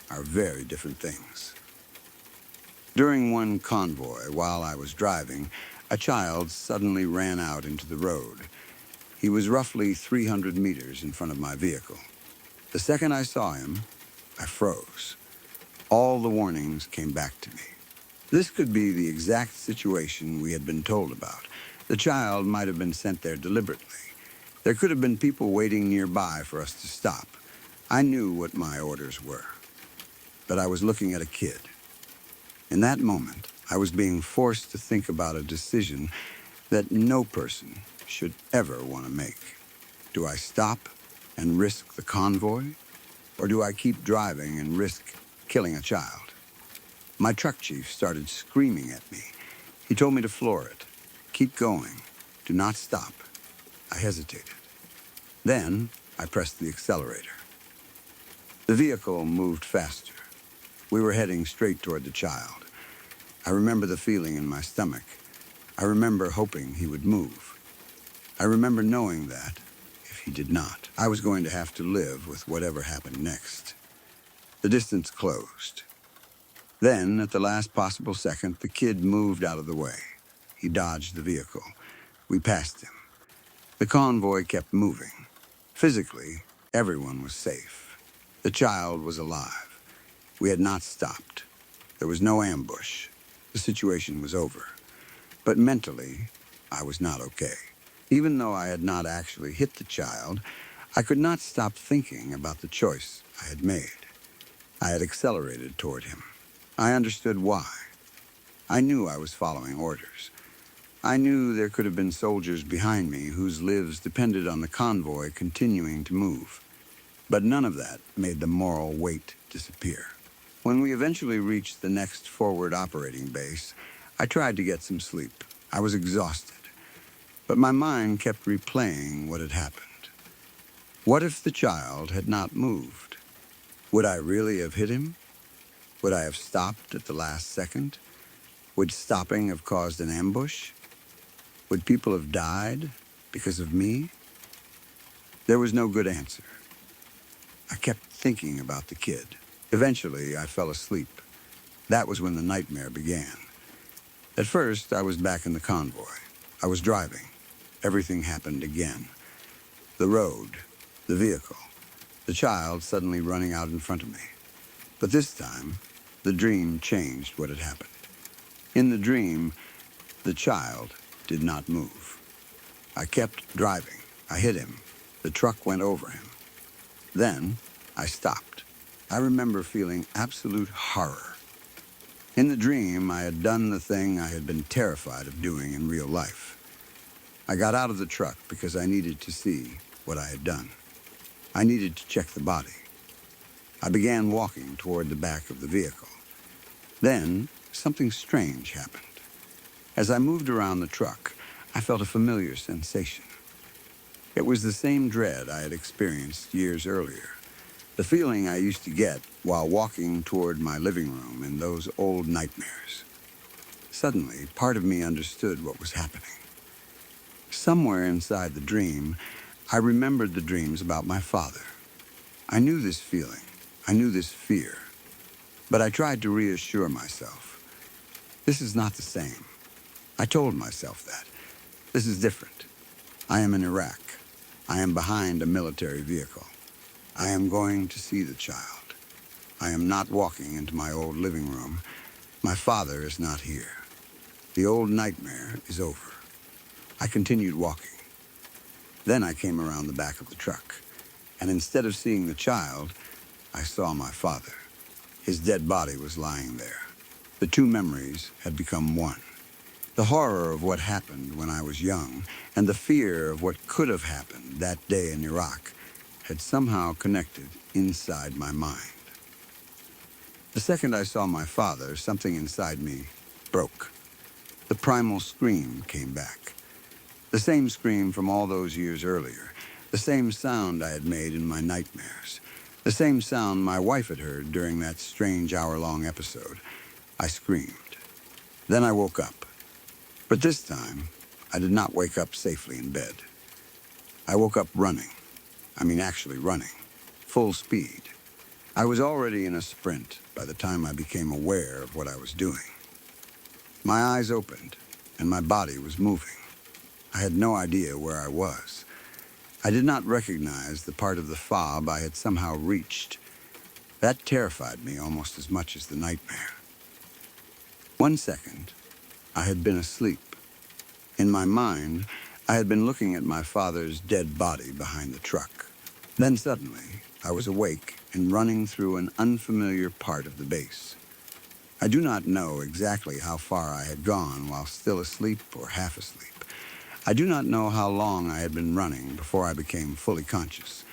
[SPEAKER 1] are very different things. During one convoy, while I was driving, a child suddenly ran out into the road. He was roughly 300 meters in front of my vehicle. The second I saw him, I froze. All the warnings came back to me. This could be the exact situation we had been told about. The child might have been sent there deliberately. There could have been people waiting nearby for us to stop. I knew what my orders were. But I was looking at a kid. In that moment, I was being forced to think about a decision that no person should ever want to make. Do I stop and risk the convoy? Or do I keep driving and risk killing a child? My truck chief started screaming at me. He told me to floor it. Keep going. Do not stop. I hesitated. Then I pressed the accelerator. The vehicle moved faster. We were heading straight toward the child. I remember the feeling in my stomach. I remember hoping he would move. I remember knowing that, if he did not, I was going to have to live with whatever happened next. The distance closed. Then, at the last possible second, the kid moved out of the way. He dodged the vehicle. We passed him. The convoy kept moving. Physically, everyone was safe. The child was alive. We had not stopped. There was no ambush. The situation was over. But mentally, I was not okay. Even though I had not actually hit the child, I could not stop thinking about the choice I had made. I had accelerated toward him. I understood why. I knew I was following orders. I knew there could have been soldiers behind me whose lives depended on the convoy continuing to move. But none of that made the moral weight disappear. When we eventually reached the next forward operating base, I tried to get some sleep. I was exhausted. But my mind kept replaying what had happened. What if the child had not moved? Would I really have hit him? Would I have stopped at the last second? Would stopping have caused an ambush? Would people have died because of me? There was no good answer. I kept thinking about the kid. Eventually, I fell asleep. That was when the nightmare began. At first, I was back in the convoy. I was driving. Everything happened again. The road, the vehicle, the child suddenly running out in front of me. But this time, the dream changed what had happened. In the dream, the child did not move. I kept driving. I hit him. The truck went over him. Then, I stopped. I remember feeling absolute horror. In the dream, I had done the thing I had been terrified of doing in real life. I got out of the truck because I needed to see what I had done. I needed to check the body. I began walking toward the back of the vehicle. Then, something strange happened. As I moved around the truck, I felt a familiar sensation. It was the same dread I had experienced years earlier. The feeling I used to get while walking toward my living room in those old nightmares. Suddenly, part of me understood what was happening. Somewhere inside the dream, I remembered the dreams about my father. I knew this feeling. I knew this fear. But I tried to reassure myself. This is not the same. I told myself that. This is different. I am in Iraq. I am behind a military vehicle. I am going to see the child. I am not walking into my old living room. My father is not here. The old nightmare is over. I continued walking. Then I came around the back of the truck, and instead of seeing the child, I saw my father. His dead body was lying there. The two memories had become one. The horror of what happened when I was young and the fear of what could have happened that day in Iraq had somehow connected inside my mind. The second I saw my father, something inside me broke. The primal scream came back. The same scream from all those years earlier. The same sound I had made in my nightmares. The same sound my wife had heard during that strange hour-long episode. I screamed. Then I woke up. But this time, I did not wake up safely in bed. I woke up running. Actually running. Full speed. I was already in a sprint by the time I became aware of what I was doing. My eyes opened, and my body was moving. I had no idea where I was. I did not recognize the part of the fob I had somehow reached. That terrified me almost as much as the nightmare. 1 second, I had been asleep. In my mind, I had been looking at my father's dead body behind the truck. Then suddenly, I was awake and running through an unfamiliar part of the base. I do not know exactly how far I had gone while still asleep or half asleep. I do not know how long I had been running before I became fully conscious.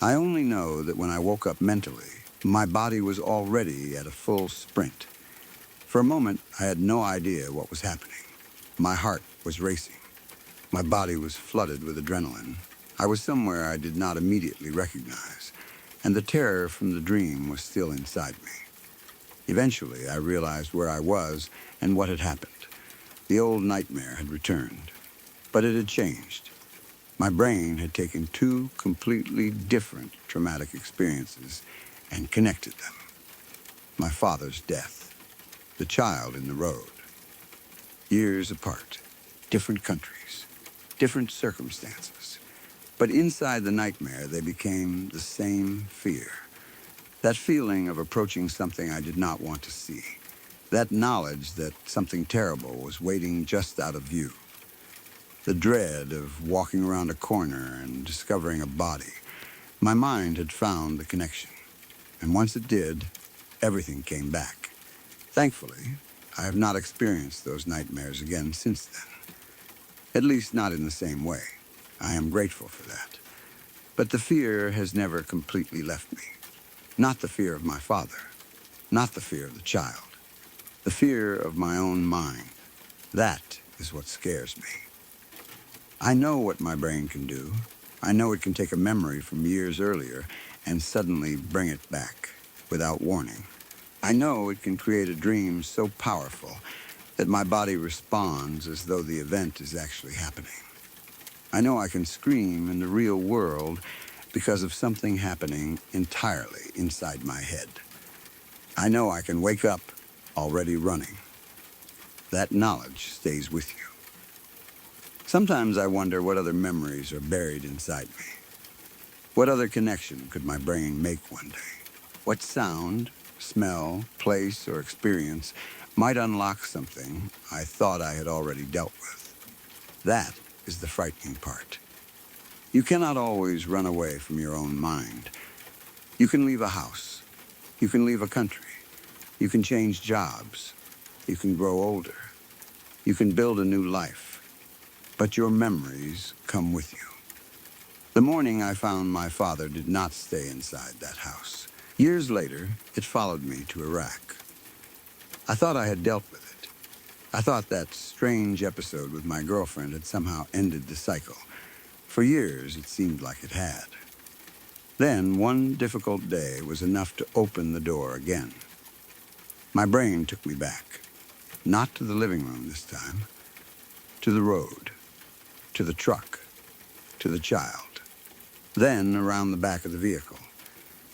[SPEAKER 1] I only know that when I woke up mentally, my body was already at a full sprint. For a moment, I had no idea what was happening. My heart was racing. My body was flooded with adrenaline. I was somewhere I did not immediately recognize, and the terror from the dream was still inside me. Eventually, I realized where I was and what had happened. The old nightmare had returned. But it had changed. My brain had taken two completely different traumatic experiences and connected them. My father's death, the child in the road. Years apart, different countries, different circumstances. But inside the nightmare, they became the same fear. That feeling of approaching something I did not want to see. That knowledge that something terrible was waiting just out of view. The dread of walking around a corner and discovering a body. My mind had found the connection. And once it did, everything came back. Thankfully, I have not experienced those nightmares again since then. At least not in the same way. I am grateful for that. But the fear has never completely left me. Not the fear of my father. Not the fear of the child. The fear of my own mind. That is what scares me. I know what my brain can do. I know it can take a memory from years earlier and suddenly bring it back. without warning. I know it can create a dream so powerful that my body responds as though the event is actually happening. I know I can scream in the real world because of something happening entirely inside my head. I know I can wake up already running. That knowledge stays with you. Sometimes I wonder what other memories are buried inside me. What other connection could my brain make one day? What sound, smell, place, or experience might unlock something I thought I had already dealt with? That is the frightening part. You cannot always run away from your own mind. You can leave a house. You can leave a country. You can change jobs. You can grow older. You can build a new life. But your memories come with you. The morning I found my father did not stay inside that house. Years later, it followed me to Iraq. I thought I had dealt with it. I thought that strange episode with my girlfriend had somehow ended the cycle. For years, it seemed like it had. Then, one difficult day was enough to open the door again. My brain took me back. Not to the living room this time. To the road. To the truck. To the child. Then around the back of the vehicle.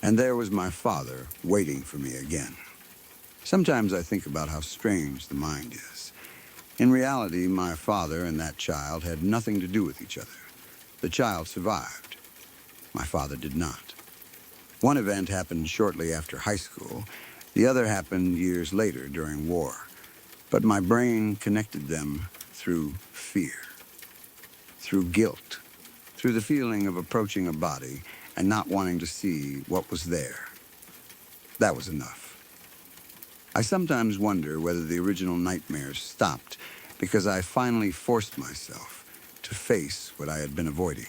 [SPEAKER 1] And there was my father waiting for me again. Sometimes I think about how strange the mind is. In reality, my father and that child had nothing to do with each other. The child survived. My father did not. One event happened shortly after high school. The other happened years later during war. But my brain connected them through fear, through guilt, through the feeling of approaching a body and not wanting to see what was there. That was enough. I sometimes wonder whether the original nightmares stopped because I finally forced myself to face what I had been avoiding.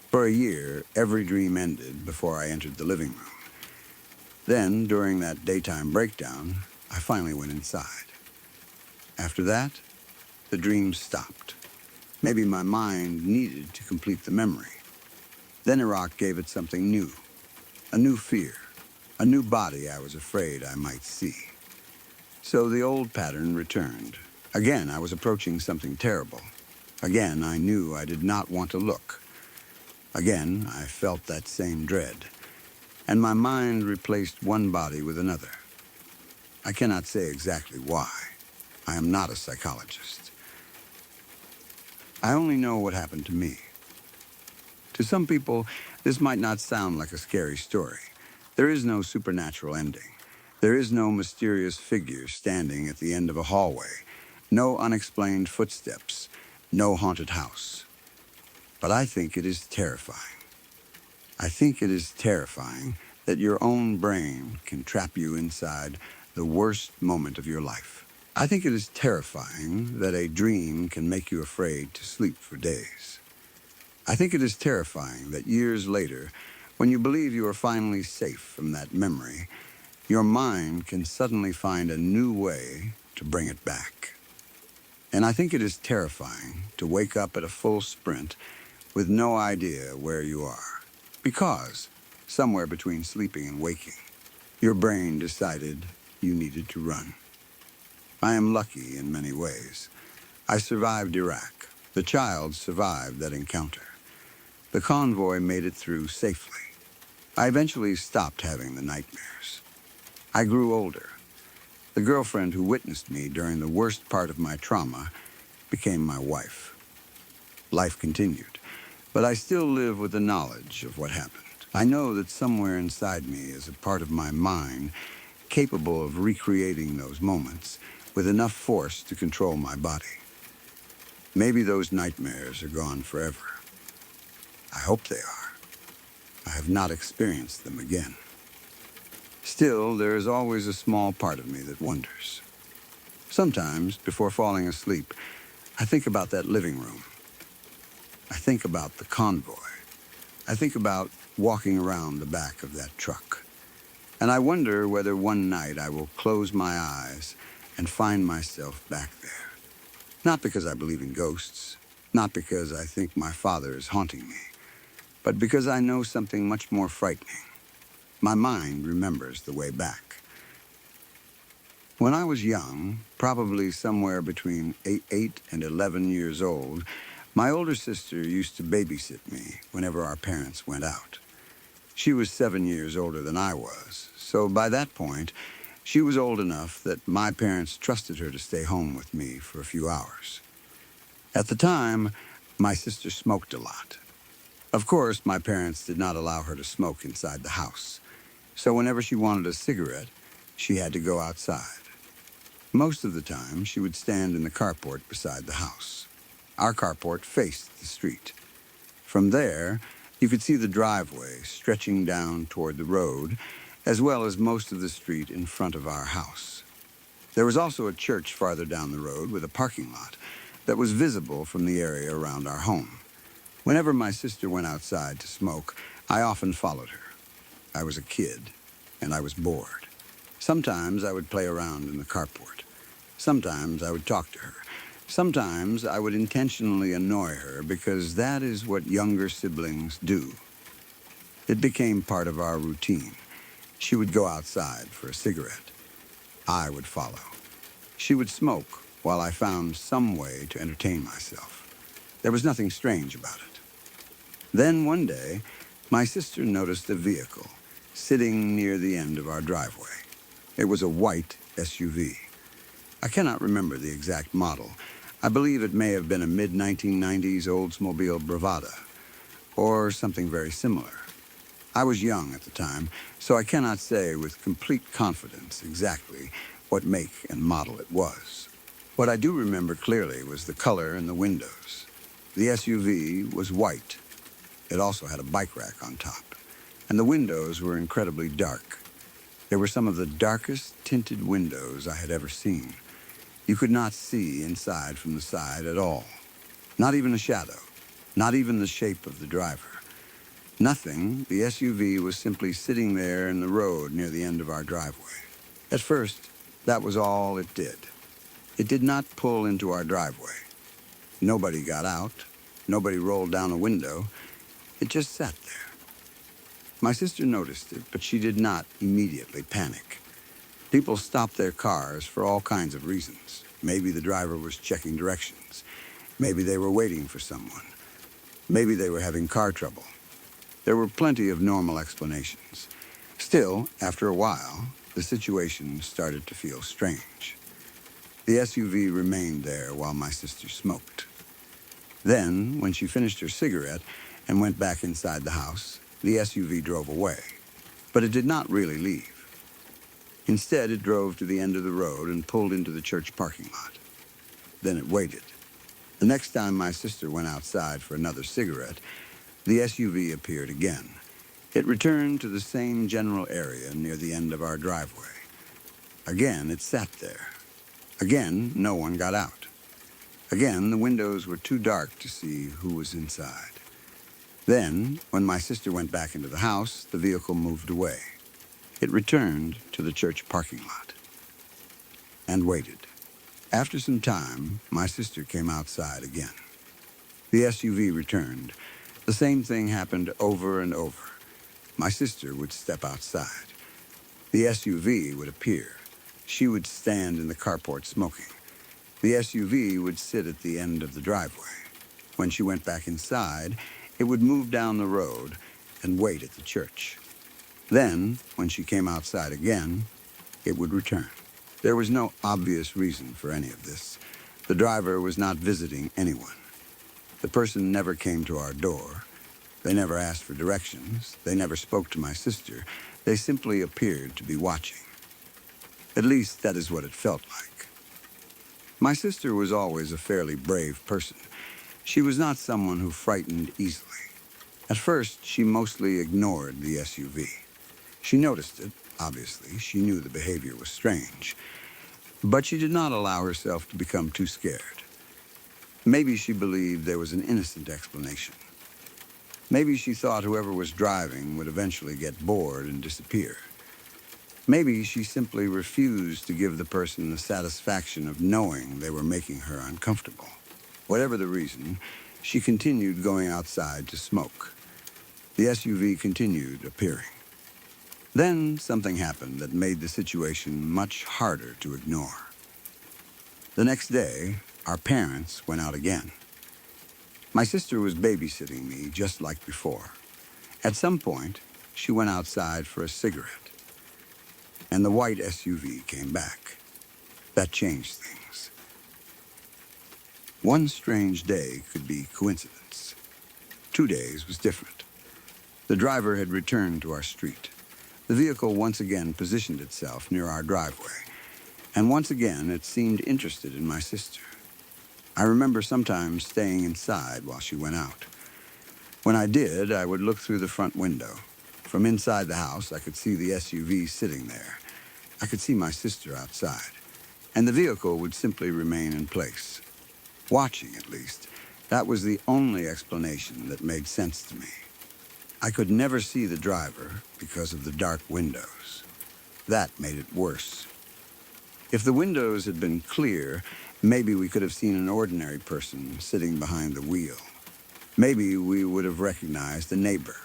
[SPEAKER 1] For a year, every dream ended before I entered the living room. Then, during that daytime breakdown, I finally went inside. After that, the dreams stopped. Maybe my mind needed to complete the memory. Then Iraq gave it something new, a new fear, a new body I was afraid I might see. So the old pattern returned. Again, I was approaching something terrible. Again, I knew I did not want to look. Again, I felt that same dread. And my mind replaced one body with another. I cannot say exactly why. I am not a psychologist. I only know what happened to me. To some people, this might not sound like a scary story. There is no supernatural ending. There is no mysterious figure standing at the end of a hallway. No unexplained footsteps. No haunted house. But I think it is terrifying. I think it is terrifying that your own brain can trap you inside the worst moment of your life. I think it is terrifying that a dream can make you afraid to sleep for days. I think it is terrifying that years later, when you believe you are finally safe from that memory, your mind can suddenly find a new way to bring it back. And I think it is terrifying to wake up at a full sprint with no idea where you are. Because, somewhere between sleeping and waking, your brain decided you needed to run. I am lucky in many ways. I survived Iraq. The child survived that encounter. The convoy made it through safely. I eventually stopped having the nightmares. I grew older. The girlfriend who witnessed me during the worst part of my trauma became my wife. Life continued, but I still live with the knowledge of what happened. I know that somewhere inside me is a part of my mind capable of recreating those moments with enough force to control my body. Maybe those nightmares are gone forever. I hope they are. I have not experienced them again. Still, there is always a small part of me that wonders. Sometimes, before falling asleep, I think about that living room. I think about the convoy. I think about walking around the back of that truck. And I wonder whether one night I will close my eyes and find myself back there. Not because I believe in ghosts, not because I think my father is haunting me, but because I know something much more frightening, My mind remembers the way back. When I was young, probably somewhere between 8 and 11 years old, my older sister used to babysit me whenever our parents went out. She was 7 years older than I was, so by that point, she was old enough that my parents trusted her to stay home with me for a few hours. At the time, my sister smoked a lot. Of course, my parents did not allow her to smoke inside the house, so whenever she wanted a cigarette, she had to go outside. Most of the time, she would stand in the carport beside the house. Our carport faced the street. From there, you could see the driveway stretching down toward the road, as well as most of the street in front of our house. There was also a church farther down the road with a parking lot that was visible from the area around our home. Whenever my sister went outside to smoke, I often followed her. I was a kid, and I was bored. Sometimes I would play around in the carport. Sometimes I would talk to her. Sometimes I would intentionally annoy her because that is what younger siblings do. It became part of our routine. She would go outside for a cigarette. I would follow. She would smoke while I found some way to entertain myself. There was nothing strange about it. Then one day, my sister noticed a vehicle sitting near the end of our driveway. It was a white SUV. I cannot remember the exact model. I believe it may have been a mid-1990s Oldsmobile Bravada, or something very similar. I was young at the time, so I cannot say with complete confidence exactly what make and model it was. What I do remember clearly was the color and the windows. The SUV was white. It also had a bike rack on top, and the windows were incredibly dark. They were some of the darkest tinted windows I had ever seen. You could not see inside from the side at all. Not even a shadow. Not even the shape of the driver. Nothing. The SUV was simply sitting there in the road near the end of our driveway. At first, that was all it did. It did not pull into our driveway. Nobody got out. Nobody rolled down a window. It just sat there. My sister noticed it, but she did not immediately panic. People stopped their cars for all kinds of reasons. Maybe the driver was checking directions. Maybe they were waiting for someone. Maybe they were having car trouble. There were plenty of normal explanations. Still, after a while, the situation started to feel strange. The SUV remained there while my sister smoked. Then, when she finished her cigarette and went back inside the house, the SUV drove away. But it did not really leave. Instead, it drove to the end of the road and pulled into the church parking lot. Then it waited. The next time my sister went outside for another cigarette, the SUV appeared again. It returned to the same general area near the end of our driveway. Again, it sat there. Again, no one got out. Again, the windows were too dark to see who was inside. Then, when my sister went back into the house, the vehicle moved away. It returned to the church parking lot and waited. After some time, my sister came outside again. The SUV returned. The same thing happened over and over. My sister would step outside. The SUV would appear. She would stand in the carport smoking. The SUV would sit at the end of the driveway. When she went back inside, it would move down the road and wait at the church. Then, when she came outside again, it would return. There was no obvious reason for any of this. The driver was not visiting anyone. The person never came to our door. They never asked for directions. They never spoke to my sister. They simply appeared to be watching. At least that is what it felt like. My sister was always a fairly brave person. She was not someone who frightened easily. At first, she mostly ignored the SUV. She noticed it, obviously. She knew the behavior was strange. But she did not allow herself to become too scared. Maybe she believed there was an innocent explanation. Maybe she thought whoever was driving would eventually get bored and disappear. Maybe she simply refused to give the person the satisfaction of knowing they were making her uncomfortable. Whatever the reason, she continued going outside to smoke. The SUV continued appearing. Then something happened that made the situation much harder to ignore. The next day, our parents went out again. My sister was babysitting me just like before. At some point, she went outside for a cigarette, and the white SUV came back. That changed things. One strange day could be coincidence. 2 days was different. The driver had returned to our street. The vehicle once again positioned itself near our driveway, and once again it seemed interested in my sister. I remember sometimes staying inside while she went out. When I did, I would look through the front window. From inside the house, I could see the SUV sitting there. I could see my sister outside, and the vehicle would simply remain in place. Watching, at least, that was the only explanation that made sense to me. I could never see the driver because of the dark windows. That made it worse. If the windows had been clear, maybe we could have seen an ordinary person sitting behind the wheel. Maybe we would have recognized a neighbor.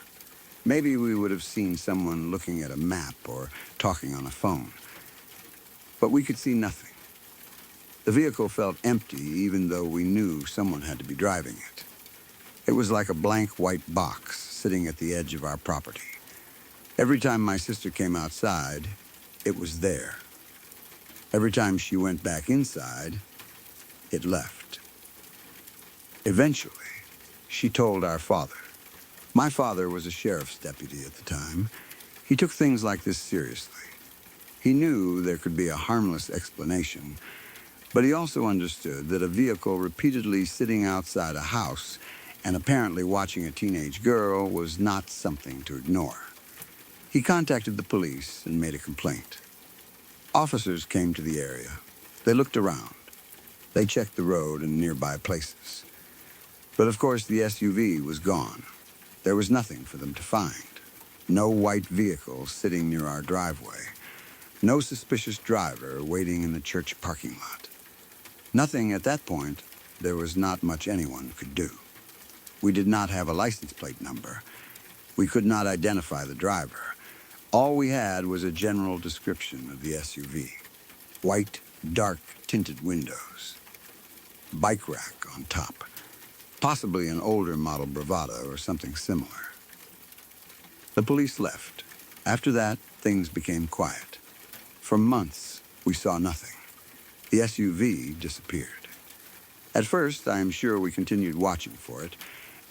[SPEAKER 1] Maybe we would have seen someone looking at a map or talking on a phone. But we could see nothing. The vehicle felt empty even though we knew someone had to be driving it. It was like a blank white box sitting at the edge of our property. Every time my sister came outside, it was there. Every time she went back inside, it left. Eventually, she told our father. My father was a sheriff's deputy at the time. He took things like this seriously. He knew there could be a harmless explanation, but he also understood that a vehicle repeatedly sitting outside a house and apparently watching a teenage girl was not something to ignore. He contacted the police and made a complaint. Officers came to the area. They looked around. They checked the road and nearby places. But of course the SUV was gone. There was nothing for them to find. No white vehicle sitting near our driveway. No suspicious driver waiting in the church parking lot. Nothing at that point. There was not much anyone could do. We did not have a license plate number. We could not identify the driver. All we had was a general description of the SUV. White, dark, tinted windows. Bike rack on top. Possibly an older model Bravado or something similar. The police left. After that, things became quiet. For months, we saw nothing. The SUV disappeared. At first, I am sure we continued watching for it.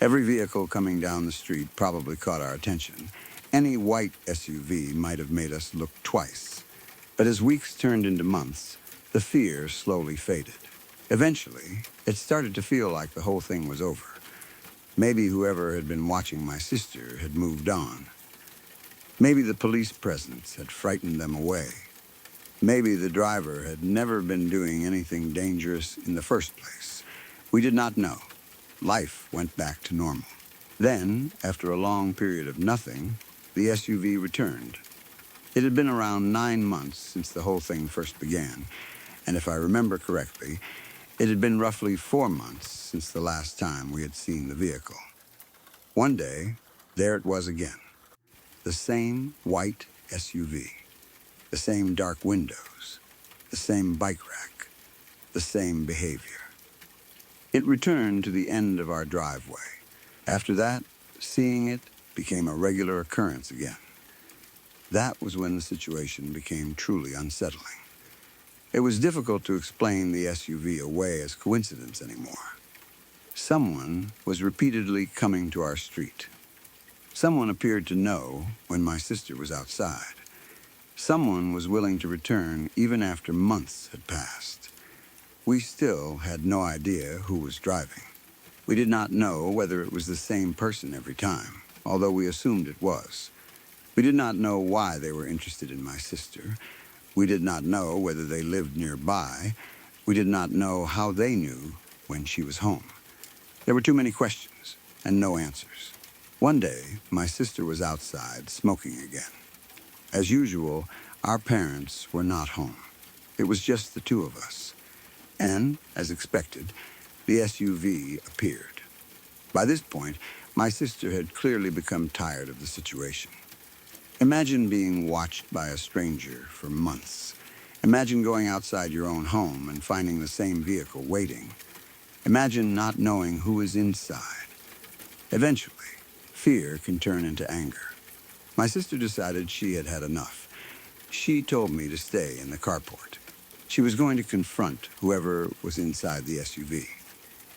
[SPEAKER 1] Every vehicle coming down the street probably caught our attention. Any white SUV might have made us look twice. But as weeks turned into months, the fear slowly faded. Eventually, it started to feel like the whole thing was over. Maybe whoever had been watching my sister had moved on. Maybe the police presence had frightened them away. Maybe the driver had never been doing anything dangerous in the first place. We did not know. Life went back to normal. Then, after a long period of nothing, the SUV returned. It had been around 9 months since the whole thing first began, and if I remember correctly, it had been roughly 4 months since the last time we had seen the vehicle. One day, there it was again. The same white SUV. The same dark windows. The same bike rack. The same behavior. It returned to the end of our driveway. After that, seeing it became a regular occurrence again. That was when the situation became truly unsettling. It was difficult to explain the SUV away as coincidence anymore. Someone was repeatedly coming to our street. Someone appeared to know when my sister was outside. Someone was willing to return even after months had passed. We still had no idea who was driving. We did not know whether it was the same person every time, although we assumed it was. We did not know why they were interested in my sister. We did not know whether they lived nearby. We did not know how they knew when she was home. There were too many questions and no answers. One day, my sister was outside smoking again. As usual, our parents were not home. It was just the two of us. And, as expected, the SUV appeared. By this point, my sister had clearly become tired of the situation. Imagine being watched by a stranger for months. Imagine going outside your own home and finding the same vehicle waiting. Imagine not knowing who is inside. Eventually, fear can turn into anger. My sister decided she had had enough. She told me to stay in the carport. She was going to confront whoever was inside the SUV.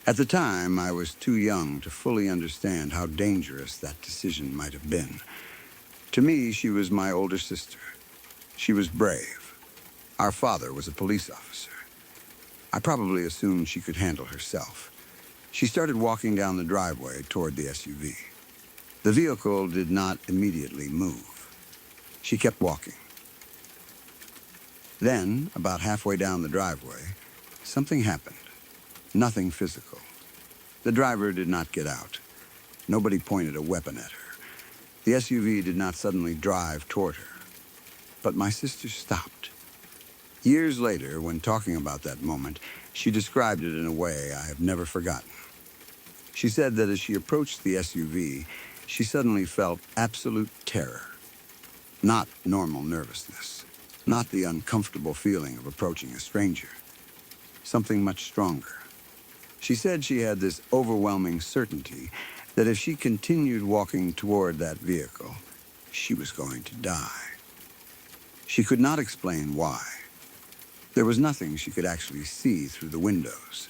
[SPEAKER 1] At the time, I was too young to fully understand how dangerous that decision might have been. To me, she was my older sister. She was brave. Our father was a police officer. I probably assumed she could handle herself. She started walking down the driveway toward the SUV. The vehicle did not immediately move. She kept walking. Then, about halfway down the driveway, something happened. Nothing physical. The driver did not get out. Nobody pointed a weapon at her. The SUV did not suddenly drive toward her. But my sister stopped. Years later, when talking about that moment, she described it in a way I have never forgotten. She said that as she approached the SUV, she suddenly felt absolute terror. Not normal nervousness. Not the uncomfortable feeling of approaching a stranger. Something much stronger. She said she had this overwhelming certainty that if she continued walking toward that vehicle, she was going to die. She could not explain why. There was nothing she could actually see through the windows.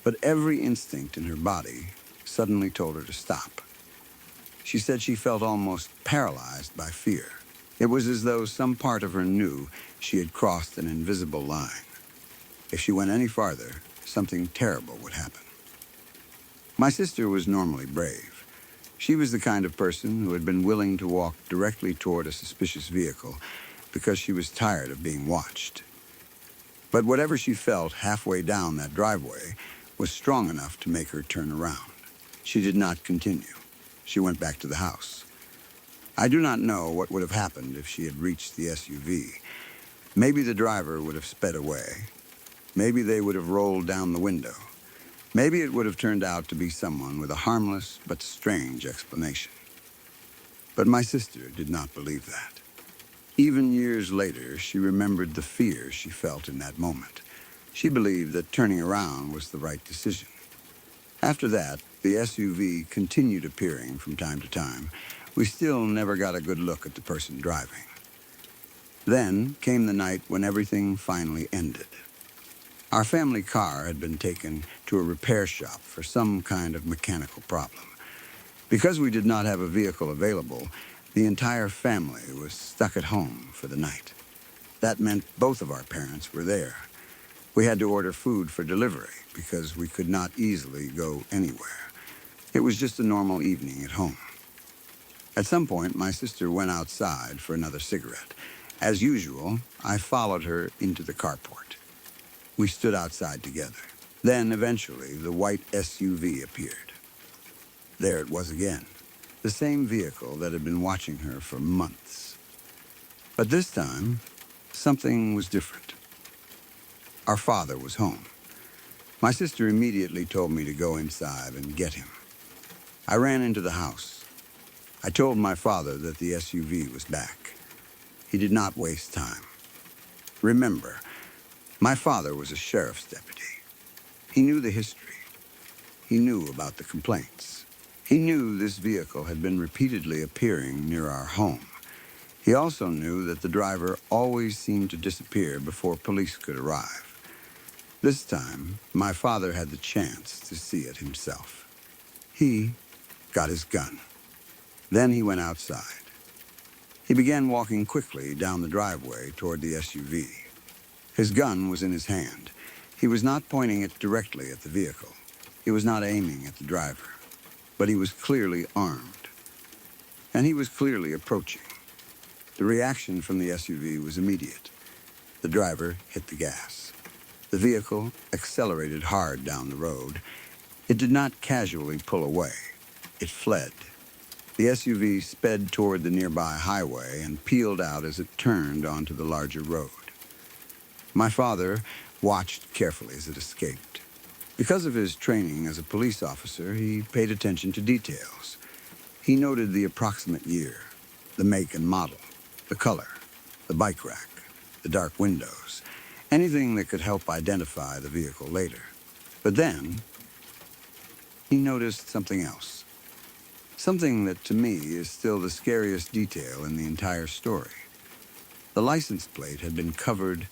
[SPEAKER 1] But every instinct in her body suddenly told her to stop. She said she felt almost paralyzed by fear. It was as though some part of her knew she had crossed an invisible line. If she went any farther, something terrible would happen. My sister was normally brave. She was the kind of person who had been willing to walk directly toward a suspicious vehicle because she was tired of being watched. But whatever she felt halfway down that driveway was strong enough to make her turn around. She did not continue. She went back to the house. I do not know what would have happened if she had reached the SUV. Maybe the driver would have sped away. Maybe they would have rolled down the window. Maybe it would have turned out to be someone with a harmless but strange explanation. But my sister did not believe that. Even years later, she remembered the fear she felt in that moment. She believed that turning around was the right decision. After that, the SUV continued appearing from time to time. We still never got a good look at the person driving. Then came the night when everything finally ended. Our family car had been taken to a repair shop for some kind of mechanical problem. Because we did not have a vehicle available, the entire family was stuck at home for the night. That meant both of our parents were there. We had to order food for delivery because we could not easily go anywhere. It was just a normal evening at home. At some point, my sister went outside for another cigarette. As usual, I followed her into the carport. We stood outside together. Then, eventually, the white SUV appeared. There it was again, the same vehicle that had been watching her for months. But this time, something was different. Our father was home. My sister immediately told me to go inside and get him. I ran into the house. I told my father that the SUV was back. He did not waste time. Remember, my father was a sheriff's deputy. He knew the history. He knew about the complaints. He knew this vehicle had been repeatedly appearing near our home. He also knew that the driver always seemed to disappear before police could arrive. This time, my father had the chance to see it himself. He got his gun. Then he went outside. He began walking quickly down the driveway toward the SUV. His gun was in his hand. He was not pointing it directly at the vehicle. He was not aiming at the driver. But he was clearly armed. And he was clearly approaching. The reaction from the SUV was immediate. The driver hit the gas. The vehicle accelerated hard down the road. It did not casually pull away. It fled. The SUV sped toward the nearby highway and peeled out as it turned onto the larger road. My father watched carefully as it escaped. Because of his training as a police officer, he paid attention to details. He noted the approximate year. the make and model, the color, the bike rack, the dark windows, anything that could help identify the vehicle later. But then, he noticed something else. Something that to me is still the scariest detail in the entire story. The license plate had been covered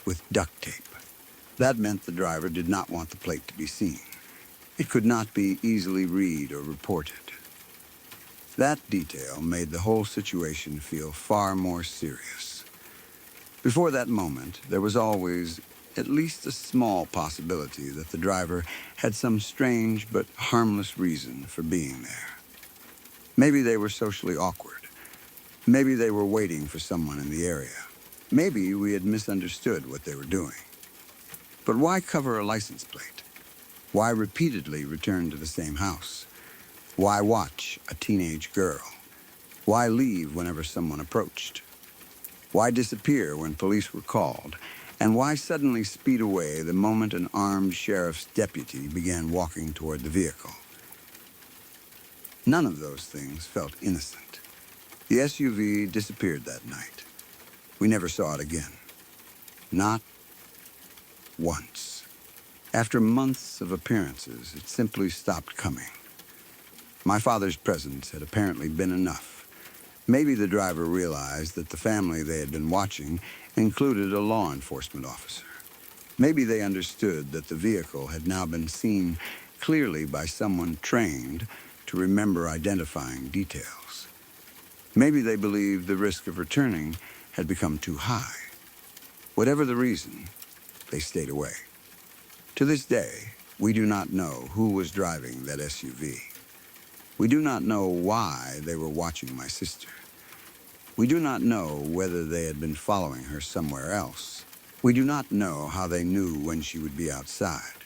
[SPEAKER 1] with duct tape. That meant the driver did not want the plate to be seen. It could not be easily read or reported. That detail made the whole situation feel far more serious. Before that moment, there was always at least a small possibility that the driver had some strange but harmless reason for being there. Maybe they were socially awkward. Maybe they were waiting for someone in the area. Maybe we had misunderstood what they were doing. But why cover a license plate? Why repeatedly return to the same house? Why watch a teenage girl? Why leave whenever someone approached? Why disappear when police were called? And why suddenly speed away the moment an armed sheriff's deputy began walking toward the vehicle? None of those things felt innocent. The SUV disappeared that night. We never saw it again. Not once. After months of appearances, it simply stopped coming. My father's presence had apparently been enough. Maybe the driver realized that the family they had been watching included a law enforcement officer. Maybe they understood that the vehicle had now been seen clearly by someone trained to remember identifying details. Maybe they believed the risk of returning had become too high. Whatever the reason, they stayed away. To this day, we do not know who was driving that SUV. We do not know why they were watching my sister. We do not know whether they had been following her somewhere else. We do not know how they knew when she would be outside.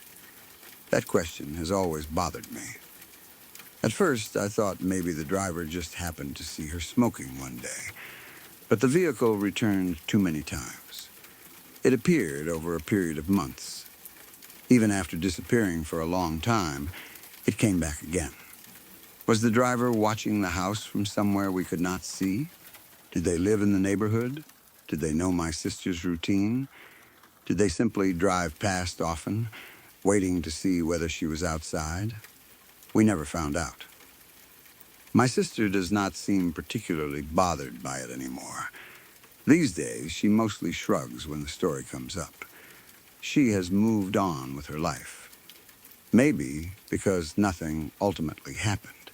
[SPEAKER 1] That question has always bothered me. At first, I thought maybe the driver just happened to see her smoking one day, but the vehicle returned too many times. It appeared over a period of months. Even after disappearing for a long time, it came back again. Was the driver watching the house from somewhere we could not see? Did they live in the neighborhood? Did they know my sister's routine? Did they simply drive past often, waiting to see whether she was outside? We never found out. My sister does not seem particularly bothered by it anymore. These days, she mostly shrugs when the story comes up. She has moved on with her life. Maybe because nothing ultimately happened.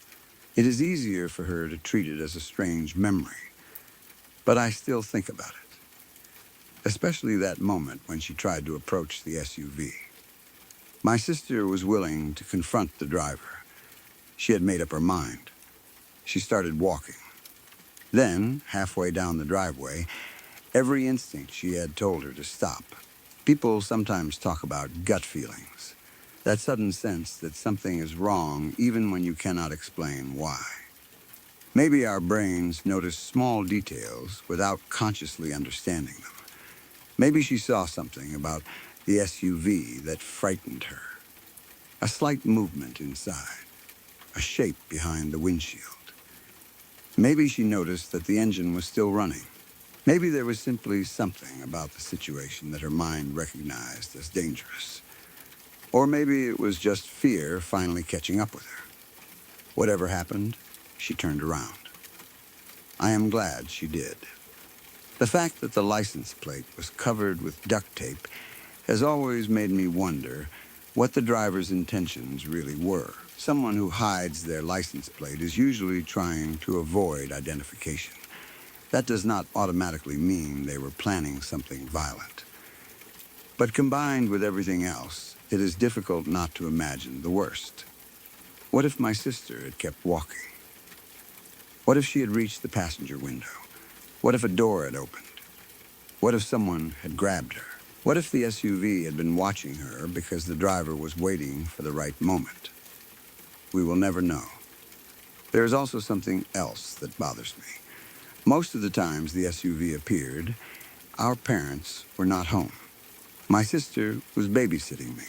[SPEAKER 1] It is easier for her to treat it as a strange memory. But I still think about it. Especially that moment when she tried to approach the SUV. My sister was willing to confront the driver. She had made up her mind. She started walking. Then, halfway down the driveway, every instinct she had told her to stop. People sometimes talk about gut feelings. That sudden sense that something is wrong even when you cannot explain why. Maybe our brains notice small details without consciously understanding them. Maybe she saw something about the SUV that frightened her. A slight movement inside, a shape behind the windshield. Maybe she noticed that the engine was still running. Maybe there was simply something about the situation that her mind recognized as dangerous. Or maybe it was just fear finally catching up with her. Whatever happened, she turned around. I am glad she did. The fact that the license plate was covered with duct tape has always made me wonder what the driver's intentions really were. Someone who hides their license plate is usually trying to avoid identification. That does not automatically mean they were planning something violent. But combined with everything else, it is difficult not to imagine the worst. What if my sister had kept walking? What if she had reached the passenger window? What if a door had opened? What if someone had grabbed her? What if the SUV had been watching her because the driver was waiting for the right moment? We will never know. There is also something else that bothers me. Most of the times the SUV appeared, our parents were not home. My sister was babysitting me.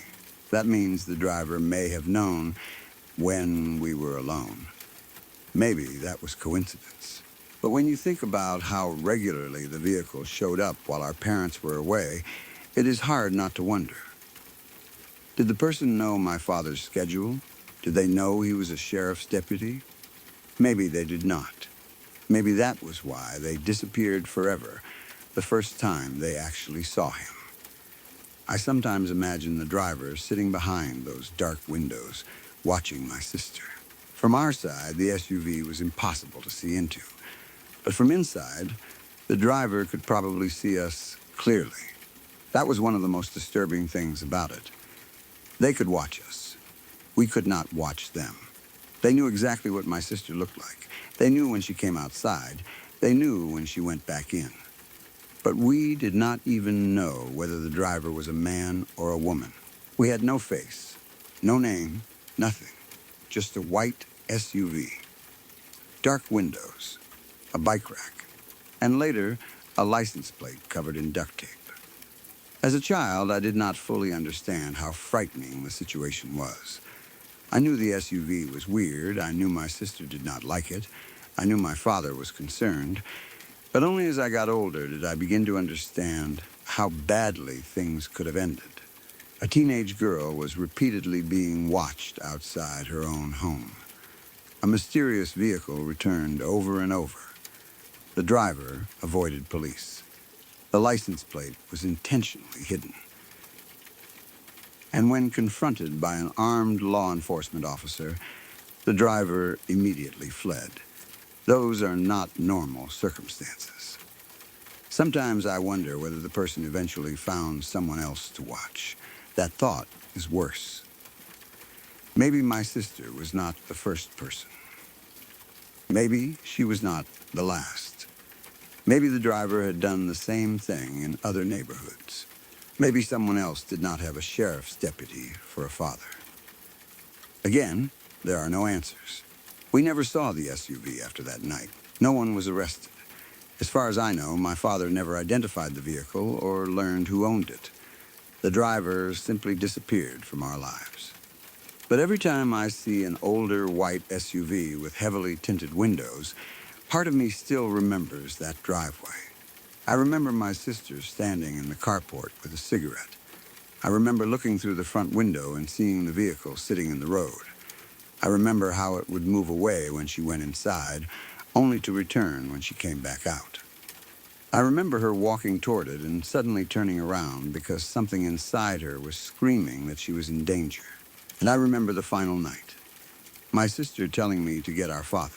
[SPEAKER 1] That means the driver may have known when we were alone. Maybe that was coincidence. But when you think about how regularly the vehicle showed up while our parents were away, it is hard not to wonder. Did the person know my father's schedule? Did they know he was a sheriff's deputy? Maybe they did not. Maybe that was why they disappeared forever the first time they actually saw him. I sometimes imagine the driver sitting behind those dark windows, watching my sister. From our side, the SUV was impossible to see into. But from inside, the driver could probably see us clearly. That was one of the most disturbing things about it. They could watch us. We could not watch them. They knew exactly what my sister looked like. They knew when she came outside. They knew when she went back in. But we did not even know whether the driver was a man or a woman. We had no face, no name, nothing. Just a white SUV. Dark windows, a bike rack, and later, a license plate covered in duct tape. As a child, I did not fully understand how frightening the situation was. I knew the SUV was weird. I knew my sister did not like it. I knew my father was concerned. But only as I got older did I begin to understand how badly things could have ended. A teenage girl was repeatedly being watched outside her own home. A mysterious vehicle returned over and over. The driver avoided police. The license plate was intentionally hidden. And when confronted by an armed law enforcement officer, the driver immediately fled. Those are not normal circumstances. Sometimes I wonder whether the person eventually found someone else to watch. That thought is worse. Maybe my sister was not the first person. Maybe she was not the last. Maybe the driver had done the same thing in other neighborhoods. Maybe someone else did not have a sheriff's deputy for a father. Again, there are no answers. We never saw the SUV after that night. No one was arrested. As far as I know, my father never identified the vehicle or learned who owned it. The driver simply disappeared from our lives. But every time I see an older white SUV with heavily tinted windows, part of me still remembers that driveway. I remember my sister standing in the carport with a cigarette. I remember looking through the front window and seeing the vehicle sitting in the road. I remember how it would move away when she went inside, only to return when she came back out. I remember her walking toward it and suddenly turning around because something inside her was screaming that she was in danger. And I remember the final night. My sister telling me to get our father.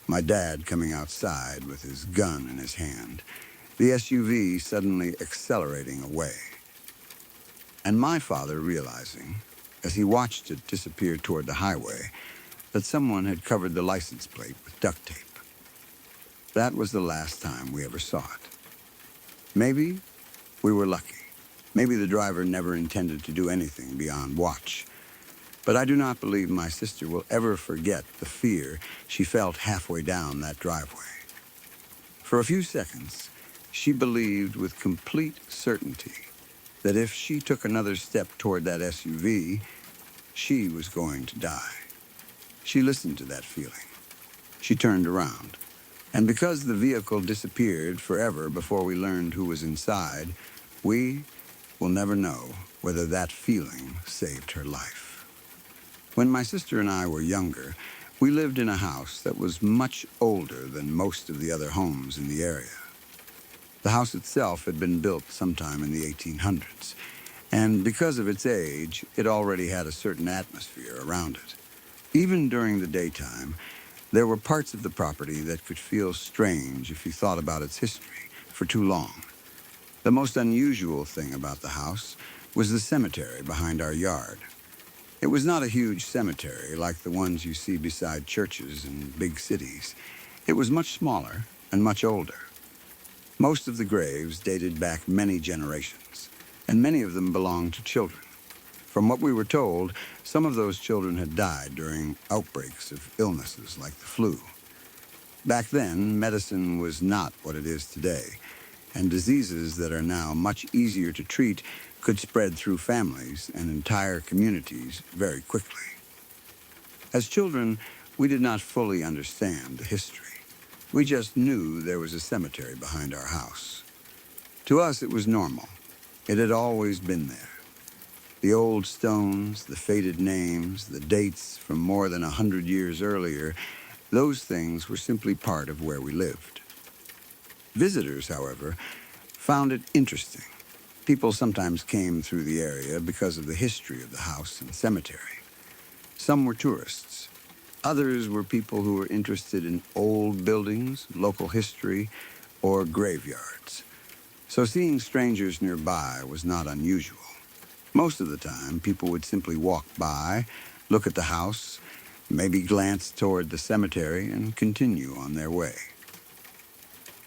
[SPEAKER 1] My dad coming outside with his gun in his hand. The SUV suddenly accelerating away. And my father realizing, as he watched it disappear toward the highway, that someone had covered the license plate with duct tape. That was the last time we ever saw it. Maybe we were lucky. Maybe the driver never intended to do anything beyond watch. But I do not believe my sister will ever forget the fear she felt halfway down that driveway. For a few seconds, she believed with complete certainty that if she took another step toward that SUV, she was going to die. She listened to that feeling. She turned around. And because the vehicle disappeared forever before we learned who was inside, we will never know whether that feeling saved her life. When my sister and I were younger, we lived in a house that was much older than most of the other homes in the area. The house itself had been built sometime in the 1800s, and because of its age, it already had a certain atmosphere around it. Even during the daytime, there were parts of the property that could feel strange if you thought about its history for too long. The most unusual thing about the house was the cemetery behind our yard. It was not a huge cemetery like the ones you see beside churches in big cities. It was much smaller and much older. Most of the graves dated back many generations, and many of them belonged to children. From what we were told, some of those children had died during outbreaks of illnesses like the flu. Back then, medicine was not what it is today, and diseases that are now much easier to treat could spread through families and entire communities very quickly. As children, we did not fully understand the history. We just knew there was a cemetery behind our house. To us, it was normal. It had always been there. The old stones, the faded names, the dates from more than 100 years earlier, those things were simply part of where we lived. Visitors, however, found it interesting. People sometimes came through the area because of the history of the house and cemetery. Some were tourists. Others were people who were interested in old buildings, local history, or graveyards. So seeing strangers nearby was not unusual. Most of the time, people would simply walk by, look at the house, maybe glance toward the cemetery, and continue on their way.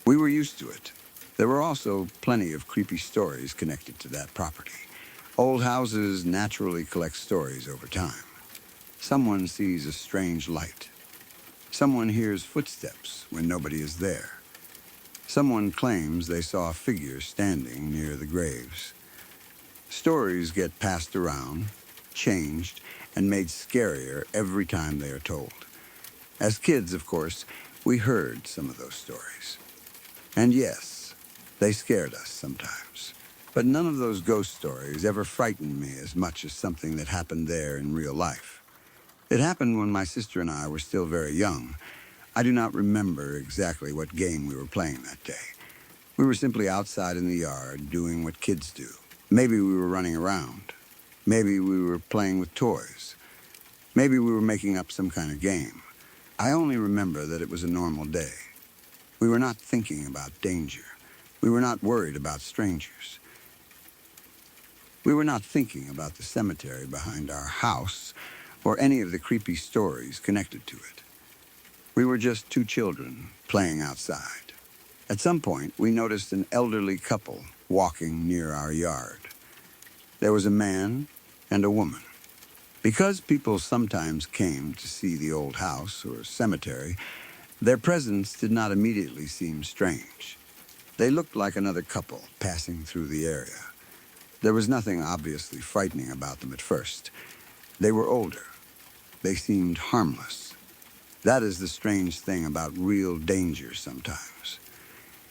[SPEAKER 1] We were used to it. There were also plenty of creepy stories connected to that property. Old houses naturally collect stories over time. Someone sees a strange light. Someone hears footsteps when nobody is there. Someone claims they saw a figure standing near the graves. Stories get passed around, changed, and made scarier every time they are told. As kids, of course, we heard some of those stories. And yes, they scared us sometimes. But none of those ghost stories ever frightened me as much as something that happened there in real life. It happened when my sister and I were still very young. I do not remember exactly what game we were playing that day. We were simply outside in the yard doing what kids do. Maybe we were running around. Maybe we were playing with toys. Maybe we were making up some kind of game. I only remember that it was a normal day. We were not thinking about danger. We were not worried about strangers. We were not thinking about the cemetery behind our house or any of the creepy stories connected to it. We were just two children playing outside. At some point, we noticed an elderly couple walking near our yard. There was a man and a woman. Because people sometimes came to see the old house or cemetery, their presence did not immediately seem strange. They looked like another couple passing through the area. There was nothing obviously frightening about them at first. They were older. They seemed harmless. That is the strange thing about real danger sometimes.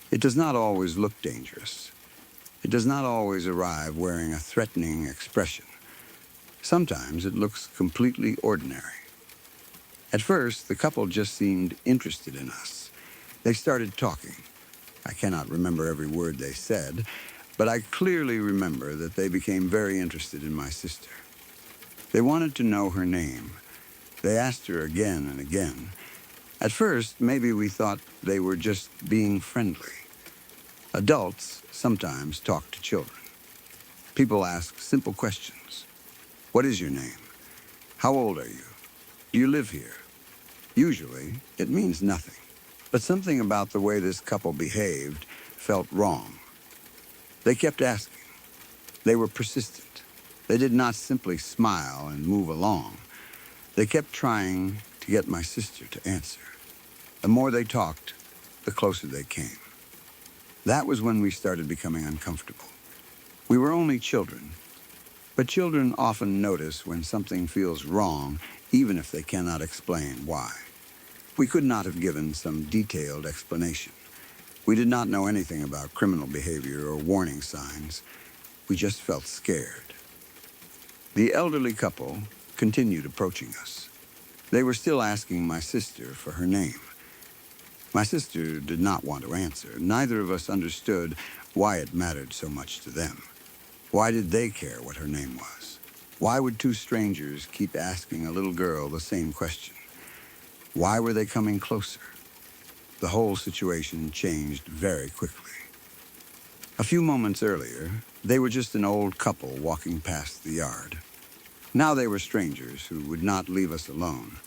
[SPEAKER 1] It does not always look dangerous. It does not always arrive wearing a threatening expression. Sometimes it looks completely ordinary. At first, the couple just seemed interested in us. They started talking. I cannot remember every word they said, but I clearly remember that they became very interested in my sister. They wanted to know her name. They asked her again and again. At first, maybe we thought they were just being friendly. Adults sometimes talk to children. People ask simple questions. What is your name? How old are you? Do you live here? Usually, it means nothing. But something about the way this couple behaved felt wrong. They kept asking. They were persistent. They did not simply smile and move along. They kept trying to get my sister to answer. The more they talked, the closer they came. That was when we started becoming uncomfortable. We were only children, but children often notice when something feels wrong, even if they cannot explain why. We could not have given some detailed explanation. We did not know anything about criminal behavior or warning signs. We just felt scared. The elderly couple continued approaching us. They were still asking my sister for her name. My sister did not want to answer. Neither of us understood why it mattered so much to them. Why did they care what her name was? Why would two strangers keep asking a little girl the same question? Why were they coming closer? The whole situation changed very quickly. A few moments earlier, they were just an old couple walking past the yard. Now they were strangers who would not leave us alone.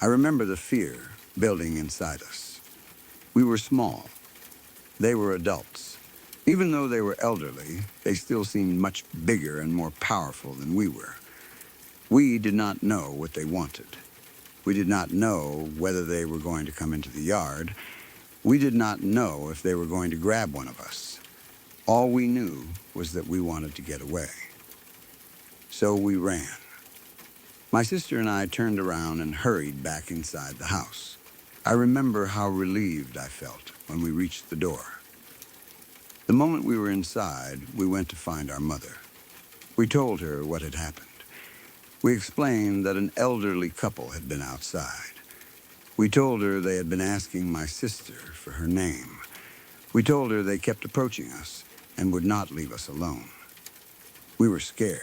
[SPEAKER 1] I remember the fear building inside us. We were small. They were adults. Even though they were elderly, they still seemed much bigger and more powerful than we were. We did not know what they wanted. We did not know whether they were going to come into the yard. We did not know if they were going to grab one of us. All we knew was that we wanted to get away. So we ran. My sister and I turned around and hurried back inside the house. I remember how relieved I felt when we reached the door. The moment we were inside, we went to find our mother. We told her what had happened. We explained that an elderly couple had been outside. We told her they had been asking my sister for her name. We told her they kept approaching us and would not leave us alone. We were scared.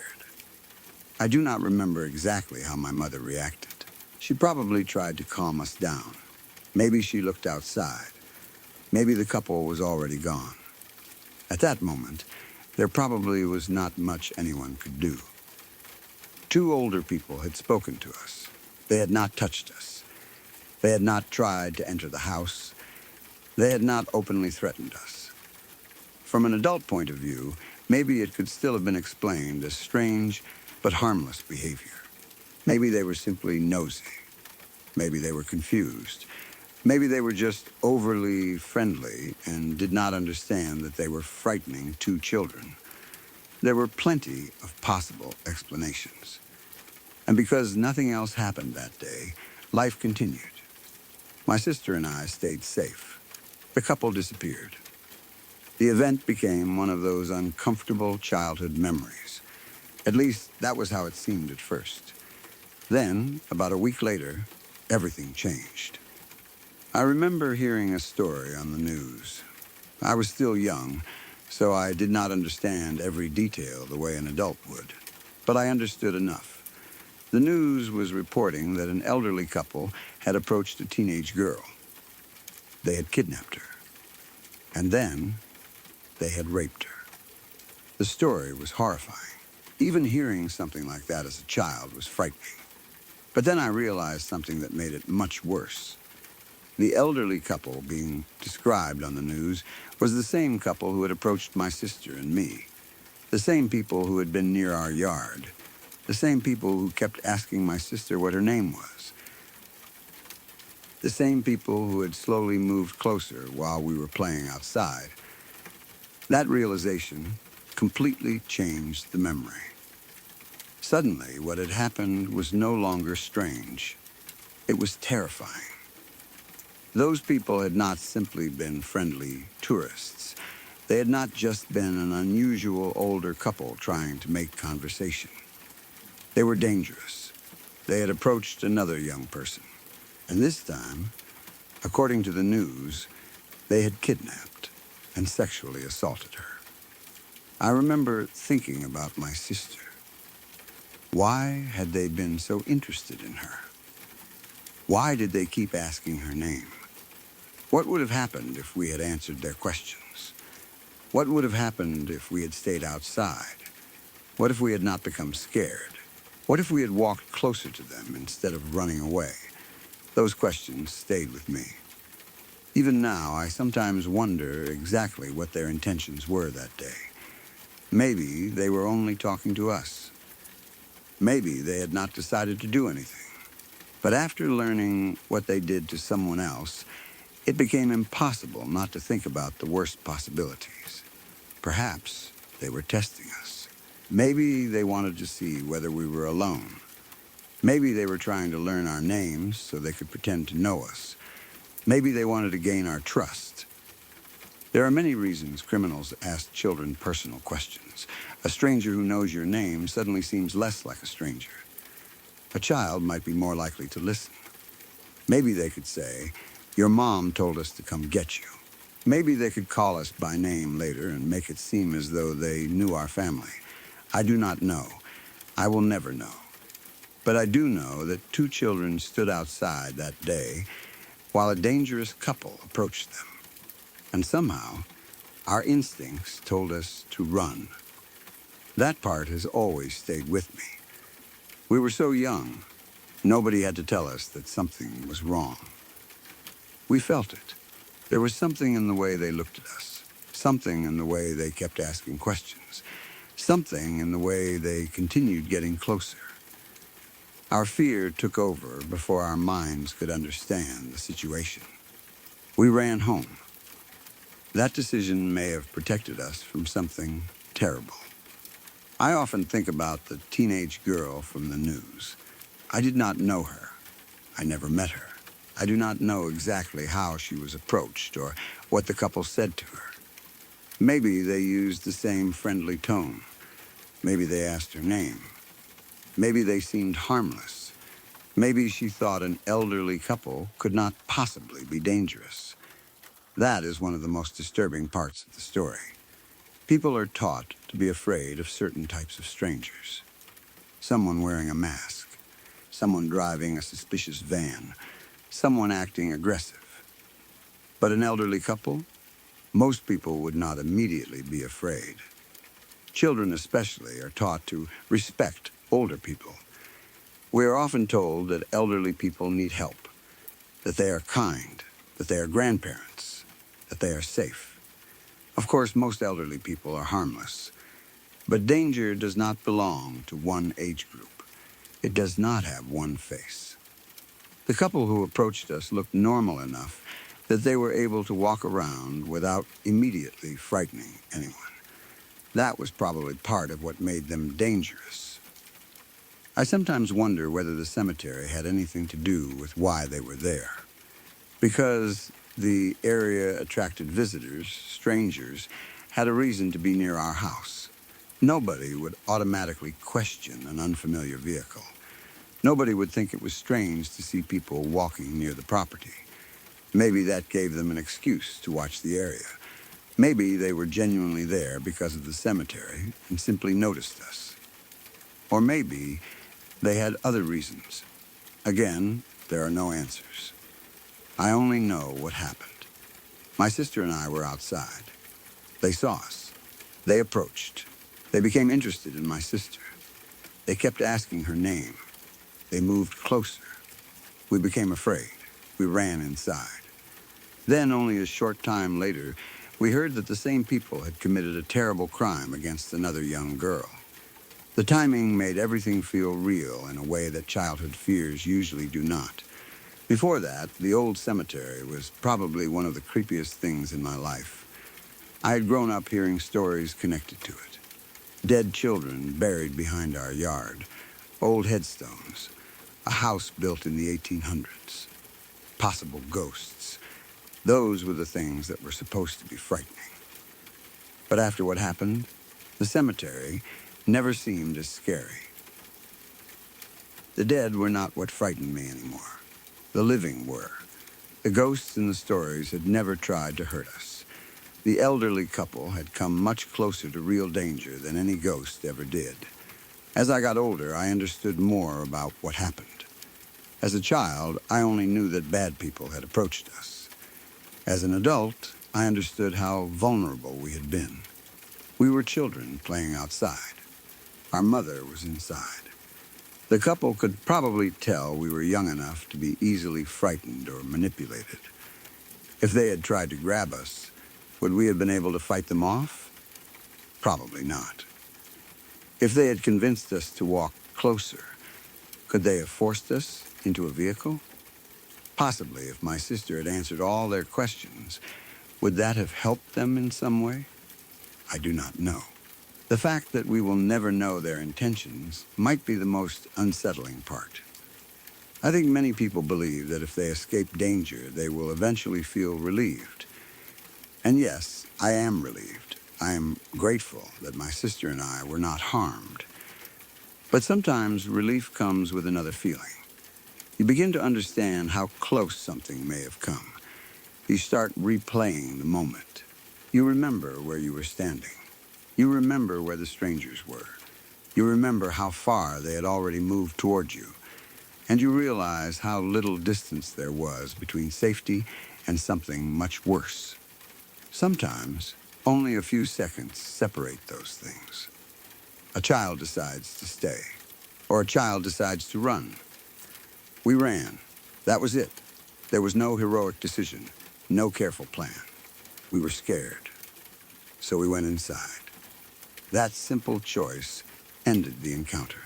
[SPEAKER 1] I do not remember exactly how my mother reacted. She probably tried to calm us down. Maybe she looked outside. Maybe the couple was already gone. At that moment, there probably was not much anyone could do. Two older people had spoken to us. They had not touched us. They had not tried to enter the house. They had not openly threatened us. From an adult point of view, maybe it could still have been explained as strange but harmless behavior. Maybe they were simply nosy. Maybe they were confused. Maybe they were just overly friendly and did not understand that they were frightening two children. There were plenty of possible explanations. And because nothing else happened that day, life continued. My sister and I stayed safe. The couple disappeared. The event became one of those uncomfortable childhood memories. At least, that was how it seemed at first. Then, about a week later, everything changed. I remember hearing a story on the news. I was still young, so I did not understand every detail the way an adult would. But I understood enough. The news was reporting that an elderly couple had approached a teenage girl. They had kidnapped her. And then, they had raped her. The story was horrifying. Even hearing something like that as a child was frightening. But then I realized something that made it much worse. The elderly couple being described on the news was the same couple who had approached my sister and me. The same people who had been near our yard. The same people who kept asking my sister what her name was. The same people who had slowly moved closer while we were playing outside. That realization completely changed the memory. Suddenly, what had happened was no longer strange. It was terrifying. Those people had not simply been friendly tourists. They had not just been an unusual older couple trying to make conversation. They were dangerous. They had approached another young person. And this time, according to the news, they had kidnapped and sexually assaulted her. I remember thinking about my sister. Why had they been so interested in her? Why did they keep asking her name? What would have happened if we had answered their questions? What would have happened if we had stayed outside? What if we had not become scared? What if we had walked closer to them instead of running away? Those questions stayed with me. Even now, I sometimes wonder exactly what their intentions were that day. Maybe they were only talking to us. Maybe they had not decided to do anything. But after learning what they did to someone else, it became impossible not to think about the worst possibilities. Perhaps they were testing us. Maybe they wanted to see whether we were alone. Maybe they were trying to learn our names so they could pretend to know us. Maybe they wanted to gain our trust. There are many reasons criminals ask children personal questions. A stranger who knows your name suddenly seems less like a stranger. A child might be more likely to listen. Maybe they could say, "Your mom told us to come get you." Maybe they could call us by name later and make it seem as though they knew our family. I do not know. I will never know. But I do know that two children stood outside that day while a dangerous couple approached them. And somehow, our instincts told us to run. That part has always stayed with me. We were so young, nobody had to tell us that something was wrong. We felt it. There was something in the way they looked at us, something in the way they kept asking questions, something in the way they continued getting closer. Our fear took over before our minds could understand the situation. We ran home. That decision may have protected us from something terrible. I often think about the teenage girl from the news. I did not know her. I never met her. I do not know exactly how she was approached or what the couple said to her. Maybe they used the same friendly tone. Maybe they asked her name. Maybe they seemed harmless. Maybe she thought an elderly couple could not possibly be dangerous. That is one of the most disturbing parts of the story. People are taught to be afraid of certain types of strangers. Someone wearing a mask, someone driving a suspicious van, someone acting aggressive. But an elderly couple? Most people would not immediately be afraid. Children especially are taught to respect older people. We are often told that elderly people need help, that they are kind, that they are grandparents, that they are safe. Of course, most elderly people are harmless, but danger does not belong to one age group. It does not have one face. The couple who approached us looked normal enough that they were able to walk around without immediately frightening anyone. That was probably part of what made them dangerous. I sometimes wonder whether the cemetery had anything to do with why they were there. Because the area attracted visitors, strangers, had a reason to be near our house. Nobody would automatically question an unfamiliar vehicle. Nobody would think it was strange to see people walking near the property. Maybe that gave them an excuse to watch the area. Maybe they were genuinely there because of the cemetery and simply noticed us. Or maybe they had other reasons. Again, there are no answers. I only know what happened. My sister and I were outside. They saw us. They approached. They became interested in my sister. They kept asking her name. They moved closer. We became afraid. We ran inside. Then, only a short time later, we heard that the same people had committed a terrible crime against another young girl. The timing made everything feel real in a way that childhood fears usually do not. Before that, the old cemetery was probably one of the creepiest things in my life. I had grown up hearing stories connected to it. Dead children buried behind our yard, old headstones, a house built in the 1800s, possible ghosts. Those were the things that were supposed to be frightening. But after what happened, the cemetery never seemed as scary. The dead were not what frightened me anymore. The living were. The ghosts in the stories had never tried to hurt us. The elderly couple had come much closer to real danger than any ghost ever did. As I got older, I understood more about what happened. As a child, I only knew that bad people had approached us. As an adult, I understood how vulnerable we had been. We were children playing outside. Our mother was inside. The couple could probably tell we were young enough to be easily frightened or manipulated. If they had tried to grab us, would we have been able to fight them off? Probably not. If they had convinced us to walk closer, could they have forced us into a vehicle? Possibly, if my sister had answered all their questions, would that have helped them in some way? I do not know. The fact that we will never know their intentions might be the most unsettling part. I think many people believe that if they escape danger, they will eventually feel relieved. And yes, I am relieved. I am grateful that my sister and I were not harmed. But sometimes relief comes with another feeling. You begin to understand how close something may have come. You start replaying the moment. You remember where you were standing. You remember where the strangers were. You remember how far they had already moved toward you. And you realize how little distance there was between safety and something much worse. Sometimes, only a few seconds separate those things. A child decides to stay, or a child decides to run. We ran. That was it. There was no heroic decision, no careful plan. We were scared, so we went inside. That simple choice ended the encounter.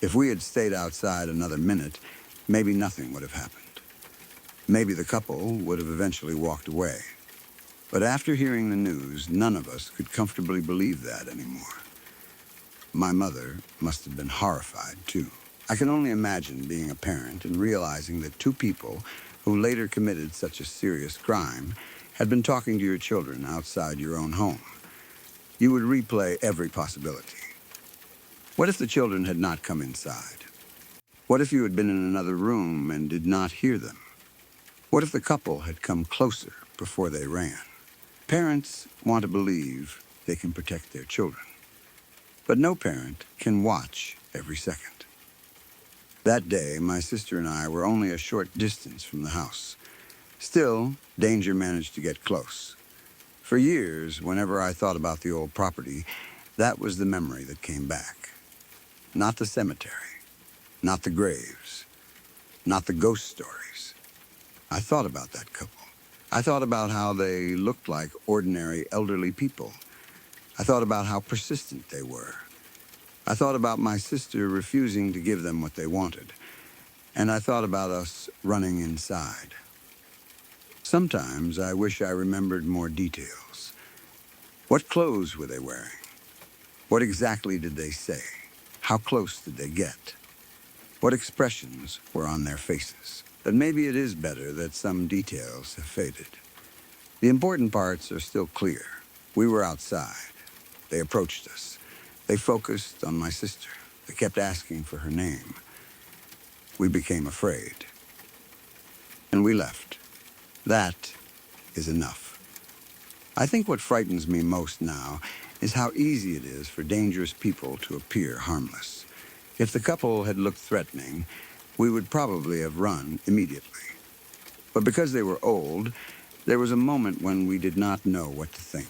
[SPEAKER 1] If we had stayed outside another minute, maybe nothing would have happened. Maybe the couple would have eventually walked away. But after hearing the news, none of us could comfortably believe that anymore. My mother must have been horrified, too. I can only imagine being a parent and realizing that two people who later committed such a serious crime had been talking to your children outside your own home. You would replay every possibility. What if the children had not come inside? What if you had been in another room and did not hear them? What if the couple had come closer before they ran? Parents want to believe they can protect their children, but no parent can watch every second. That day, my sister and I were only a short distance from the house. Still, danger managed to get close. For years, whenever I thought about the old property, that was the memory that came back. Not the cemetery, not the graves, not the ghost stories. I thought about that couple. I thought about how they looked like ordinary elderly people. I thought about how persistent they were. I thought about my sister refusing to give them what they wanted. And I thought about us running inside. Sometimes I wish I remembered more details. What clothes were they wearing? What exactly did they say? How close did they get? What expressions were on their faces? But maybe it is better that some details have faded. The important parts are still clear. We were outside. They approached us. They focused on my sister. They kept asking for her name. We became afraid. And we left. That is enough. I think what frightens me most now is how easy it is for dangerous people to appear harmless. If the couple had looked threatening, we would probably have run immediately. But because they were old, there was a moment when we did not know what to think.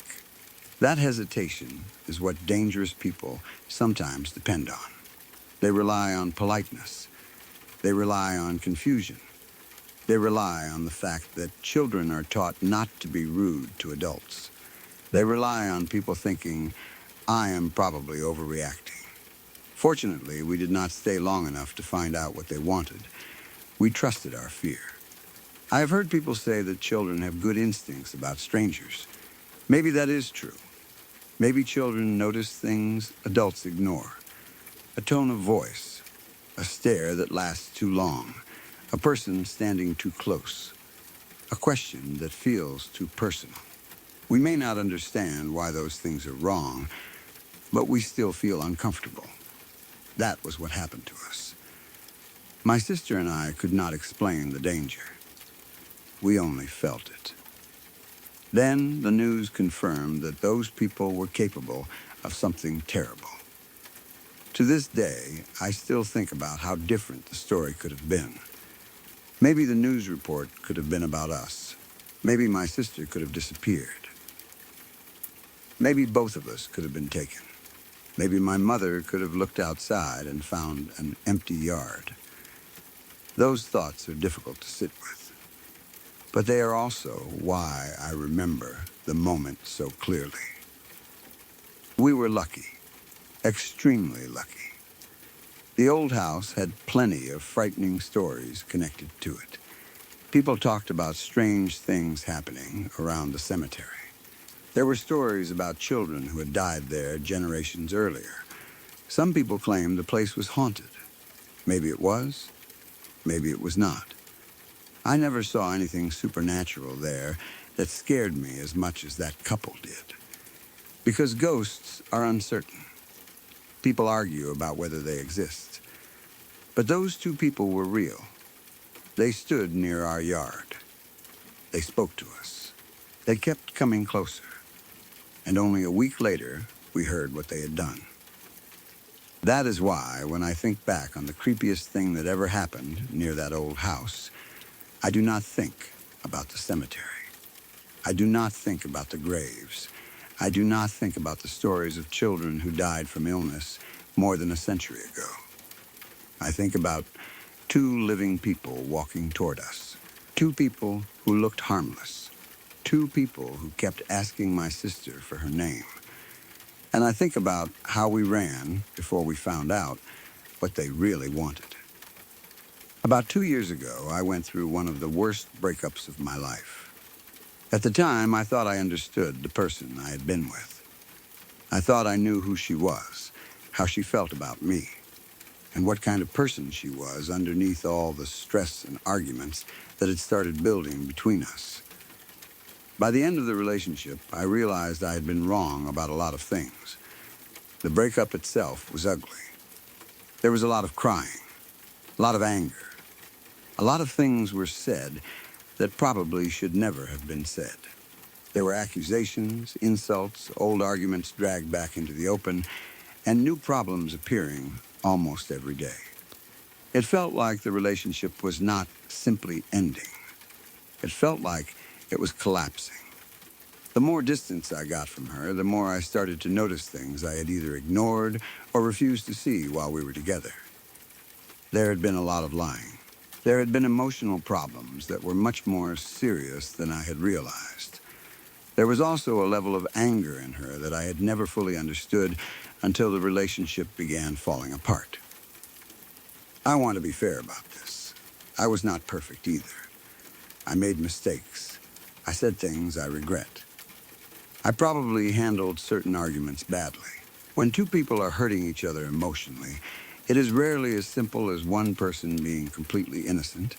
[SPEAKER 1] That hesitation is what dangerous people sometimes depend on. They rely on politeness. They rely on confusion. They rely on the fact that children are taught not to be rude to adults. They rely on people thinking, I am probably overreacting. Fortunately, we did not stay long enough to find out what they wanted. We trusted our fear. I have heard people say that children have good instincts about strangers. Maybe that is true. Maybe children notice things adults ignore. A tone of voice, a stare that lasts too long, a person standing too close, a question that feels too personal. We may not understand why those things are wrong, but we still feel uncomfortable. That was what happened to us. My sister and I could not explain the danger. We only felt it. Then the news confirmed that those people were capable of something terrible. To this day, I still think about how different the story could have been. Maybe the news report could have been about us. Maybe my sister could have disappeared. Maybe both of us could have been taken. Maybe my mother could have looked outside and found an empty yard. Those thoughts are difficult to sit with. But they are also why I remember the moment so clearly. We were lucky, extremely lucky. The old house had plenty of frightening stories connected to it. People talked about strange things happening around the cemetery. There were stories about children who had died there generations earlier. Some people claimed the place was haunted. Maybe it was, maybe it was not. I never saw anything supernatural there that scared me as much as that couple did. Because ghosts are uncertain. People argue about whether they exist. But those two people were real. They stood near our yard. They spoke to us. They kept coming closer. And only a week later, we heard what they had done. That is why, when I think back on the creepiest thing that ever happened near that old house, I do not think about the cemetery. I do not think about the graves. I do not think about the stories of children who died from illness more than a century ago. I think about two living people walking toward us. Two people who looked harmless. Two people who kept asking my sister for her name. And I think about how we ran before we found out what they really wanted. About 2 years ago, I went through one of the worst breakups of my life. At the time, I thought I understood the person I had been with. I thought I knew who she was, how she felt about me. and what kind of person she was underneath all the stress and arguments that had started building between us. By the end of the relationship, I realized I had been wrong about a lot of things. The breakup itself was ugly. There was a lot of crying, a lot of anger. A lot of things were said that probably should never have been said. There were accusations, insults, old arguments dragged back into the open, and new problems appearing almost every day. It felt like the relationship was not simply ending. It felt like it was collapsing. The more distance I got from her, the more I started to notice things I had either ignored or refused to see while we were together. There had been a lot of lying. There had been emotional problems that were much more serious than I had realized. There was also a level of anger in her that I had never fully understood until the relationship began falling apart. I want to be fair about this. I was not perfect either. I made mistakes. I said things I regret. I probably handled certain arguments badly. When two people are hurting each other emotionally, it is rarely as simple as one person being completely innocent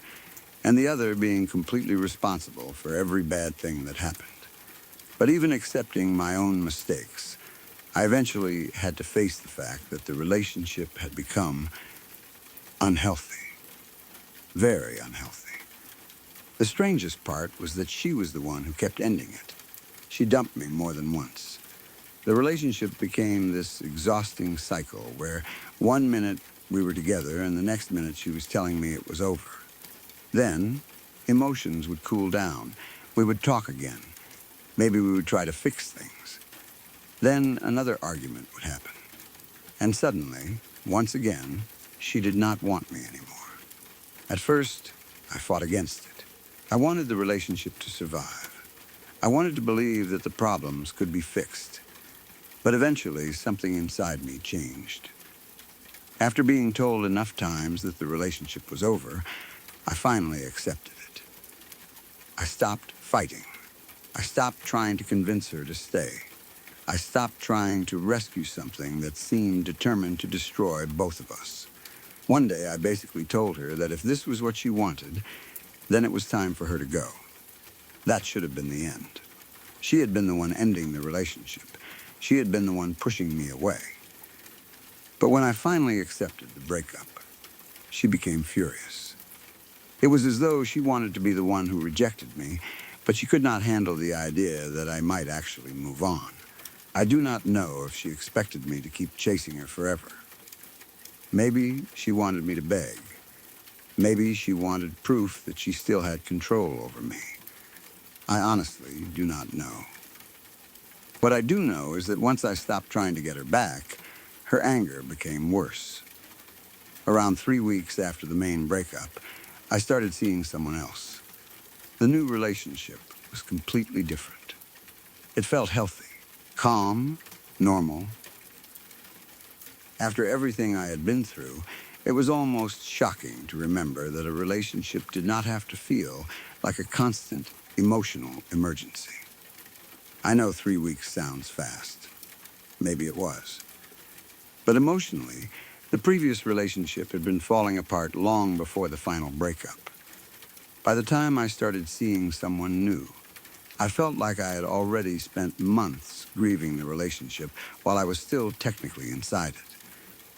[SPEAKER 1] and the other being completely responsible for every bad thing that happened. But even accepting my own mistakes, I eventually had to face the fact that the relationship had become unhealthy. Very unhealthy. The strangest part was that she was the one who kept ending it. She dumped me more than once. The relationship became this exhausting cycle where one minute we were together and the next minute she was telling me it was over. Then, emotions would cool down. We would talk again. Maybe we would try to fix things. Then another argument would happen. And suddenly, once again, she did not want me anymore. At first, I fought against it. I wanted the relationship to survive. I wanted to believe that the problems could be fixed. But eventually, something inside me changed. After being told enough times that the relationship was over, I finally accepted it. I stopped fighting. I stopped trying to convince her to stay. I stopped trying to rescue something that seemed determined to destroy both of us. One day, I basically told her that if this was what she wanted, then it was time for her to go. That should have been the end. She had been the one ending the relationship. She had been the one pushing me away. But when I finally accepted the breakup, she became furious. It was as though she wanted to be the one who rejected me, but she could not handle the idea that I might actually move on. I do not know if she expected me to keep chasing her forever. Maybe she wanted me to beg. Maybe she wanted proof that she still had control over me. I honestly do not know. What I do know is that once I stopped trying to get her back, her anger became worse. Around 3 weeks after the main breakup, I started seeing someone else. The new relationship was completely different. It felt healthy, calm, normal. After everything I had been through, it was almost shocking to remember that a relationship did not have to feel like a constant emotional emergency. I know 3 weeks sounds fast. Maybe it was. But emotionally, the previous relationship had been falling apart long before the final breakup. By the time I started seeing someone new, I felt like I had already spent months grieving the relationship while I was still technically inside it.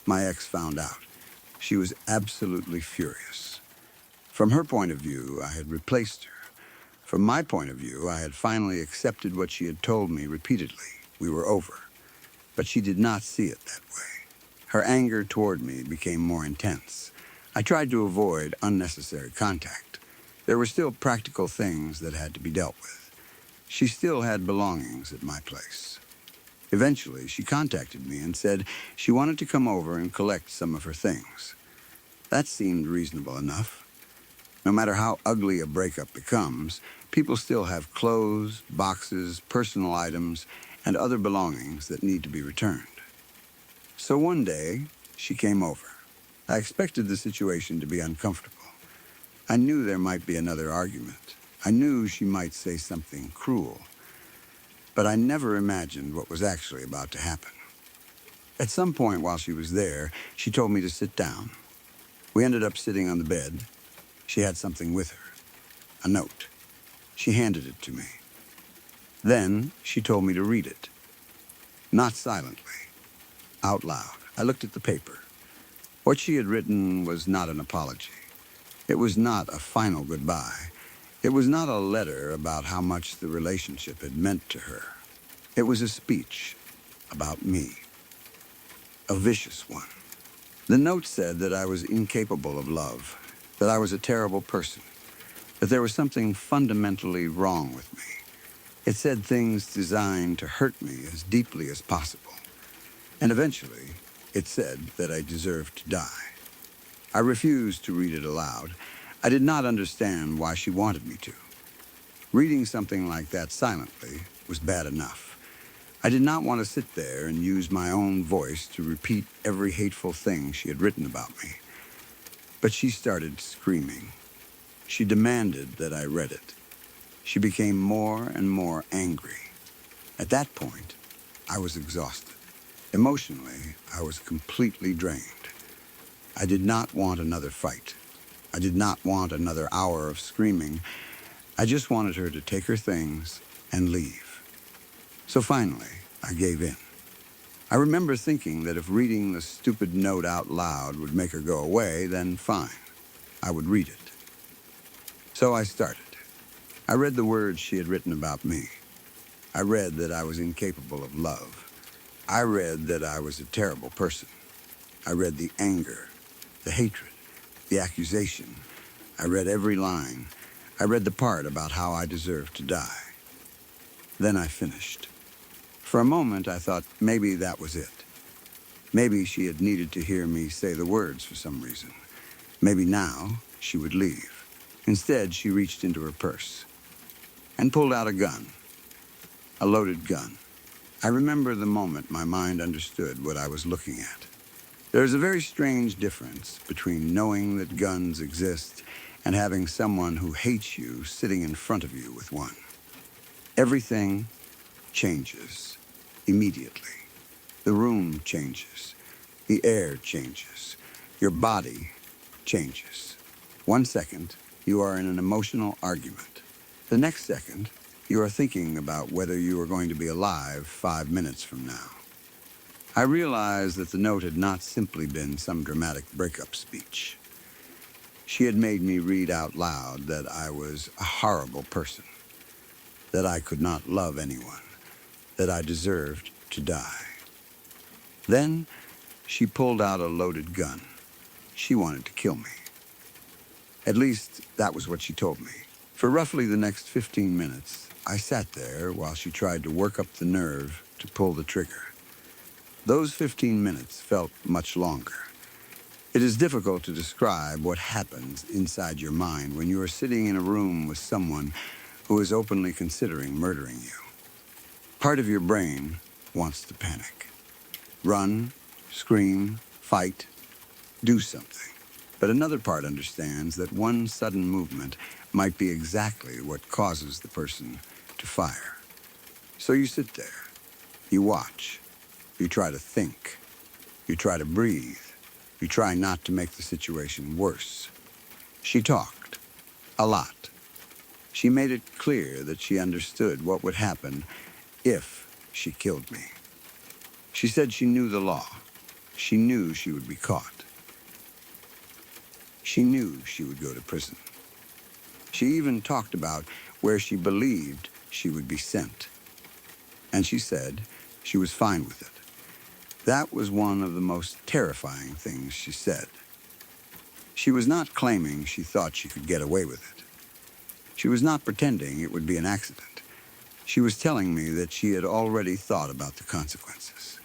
[SPEAKER 1] My ex found out. She was absolutely furious. From her point of view, I had replaced her. From my point of view, I had finally accepted what she had told me repeatedly. We were over. But she did not see it that way. Her anger toward me became more intense. I tried to avoid unnecessary contact. There were still practical things that had to be dealt with. She still had belongings at my place. Eventually, she contacted me and said she wanted to come over and collect some of her things. That seemed reasonable enough. No matter how ugly a breakup becomes, people still have clothes, boxes, personal items, and other belongings that need to be returned. So one day, she came over. I expected the situation to be uncomfortable. I knew there might be another argument. I knew she might say something cruel. But I never imagined what was actually about to happen. At some point while she was there, she told me to sit down. We ended up sitting on the bed. She had something with her, a note. She handed it to me. Then she told me to read it. Not silently, out loud. I looked at the paper. What she had written was not an apology. It was not a final goodbye. It was not a letter about how much the relationship had meant to her. It was a speech about me, a vicious one. The note said that I was incapable of love, that I was a terrible person, that there was something fundamentally wrong with me. It said things designed to hurt me as deeply as possible. And eventually, it said that I deserved to die. I refused to read it aloud. I did not understand why she wanted me to. Reading something like that silently was bad enough. I did not want to sit there and use my own voice to repeat every hateful thing she had written about me. But she started screaming. She demanded that I read it. She became more and more angry. At that point, I was exhausted. Emotionally, I was completely drained. I did not want another fight. I did not want another hour of screaming. I just wanted her to take her things and leave. So finally, I gave in. I remember thinking that if reading the stupid note out loud would make her go away, then fine. I would read it. So I started. I read the words she had written about me. I read that I was incapable of love. I read that I was a terrible person. I read the anger, the hatred, the accusation. I read every line. I read the part about how I deserved to die. Then I finished. For a moment, I thought maybe that was it. Maybe she had needed to hear me say the words for some reason. Maybe now she would leave. Instead, she reached into her purse and pulled out a gun, a loaded gun. I remember the moment my mind understood what I was looking at. There is a very strange difference between knowing that guns exist and having someone who hates you sitting in front of you with one. Everything changes immediately. The room changes. The air changes. Your body changes. 1 second, you are in an emotional argument. The next second, you are thinking about whether you are going to be alive 5 minutes from now. I realized that the note had not simply been some dramatic breakup speech. She had made me read out loud that I was a horrible person, that I could not love anyone, that I deserved to die. Then she pulled out a loaded gun. She wanted to kill me. At least, that was what she told me. For roughly the next 15 minutes, I sat there while she tried to work up the nerve to pull the trigger. Those 15 minutes felt much longer. It is difficult to describe what happens inside your mind when you are sitting in a room with someone who is openly considering murdering you. Part of your brain wants to panic. Run, scream, fight, do something. But another part understands that one sudden movement might be exactly what causes the person to fire. So you sit there, you watch, you try to think, you try to breathe, you try not to make the situation worse. She talked, a lot. She made it clear that she understood what would happen if she killed me. She said she knew the law. She knew she would be caught. She knew she would go to prison. She even talked about where she believed she would be sent. And she said she was fine with it. That was one of the most terrifying things she said. She was not claiming she thought she could get away with it. She was not pretending it would be an accident. She was telling me that she had already thought about the consequences.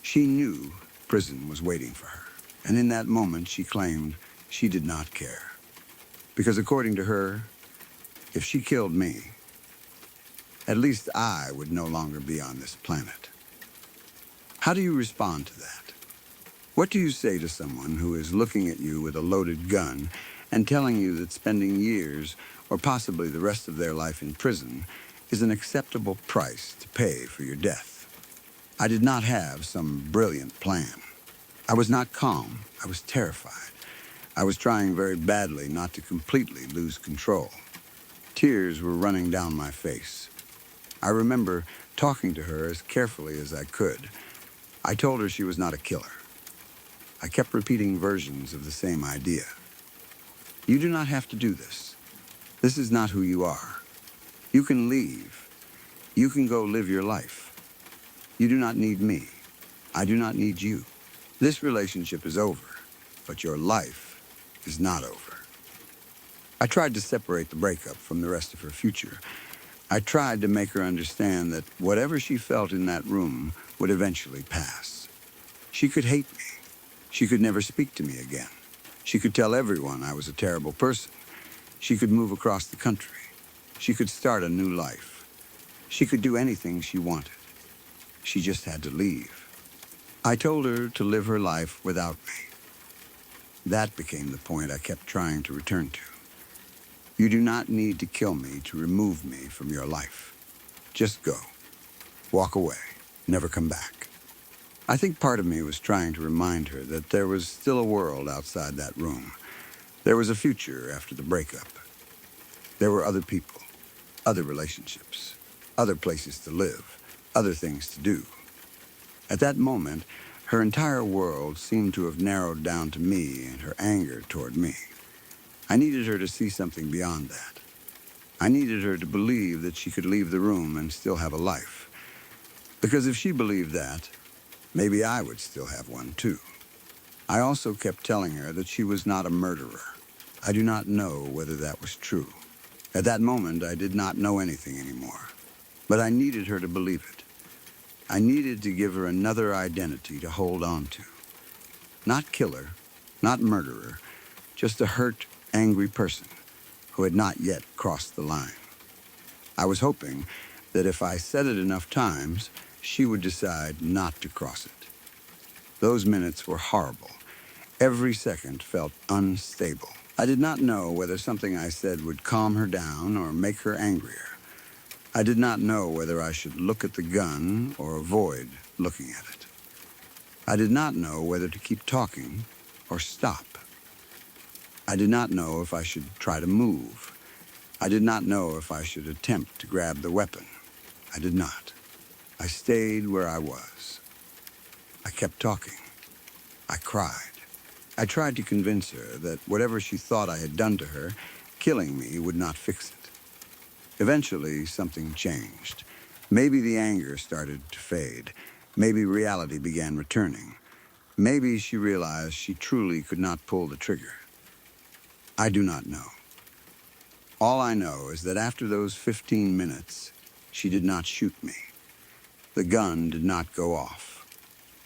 [SPEAKER 1] She knew prison was waiting for her. And in that moment, she claimed she did not care. Because according to her, if she killed me, at least I would no longer be on this planet. How do you respond to that? What do you say to someone who is looking at you with a loaded gun and telling you that spending years, or possibly the rest of their life in prison, is an acceptable price to pay for your death? I did not have some brilliant plan. I was not calm. I was terrified. I was trying very badly not to completely lose control. Tears were running down my face. I remember talking to her as carefully as I could. I told her she was not a killer. I kept repeating versions of the same idea. You do not have to do this. This is not who you are. You can leave. You can go live your life. You do not need me. I do not need you. This relationship is over, but your life is not over. I tried to separate the breakup from the rest of her future. I tried to make her understand that whatever she felt in that room would eventually pass. She could hate me. She could never speak to me again. She could tell everyone I was a terrible person. She could move across the country. She could start a new life. She could do anything she wanted. She just had to leave. I told her to live her life without me. That became the point I kept trying to return to. You do not need to kill me to remove me from your life. Just go. Walk away. Never come back. I think part of me was trying to remind her that there was still a world outside that room. There was a future after the breakup. There were other people, other relationships, other places to live, other things to do. At that moment, her entire world seemed to have narrowed down to me and her anger toward me. I needed her to see something beyond that. I needed her to believe that she could leave the room and still have a life. Because if she believed that, maybe I would still have one too. I also kept telling her that she was not a murderer. I do not know whether that was true. At that moment, I did not know anything anymore. But I needed her to believe it. I needed to give her another identity to hold on to. Not killer, not murderer, just a hurt, angry person who had not yet crossed the line. I was hoping that if I said it enough times, she would decide not to cross it. Those minutes were horrible. Every second felt unstable. I did not know whether something I said would calm her down or make her angrier. I did not know whether I should look at the gun or avoid looking at it. I did not know whether to keep talking or stop. I did not know if I should try to move. I did not know if I should attempt to grab the weapon. I did not. I stayed where I was. I kept talking. I cried. I tried to convince her that whatever she thought I had done to her, killing me would not fix it. Eventually, something changed. Maybe the anger started to fade. Maybe reality began returning. Maybe she realized she truly could not pull the trigger. I do not know. All I know is that after those 15 minutes, she did not shoot me. The gun did not go off.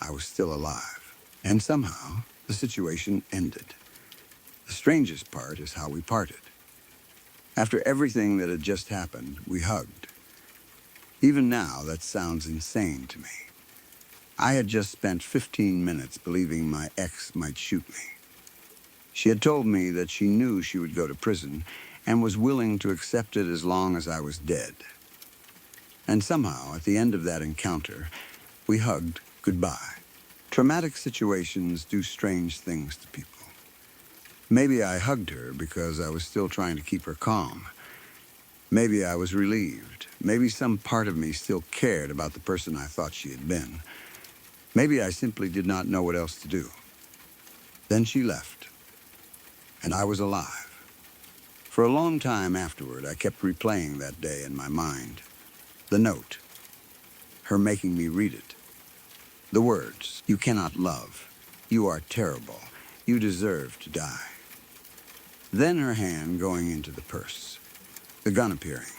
[SPEAKER 1] I was still alive. And somehow, the situation ended. The strangest part is how we parted. After everything that had just happened, we hugged. Even now, that sounds insane to me. I had just spent 15 minutes believing my ex might shoot me. She had told me that she knew she would go to prison and was willing to accept it as long as I was dead. And somehow, at the end of that encounter, we hugged goodbye. Traumatic situations do strange things to people. Maybe I hugged her because I was still trying to keep her calm. Maybe I was relieved. Maybe some part of me still cared about the person I thought she had been. Maybe I simply did not know what else to do. Then she left, and I was alive. For a long time afterward, I kept replaying that day in my mind. The note, her making me read it. The words, "You cannot love. You are terrible. You deserve to die." Then her hand going into the purse. The gun appearing.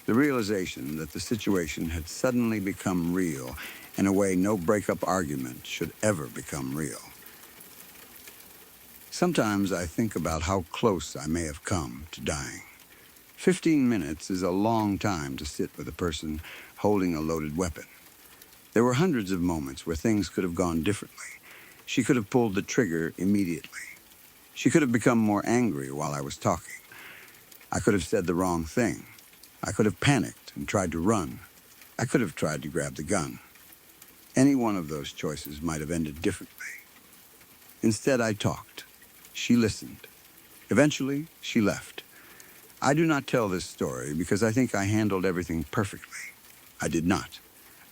[SPEAKER 1] The realization that the situation had suddenly become real in a way no breakup argument should ever become real. Sometimes I think about how close I may have come to dying. 15 minutes is a long time to sit with a person holding a loaded weapon. There were hundreds of moments where things could have gone differently. She could have pulled the trigger immediately. She could have become more angry while I was talking. I could have said the wrong thing. I could have panicked and tried to run. I could have tried to grab the gun. Any one of those choices might have ended differently. Instead, I talked. She listened. Eventually, she left. I do not tell this story because I think I handled everything perfectly. I did not.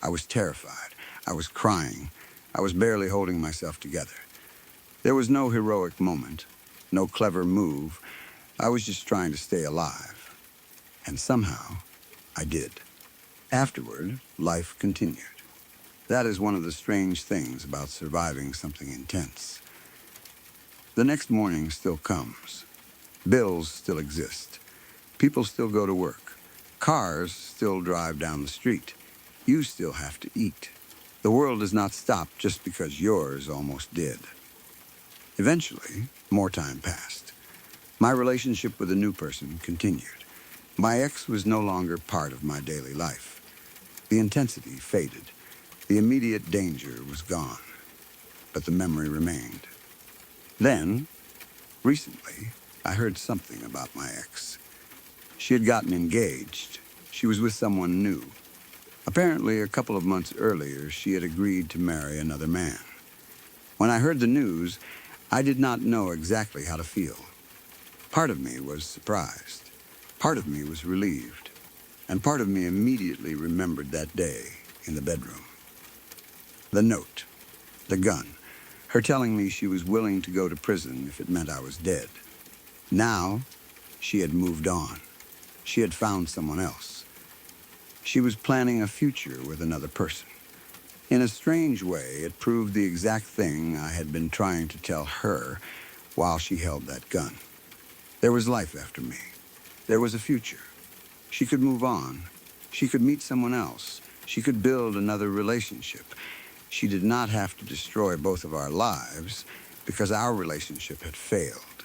[SPEAKER 1] I was terrified. I was crying. I was barely holding myself together. There was no heroic moment, no clever move. I was just trying to stay alive. And somehow, I did. Afterward, life continued. That is one of the strange things about surviving something intense. The next morning still comes. Bills still exist. People still go to work. Cars still drive down the street. You still have to eat. The world does not stop just because yours almost did. Eventually, more time passed. My relationship with a new person continued. My ex was no longer part of my daily life. The intensity faded. The immediate danger was gone. But the memory remained. Then, recently, I heard something about my ex. She had gotten engaged. She was with someone new. Apparently, a couple of months earlier, she had agreed to marry another man. When I heard the news, I did not know exactly how to feel. Part of me was surprised. Part of me was relieved. And part of me immediately remembered that day in the bedroom. The note, the gun, her telling me she was willing to go to prison if it meant I was dead. Now, she had moved on. She had found someone else. She was planning a future with another person. In a strange way, it proved the exact thing I had been trying to tell her while she held that gun. There was life after me. There was a future. She could move on. She could meet someone else. She could build another relationship. She did not have to destroy both of our lives because our relationship had failed.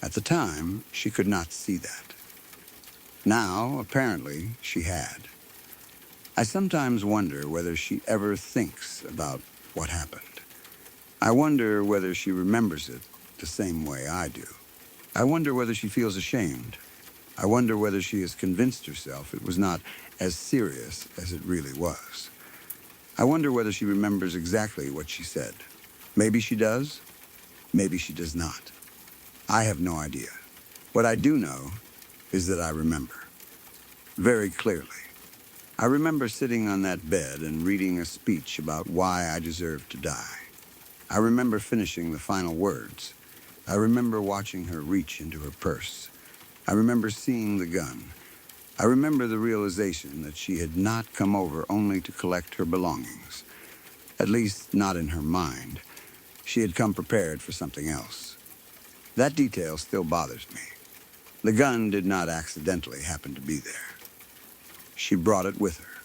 [SPEAKER 1] At the time, she could not see that. Now, apparently, she had. I sometimes wonder whether she ever thinks about what happened. I wonder whether she remembers it the same way I do. I wonder whether she feels ashamed. I wonder whether she has convinced herself it was not as serious as it really was. I wonder whether she remembers exactly what she said. Maybe she does. Maybe she does not. I have no idea. What I do know is that I remember. Very clearly. I remember sitting on that bed and reading a speech about why I deserved to die. I remember finishing the final words. I remember watching her reach into her purse. I remember seeing the gun. I remember the realization that she had not come over only to collect her belongings. At least, not in her mind. She had come prepared for something else. That detail still bothers me. The gun did not accidentally happen to be there. She brought it with her.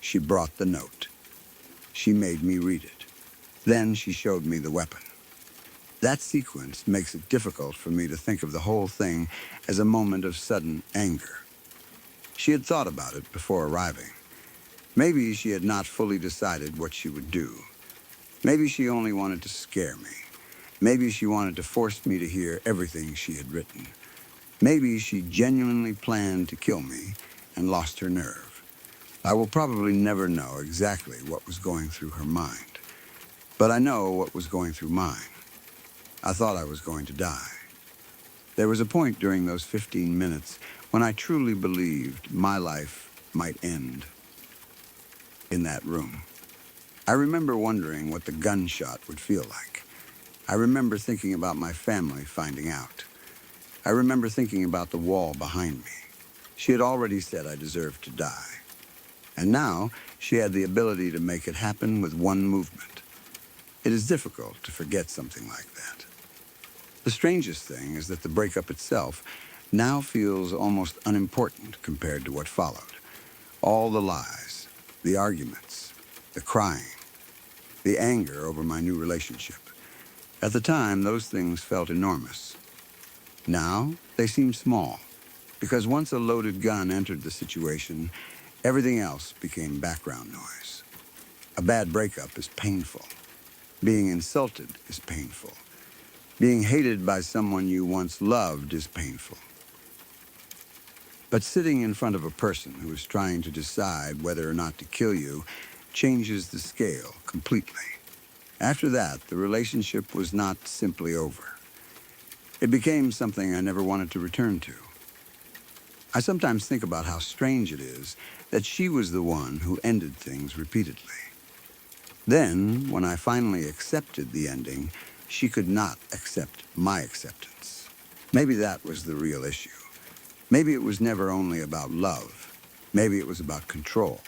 [SPEAKER 1] She brought the note. She made me read it. Then she showed me the weapon. That sequence makes it difficult for me to think of the whole thing as a moment of sudden anger. She had thought about it before arriving. Maybe she had not fully decided what she would do. Maybe she only wanted to scare me. Maybe she wanted to force me to hear everything she had written. Maybe she genuinely planned to kill me and lost her nerve. I will probably never know exactly what was going through her mind. But I know what was going through mine. I thought I was going to die. There was a point during those 15 minutes when I truly believed my life might end in that room. I remember wondering what the gunshot would feel like. I remember thinking about my family finding out. I remember thinking about the wall behind me. She had already said I deserved to die. And now she had the ability to make it happen with one movement. It is difficult to forget something like that. The strangest thing is that the breakup itself now feels almost unimportant compared to what followed. All the lies, the arguments, the crying, the anger over my new relationship. At the time, those things felt enormous. Now, they seem small, because once a loaded gun entered the situation, everything else became background noise. A bad breakup is painful. Being insulted is painful. Being hated by someone you once loved is painful. But sitting in front of a person who is trying to decide whether or not to kill you changes the scale completely. After that, the relationship was not simply over. It became something I never wanted to return to. I sometimes think about how strange it is that she was the one who ended things repeatedly. Then, when I finally accepted the ending, she could not accept my acceptance. Maybe that was the real issue. Maybe it was never only about love. Maybe it was about control.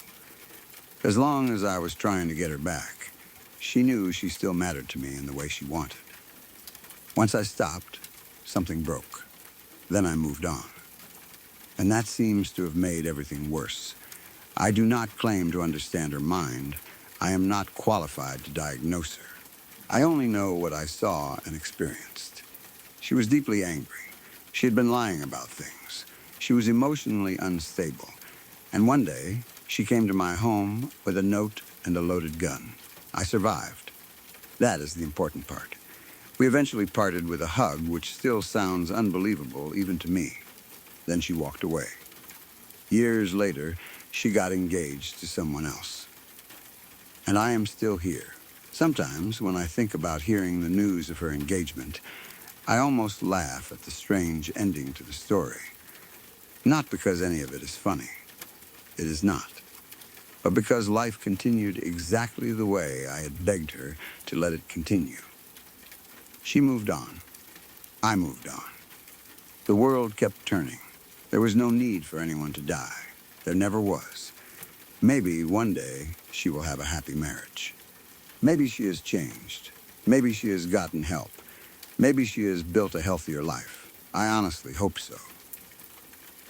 [SPEAKER 1] As long as I was trying to get her back, she knew she still mattered to me in the way she wanted. Once I stopped, something broke. Then I moved on. And that seems to have made everything worse. I do not claim to understand her mind. I am not qualified to diagnose her. I only know what I saw and experienced. She was deeply angry. She had been lying about things. She was emotionally unstable. And one day, she came to my home with a note and a loaded gun. I survived. That is the important part. We eventually parted with a hug, which still sounds unbelievable even to me. Then she walked away. Years later, she got engaged to someone else. And I am still here. Sometimes, when I think about hearing the news of her engagement, I almost laugh at the strange ending to the story. Not because any of it is funny. It is not. But because life continued exactly the way I had begged her to let it continue. She moved on. I moved on. The world kept turning. There was no need for anyone to die. There never was. Maybe one day she will have a happy marriage. Maybe she has changed. Maybe she has gotten help. Maybe she has built a healthier life. I honestly hope so.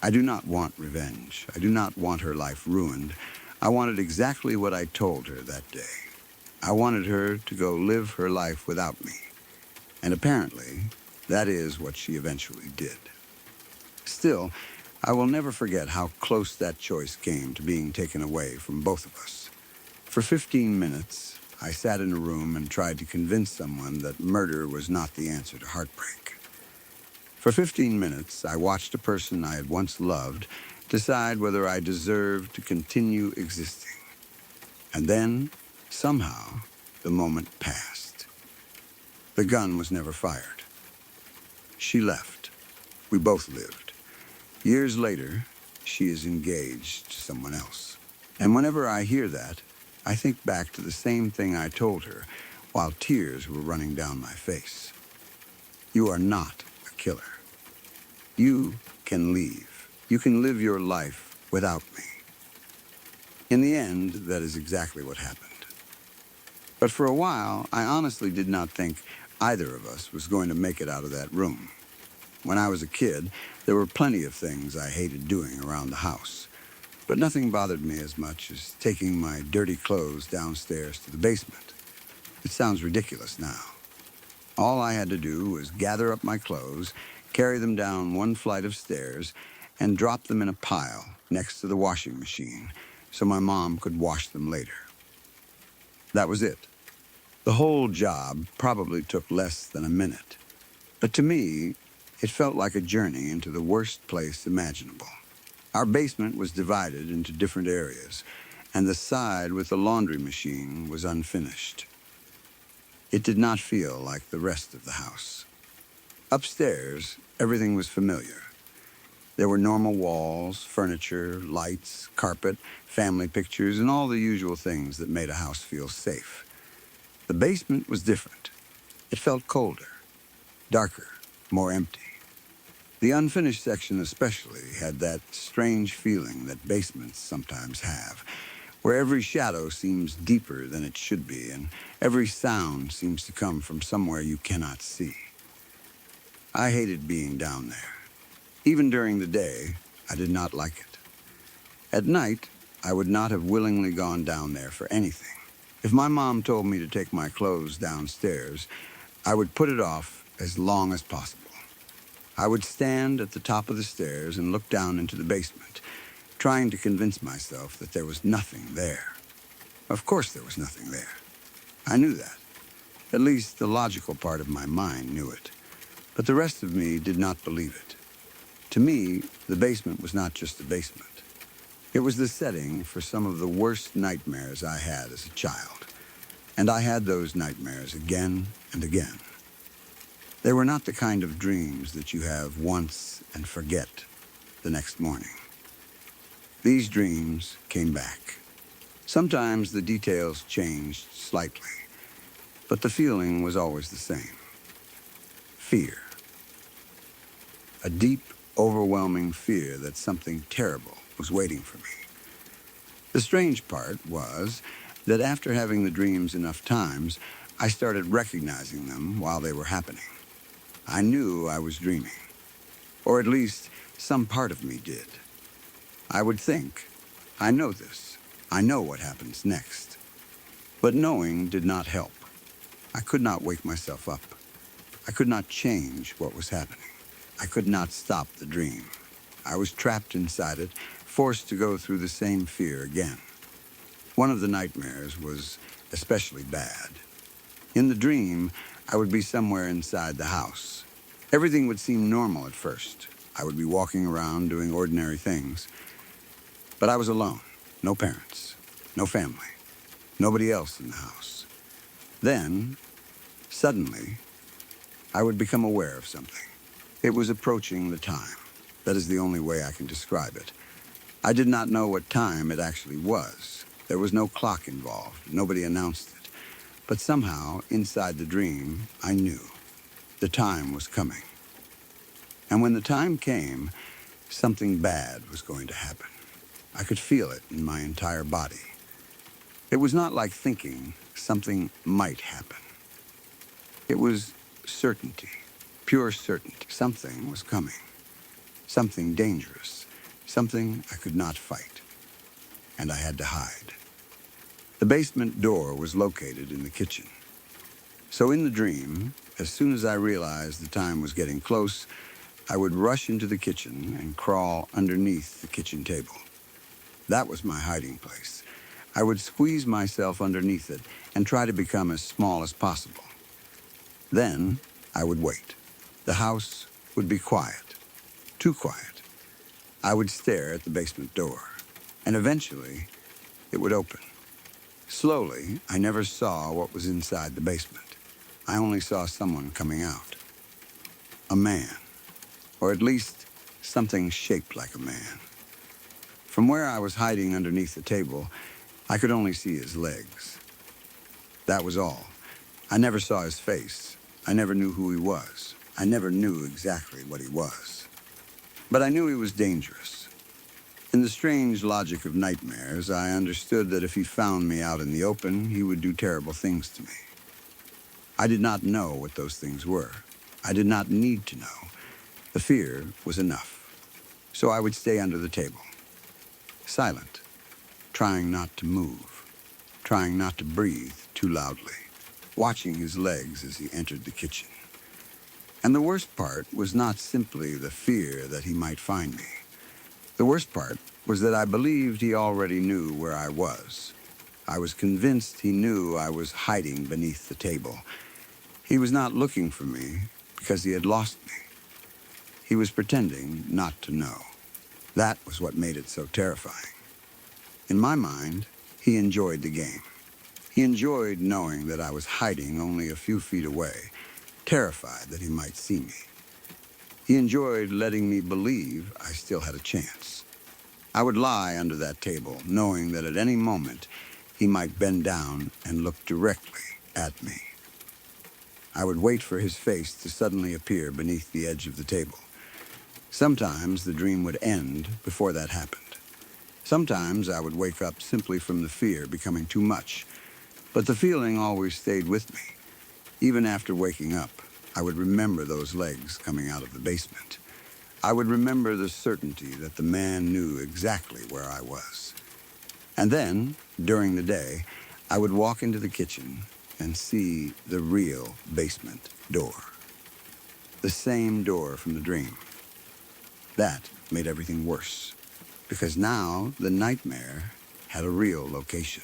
[SPEAKER 1] I do not want revenge. I do not want her life ruined. I wanted exactly what I told her that day. I wanted her to go live her life without me. And apparently, that is what she eventually did. Still, I will never forget how close that choice came to being taken away from both of us. For 15 minutes, I sat in a room and tried to convince someone that murder was not the answer to heartbreak. For 15 minutes, I watched a person I had once loved decide whether I deserved to continue existing. And then, somehow, the moment passed. The gun was never fired. She left. We both lived. Years later, she is engaged to someone else. And whenever I hear that, I think back to the same thing I told her while tears were running down my face. You are not a killer. You can leave. You can live your life without me. In the end, that is exactly what happened. But for a while, I honestly did not think either of us was going to make it out of that room. When I was a kid, there were plenty of things I hated doing around the house. But nothing bothered me as much as taking my dirty clothes downstairs to the basement. It sounds ridiculous now. All I had to do was gather up my clothes, carry them down one flight of stairs, and drop them in a pile next to the washing machine so my mom could wash them later. That was it. The whole job probably took less than a minute. But to me, it felt like a journey into the worst place imaginable. Our basement was divided into different areas, and the side with the laundry machine was unfinished. It did not feel like the rest of the house. Upstairs, everything was familiar. There were normal walls, furniture, lights, carpet, family pictures, and all the usual things that made a house feel safe. The basement was different. It felt colder, darker, more empty. The unfinished section especially had that strange feeling that basements sometimes have, where every shadow seems deeper than it should be, and every sound seems to come from somewhere you cannot see. I hated being down there. Even during the day, I did not like it. At night, I would not have willingly gone down there for anything. If my mom told me to take my clothes downstairs, I would put it off as long as possible. I would stand at the top of the stairs and look down into the basement, trying to convince myself that there was nothing there. Of course there was nothing there. I knew that. At least the logical part of my mind knew it. But the rest of me did not believe it. To me, the basement was not just a basement. It was the setting for some of the worst nightmares I had as a child, and I had those nightmares again and again. They were not the kind of dreams that you have once and forget the next morning. These dreams came back. Sometimes the details changed slightly, but the feeling was always the same. Fear. A deep, overwhelming fear that something terrible was waiting for me. The strange part was that after having the dreams enough times, I started recognizing them while they were happening. I knew I was dreaming, or at least some part of me did. I would think, I know this. I know what happens next. But knowing did not help. I could not wake myself up. I could not change what was happening. I could not stop the dream. I was trapped inside it, forced to go through the same fear again. One of the nightmares was especially bad. In the dream, I would be somewhere inside the house. Everything would seem normal at first. I would be walking around doing ordinary things. But I was alone. No parents. No family. Nobody else in the house. Then, suddenly, I would become aware of something. It was approaching the time. That is the only way I can describe it. I did not know what time it actually was. There was no clock involved. Nobody announced it. But somehow, inside the dream, I knew. The time was coming. And when the time came, something bad was going to happen. I could feel it in my entire body. It was not like thinking something might happen. It was certainty, pure certainty. Something was coming. Something dangerous. Something I could not fight. And I had to hide. The basement door was located in the kitchen. So in the dream, as soon as I realized the time was getting close, I would rush into the kitchen and crawl underneath the kitchen table. That was my hiding place. I would squeeze myself underneath it and try to become as small as possible. Then I would wait. The house would be quiet, too quiet. I would stare at the basement door, and eventually it would open. Slowly, I never saw what was inside the basement. I only saw someone coming out. A man, or at least something shaped like a man. From where I was hiding underneath the table, I could only see his legs. That was all. I never saw his face. I never knew who he was. I never knew exactly what he was. But I knew he was dangerous. In the strange logic of nightmares, I understood that if he found me out in the open, he would do terrible things to me. I did not know what those things were. I did not need to know. The fear was enough. So I would stay under the table, silent, trying not to move, trying not to breathe too loudly, watching his legs as he entered the kitchen. And the worst part was not simply the fear that he might find me. The worst part was that I believed he already knew where I was. I was convinced he knew I was hiding beneath the table. He was not looking for me because he had lost me. He was pretending not to know. That was what made it so terrifying. In my mind, he enjoyed the game. He enjoyed knowing that I was hiding only a few feet away, terrified that he might see me. He enjoyed letting me believe I still had a chance. I would lie under that table, knowing that at any moment he might bend down and look directly at me. I would wait for his face to suddenly appear beneath the edge of the table. Sometimes the dream would end before that happened. Sometimes I would wake up simply from the fear becoming too much, but the feeling always stayed with me. Even after waking up, I would remember those legs coming out of the basement. I would remember the certainty that the man knew exactly where I was. And then, during the day, I would walk into the kitchen and see the real basement door. The same door from the dream. That made everything worse, because now the nightmare had a real location.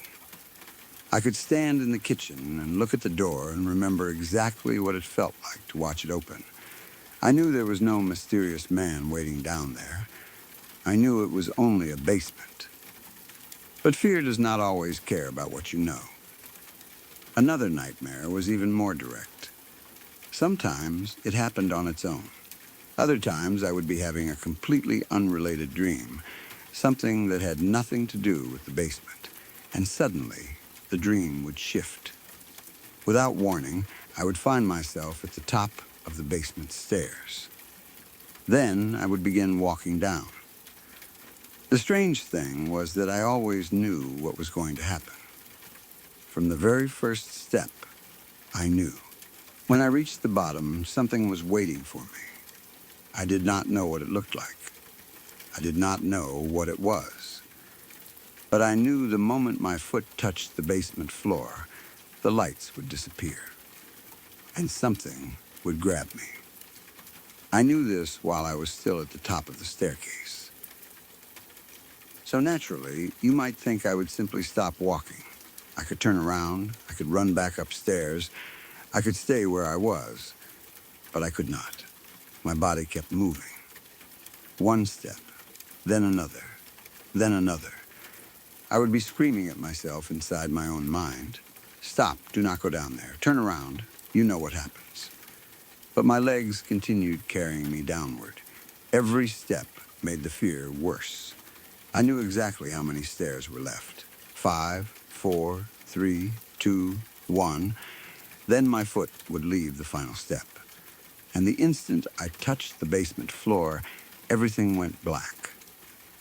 [SPEAKER 1] I could stand in the kitchen and look at the door and remember exactly what it felt like to watch it open. I knew there was no mysterious man waiting down there. I knew it was only a basement, But fear does not always care about what you know. Another nightmare was even more direct. Sometimes it happened on its own. Other times I would be having a completely unrelated dream, something that had nothing to do with the basement, and suddenly the dream would shift. Without warning, I would find myself at the top of the basement stairs. Then I would begin walking down. The strange thing was that I always knew what was going to happen. From the very first step, I knew. When I reached the bottom, something was waiting for me. I did not know what it looked like. I did not know what it was. But I knew the moment my foot touched the basement floor, the lights would disappear, and something would grab me. I knew this while I was still at the top of the staircase. So naturally, you might think I would simply stop walking. I could turn around, I could run back upstairs, I could stay where I was, but I could not. My body kept moving. One step, then another, then another. I would be screaming at myself inside my own mind. Stop, do not go down there. Turn around, you know what happens. But my legs continued carrying me downward. Every step made the fear worse. I knew exactly how many stairs were left. 5, 4, 3, 2, 1. Then my foot would leave the final step. And the instant I touched the basement floor, everything went black.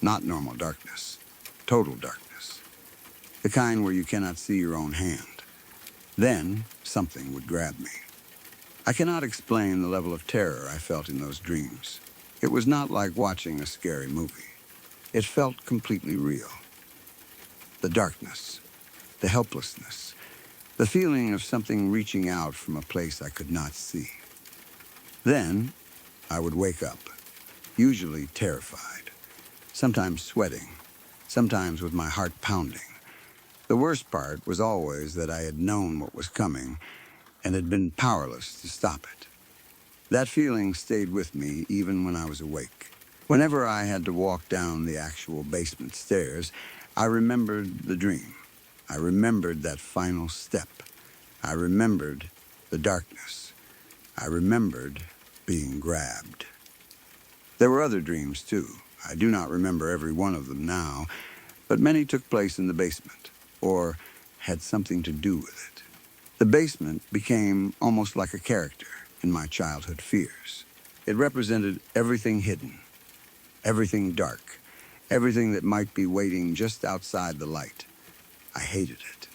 [SPEAKER 1] Not normal darkness, total darkness. The kind where you cannot see your own hand. Then something would grab me. I cannot explain the level of terror I felt in those dreams. It was not like watching a scary movie. It felt completely real. The darkness, the helplessness, the feeling of something reaching out from a place I could not see. Then I would wake up, usually terrified, sometimes sweating, sometimes with my heart pounding. The worst part was always that I had known what was coming and had been powerless to stop it. That feeling stayed with me even when I was awake. Whenever I had to walk down the actual basement stairs, I remembered the dream. I remembered that final step. I remembered the darkness. I remembered being grabbed. There were other dreams, too. I do not remember every one of them now, but many took place in the basement, or had something to do with it. The basement became almost like a character in my childhood fears. It represented everything hidden, everything dark, everything that might be waiting just outside the light. I hated it.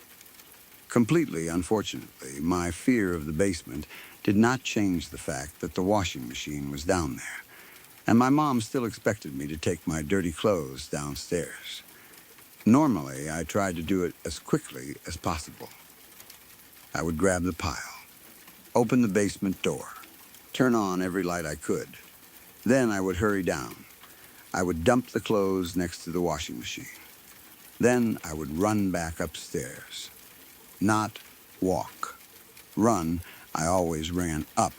[SPEAKER 1] Completely, unfortunately, my fear of the basement did not change the fact that the washing machine was down there, and my mom still expected me to take my dirty clothes downstairs. Normally, I tried to do it as quickly as possible. I would grab the pile, open the basement door, turn on every light I could. Then I would hurry down. I would dump the clothes next to the washing machine. Then I would run back upstairs. Not walk. Run, I always ran up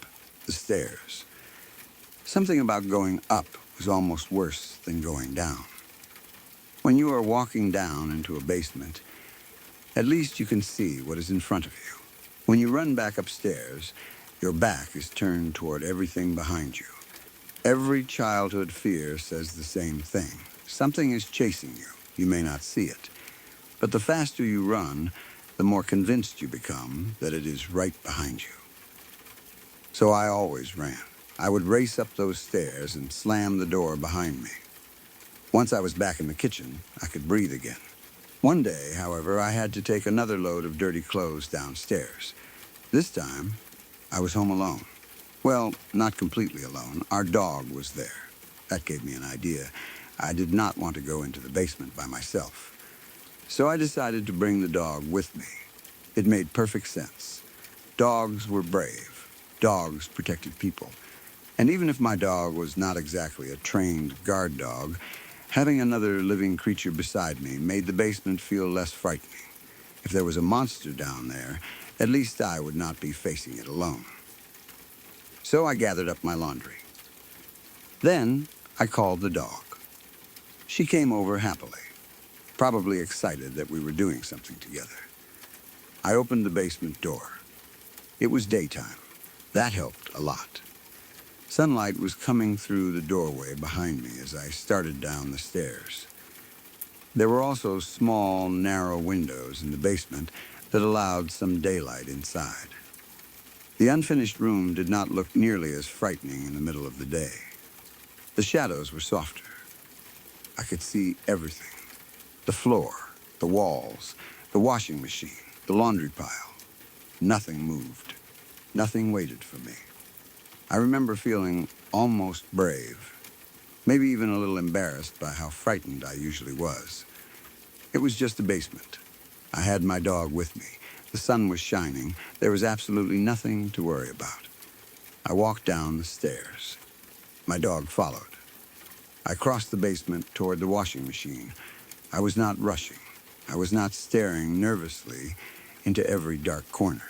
[SPEAKER 1] the stairs. Something about going up was almost worse than going down. When you are walking down into a basement, at least you can see what is in front of you. When you run back upstairs, your back is turned toward everything behind you. Every childhood fear says the same thing. Something is chasing you. You may not see it. But the faster you run, the more convinced you become that it is right behind you. So I always ran. I would race up those stairs and slam the door behind me. Once I was back in the kitchen, I could breathe again. One day, however, I had to take another load of dirty clothes downstairs. This time, I was home alone. Well, not completely alone. Our dog was there. That gave me an idea. I did not want to go into the basement by myself. So I decided to bring the dog with me. It made perfect sense. Dogs were brave. Dogs protected people. And even if my dog was not exactly a trained guard dog, having another living creature beside me made the basement feel less frightening. If there was a monster down there, at least I would not be facing it alone. So I gathered up my laundry. Then I called the dog. She came over happily. probably excited that we were doing something together. I opened the basement door. It was daytime. That helped a lot. Sunlight was coming through the doorway behind me as I started down the stairs. There were also small, narrow windows in the basement that allowed some daylight inside. The unfinished room did not look nearly as frightening in the middle of the day. The shadows were softer. I could see everything. The floor, the walls, the washing machine, the laundry pile. Nothing moved. Nothing waited for me. I remember feeling almost brave, maybe even a little embarrassed by how frightened I usually was. It was just a basement. I had my dog with me. The sun was shining. There was absolutely nothing to worry about. I walked down the stairs. My dog followed. I crossed the basement toward the washing machine. I was not rushing. I was not staring nervously into every dark corner.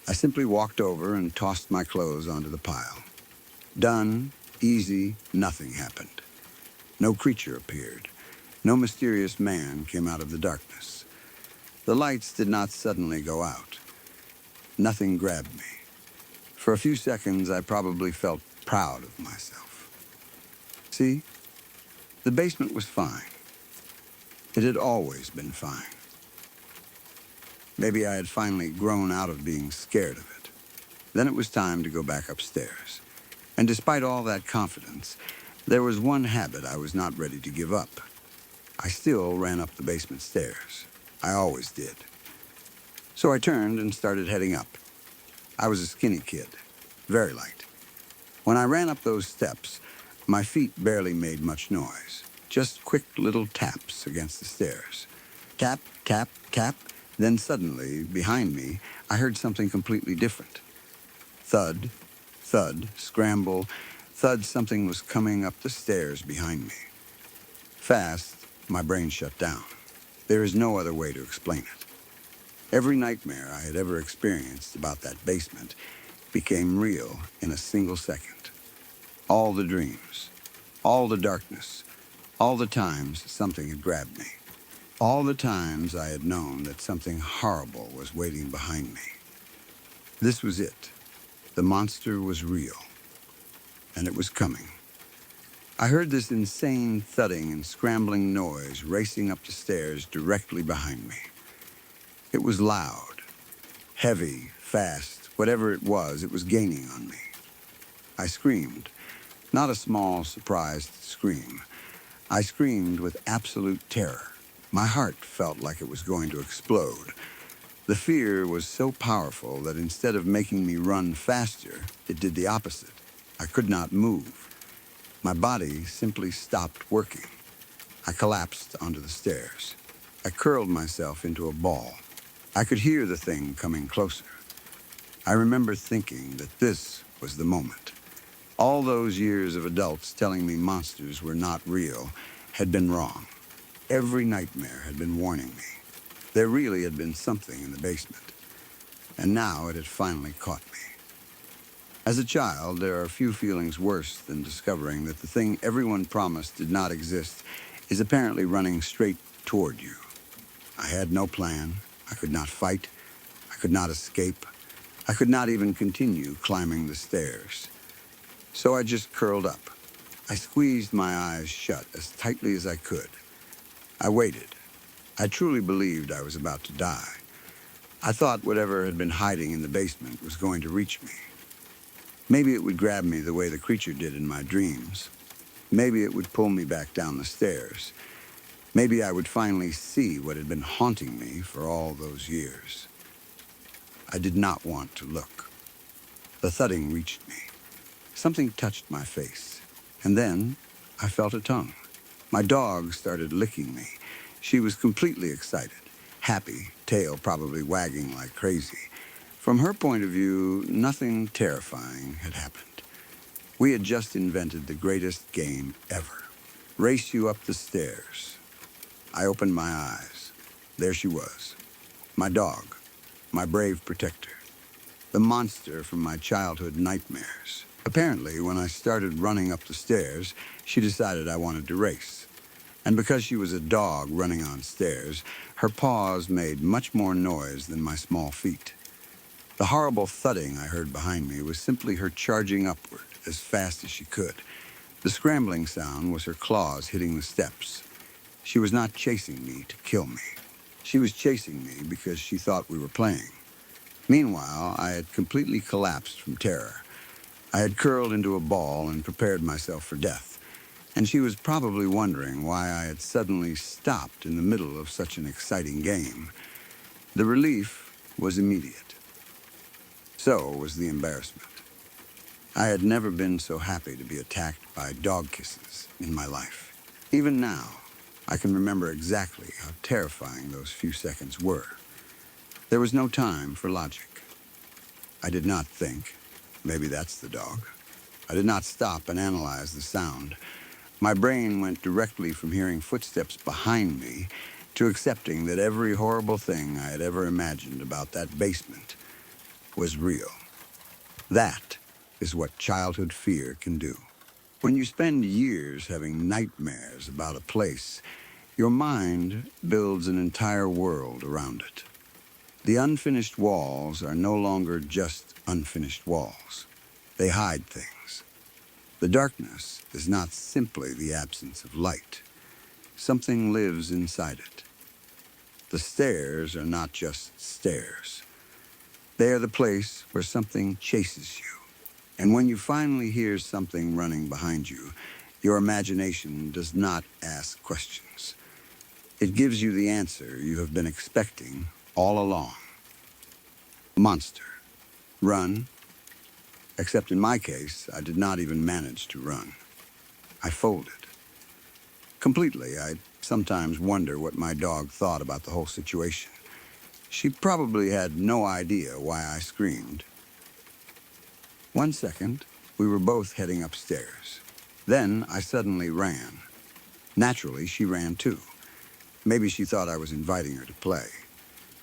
[SPEAKER 1] I simply walked over and tossed my clothes onto the pile. Done, easy, nothing happened. No creature appeared. No mysterious man came out of the darkness. The lights did not suddenly go out. Nothing grabbed me. For a few seconds, I probably felt proud of myself. See, the basement was fine. It had always been fine. Maybe I had finally grown out of being scared of it. Then it was time to go back upstairs. And despite all that confidence, there was one habit I was not ready to give up. I still ran up the basement stairs. I always did. So I turned and started heading up. I was a skinny kid, very light. When I ran up those steps, my feet barely made much noise, just quick little taps against the stairs. Tap, tap, tap. Then suddenly, behind me, I heard something completely different. Thud, thud, scramble, thud. Something was coming up the stairs behind me. Fast, my brain shut down. There is no other way to explain it. Every nightmare I had ever experienced about that basement became real in a single second. All the dreams, all the darkness, all the times something had grabbed me. All the times I had known that something horrible was waiting behind me. This was it. The monster was real, and it was coming. I heard this insane thudding and scrambling noise racing up the stairs directly behind me. It was loud, heavy, fast, whatever it was gaining on me. I screamed, not a small, surprised scream. I screamed with absolute terror. My heart felt like it was going to explode. The fear was so powerful that instead of making me run faster, it did the opposite. I could not move. My body simply stopped working. I collapsed onto the stairs. I curled myself into a ball. I could hear the thing coming closer. I remember thinking that this was the moment. All those years of adults telling me monsters were not real had been wrong. Every nightmare had been warning me. There really had been something in the basement. And now it had finally caught me. As a child, there are few feelings worse than discovering that the thing everyone promised did not exist is apparently running straight toward you. I had no plan. I could not fight. I could not escape. I could not even continue climbing the stairs. So I just curled up. I squeezed my eyes shut as tightly as I could. I waited. I truly believed I was about to die. I thought whatever had been hiding in the basement was going to reach me. Maybe it would grab me the way the creature did in my dreams. Maybe it would pull me back down the stairs. Maybe I would finally see what had been haunting me for all those years. I did not want to look. The thudding reached me. Something touched my face. And then I felt a tongue. My dog started licking me. She was completely excited, happy, tail probably wagging like crazy. From her point of view, nothing terrifying had happened. We had just invented the greatest game ever. Race you up the stairs. I opened my eyes. There she was. My dog. My brave protector. The monster from my childhood nightmares. Apparently, when I started running up the stairs, she decided I wanted to race. And because she was a dog running on stairs, her paws made much more noise than my small feet. The horrible thudding I heard behind me was simply her charging upward as fast as she could. The scrambling sound was her claws hitting the steps. She was not chasing me to kill me. She was chasing me because she thought we were playing. Meanwhile, I had completely collapsed from terror. I had curled into a ball and prepared myself for death, and she was probably wondering why I had suddenly stopped in the middle of such an exciting game. The relief was immediate. So was the embarrassment. I had never been so happy to be attacked by dog kisses in my life. Even now, I can remember exactly how terrifying those few seconds were. There was no time for logic. I did not think, maybe that's the dog. I did not stop and analyze the sound. My brain went directly from hearing footsteps behind me to accepting that every horrible thing I had ever imagined about that basement was real. That is what childhood fear can do. When you spend years having nightmares about a place, your mind builds an entire world around it. The unfinished walls are no longer just unfinished walls. They hide things. The darkness is not simply the absence of light. Something lives inside it. The stairs are not just stairs. They are the place where something chases you. And when you finally hear something running behind you, your imagination does not ask questions. It gives you the answer you have been expecting all along. Monster. Run. Except in my case, I did not even manage to run. I folded. Completely, I sometimes wonder what my dog thought about the whole situation. She probably had no idea why I screamed. 1 second, we were both heading upstairs. Then I suddenly ran. Naturally, she ran too. Maybe she thought I was inviting her to play.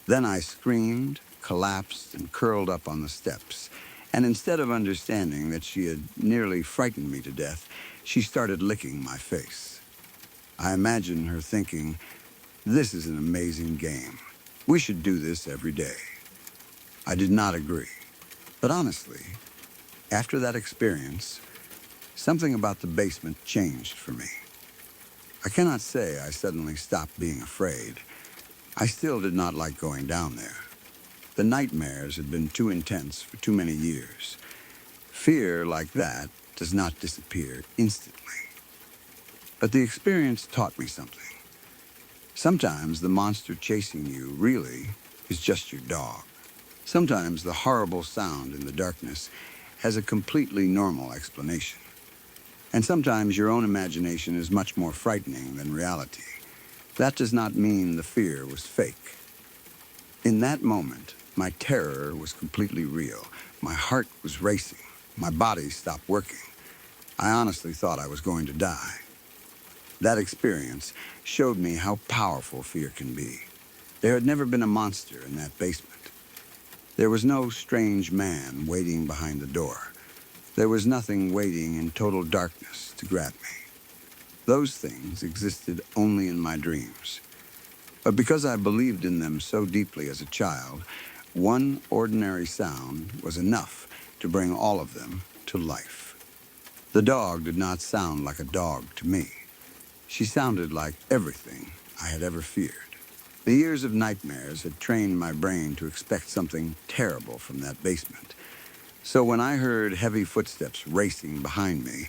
[SPEAKER 1] Then I screamed, collapsed, and curled up on the steps. And instead of understanding that she had nearly frightened me to death, she started licking my face. I imagine her thinking, "This is an amazing game. We should do this every day." I did not agree. But honestly, after that experience, something about the basement changed for me. I cannot say I suddenly stopped being afraid. I still did not like going down there. The nightmares had been too intense for too many years. Fear like that does not disappear instantly. But the experience taught me something. Sometimes the monster chasing you really is just your dog. Sometimes the horrible sound in the darkness has a completely normal explanation. And sometimes your own imagination is much more frightening than reality. That does not mean the fear was fake. In that moment, my terror was completely real. My heart was racing. My body stopped working. I honestly thought I was going to die. That experience showed me how powerful fear can be. There had never been a monster in that basement. There was no strange man waiting behind the door. There was nothing waiting in total darkness to grab me. Those things existed only in my dreams. But because I believed in them so deeply as a child, one ordinary sound was enough to bring all of them to life. The dog did not sound like a dog to me. She sounded like everything I had ever feared. The years of nightmares had trained my brain to expect something terrible from that basement. So when I heard heavy footsteps racing behind me,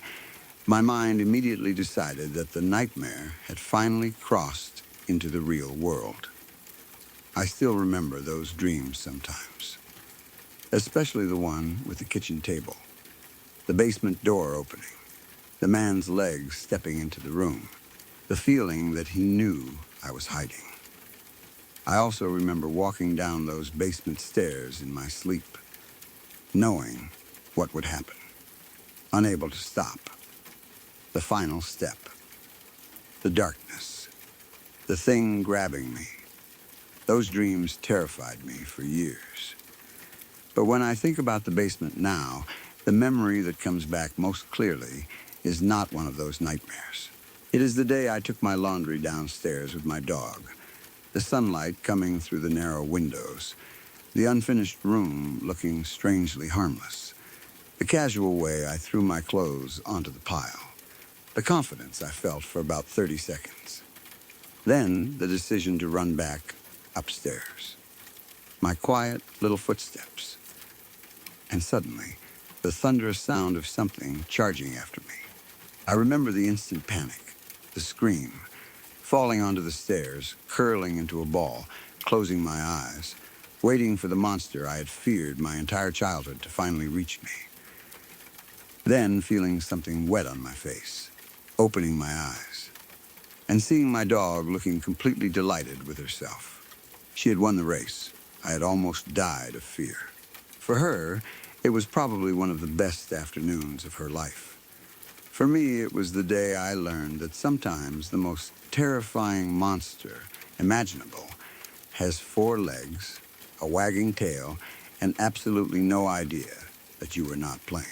[SPEAKER 1] my mind immediately decided that the nightmare had finally crossed into the real world. I still remember those dreams sometimes, especially the one with the kitchen table, the basement door opening, the man's legs stepping into the room, the feeling that he knew I was hiding. I also remember walking down those basement stairs in my sleep, knowing what would happen, unable to stop. The final step, the darkness, the thing grabbing me. Those dreams terrified me for years. But when I think about the basement now, the memory that comes back most clearly is not one of those nightmares. It is the day I took my laundry downstairs with my dog, the sunlight coming through the narrow windows, the unfinished room looking strangely harmless, the casual way I threw my clothes onto the pile, the confidence I felt for about 30 seconds. Then the decision to run back upstairs. My quiet little footsteps. And suddenly, the thunderous sound of something charging after me. I remember the instant panic, the scream, falling onto the stairs, curling into a ball, closing my eyes, waiting for the monster I had feared my entire childhood to finally reach me. Then feeling something wet on my face, opening my eyes, and seeing my dog looking completely delighted with herself. She had won the race. I had almost died of fear. For her, it was probably one of the best afternoons of her life. For me, it was the day I learned that sometimes the most terrifying monster imaginable has 4 legs, a wagging tail, and absolutely no idea that you were not playing.